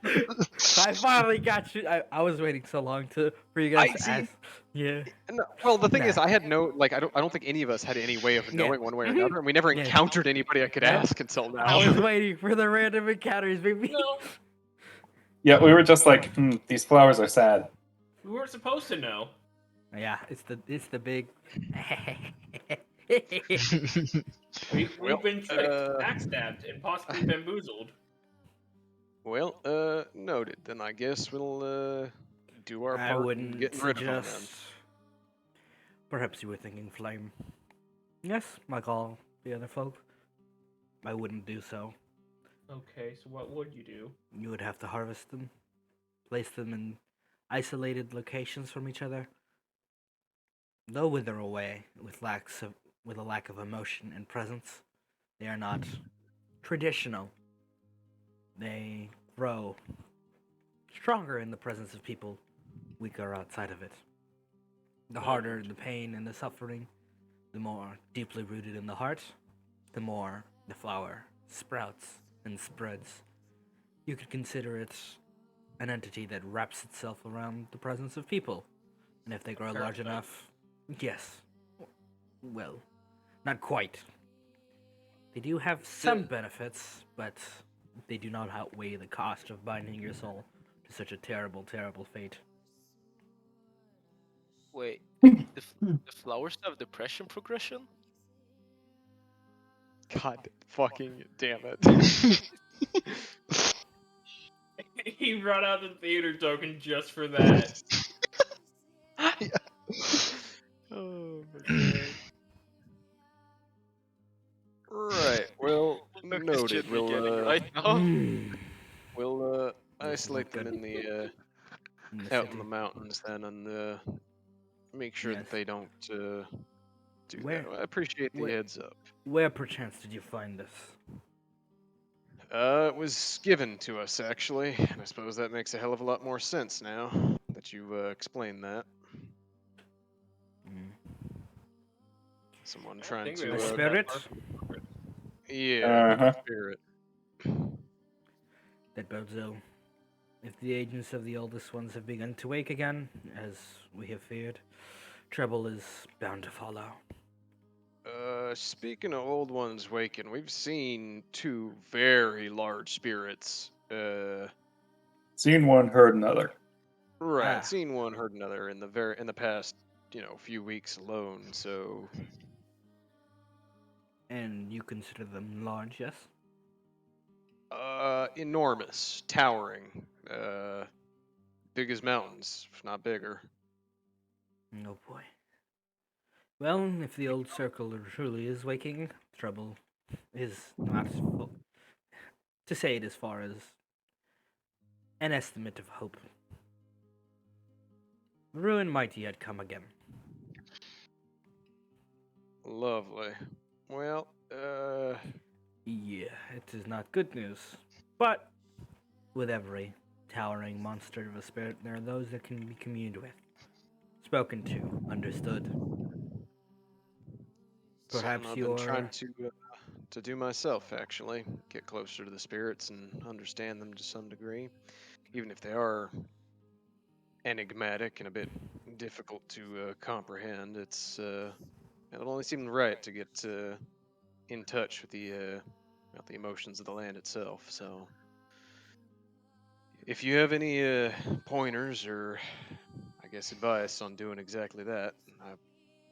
So I finally got you. I was waiting so long for you guys I to see. ask. Yeah. No, well, the thing Nah. is, I had no like I don't think any of us had any way of Yeah. knowing one way or Mhm. another, and we never Yeah. encountered anybody I could Yeah. ask until now. I was waiting for the random encounters, baby. No, Yeah, we were just like, these flowers are sad. we weren't supposed to know. Yeah, it's the big. We've Well, been tricked, backstabbed, and possibly bamboozled. Noted. Then I guess we'll do our I part in wouldn't getting rid of them then. suggest. Perhaps you were thinking flame. Yes, like all the other folk. I wouldn't do so. Okay, so what would you do? You would have to harvest them, place them in isolated locations from each other. They'll wither away with a lack of emotion and presence. They are not traditional. They grow stronger in the presence of people, weaker outside of it. The harder the pain and the suffering, the more deeply rooted in the heart, the more the flower sprouts and spreads. You could consider it an entity that wraps itself around the presence of people. And if they grow large Parasite. enough, yes. Well, not quite. They do have some benefits, but they do not outweigh the cost of binding your soul to such a terrible, terrible fate. Wait, the flowers have depression progression? God fucking damn it. He brought out the theater token just for that. Oh my god. drunk this Noted. should be getting right now? We'll This is not isolate them good. in the In the out city. in the mountains then, and make sure Yes. that they don't do Where- that. I appreciate the where- heads up. Where perchance did you find this? It was given to us actually, and I suppose that makes a hell of a lot more sense now that you explained that. Someone I trying think to we A were that spirit? far from the secret. yeah, Uh-huh. spirit. That bodes ill. If the agents of the oldest ones have begun to wake again, as we have feared, trouble is bound to follow. Speaking of old ones waking, we've seen two very large spirits. Seen one, heard another. Right, Ah. seen one, heard another in the past, few weeks alone. So, And you consider them large, yes? enormous, towering, big as mountains, if not bigger. Oh boy. Well, if the old circle truly is waking, trouble is not to say it as far as an estimate of hope. Ruin might yet come again. Lovely. Well, Yeah, it is not good news. But with every towering monster of a spirit, there are those that can be communed with, spoken to, understood. Perhaps something I've been trying to do myself, actually. Get closer to the spirits and understand them to some degree, even if they are enigmatic and a bit difficult to comprehend. It'll only seem right to get in touch with the emotions of the land itself. So, if you have any pointers or, I guess, advice on doing exactly that, I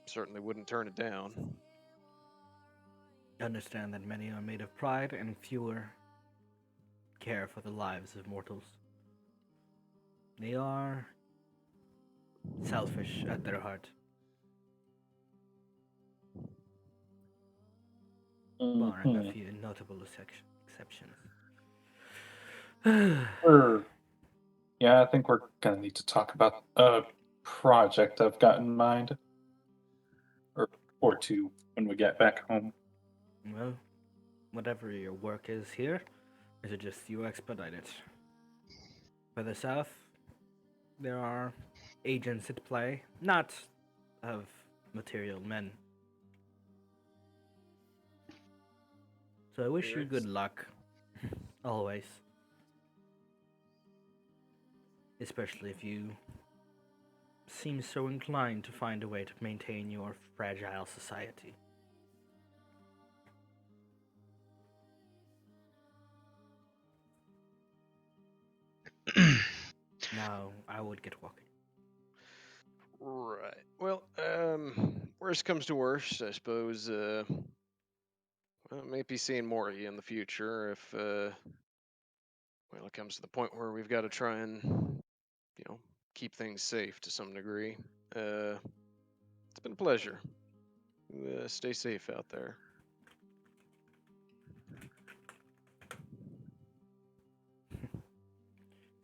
certainly wouldn't turn it down. understand that many are made of pride and fewer care for the lives of mortals. They are selfish at their heart. Barring a few notable exceptions. Yeah, I think we're gonna need to talk about a project I've got in mind, or two when we get back home. Well, whatever your work is here, I suggest you expedite it. Further south, there are agents at play, not of material men. So I wish you good luck, always. Especially if you seem so inclined to find a way to maintain your fragile society. Now, I would get walking. Right. Well, worst comes to worst, I suppose. Well, I may be seeing more of you in the future if, well, it comes to the point where we've got to try and, keep things safe to some degree. It's been a pleasure. Stay safe out there.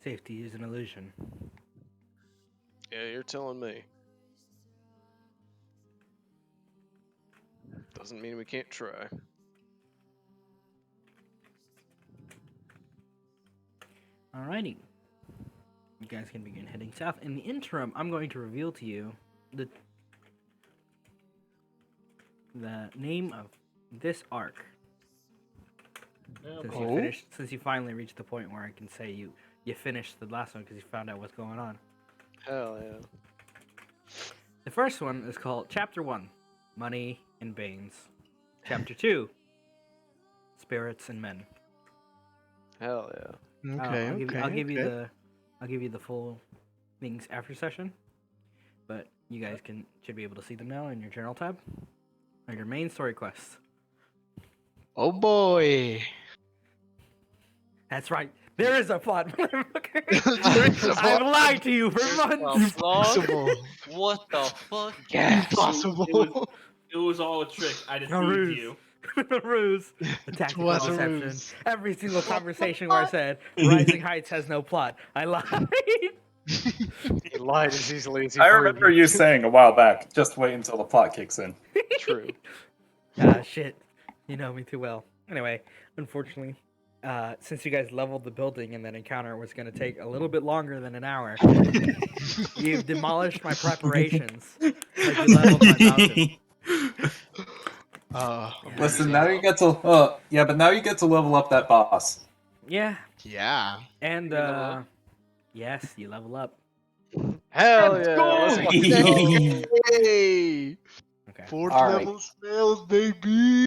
Safety is an illusion. Yeah, you're telling me. Doesn't mean we can't try. Alrighty. You guys can begin heading south. In the interim, I'm going to reveal to you the name of this arc. Since you finished, since you finally reached the point where I can say you finished the last one because you found out what's going on. Hell yeah. The first one is called Chapter 1, Money and Banes. Chapter 2, Spirits and Men. Hell yeah. Okay, I'll give you okay. the full things after session, but you guys should be able to see them now in your journal tab, or your main story quests. Oh boy. That's right. There is a plot. There is a I've plot. lied to you for months. Impossible. What the fuck? Impossible. It was all a trick. I A deceived ruse. you. a ruse. A tactical was a deception. ruse. Every single What the conversation where I fuck? said Rising Heights has no plot, I lied. He lied as easily as he I remember you breathed. saying a while back, just wait until the plot kicks in. True. Shit. You know me too well. Anyway, unfortunately, since you guys leveled the building and that encounter was going to take a little bit longer than an hour, you've demolished my preparations. Like you leveled my mountain. Listen, now you get to but now you get to level up that boss. Yeah, Yeah. and You level up? yes, you level up. Hell yeah! Let's fucking go. Hey! Okay. Fourth Alright. level spells, baby!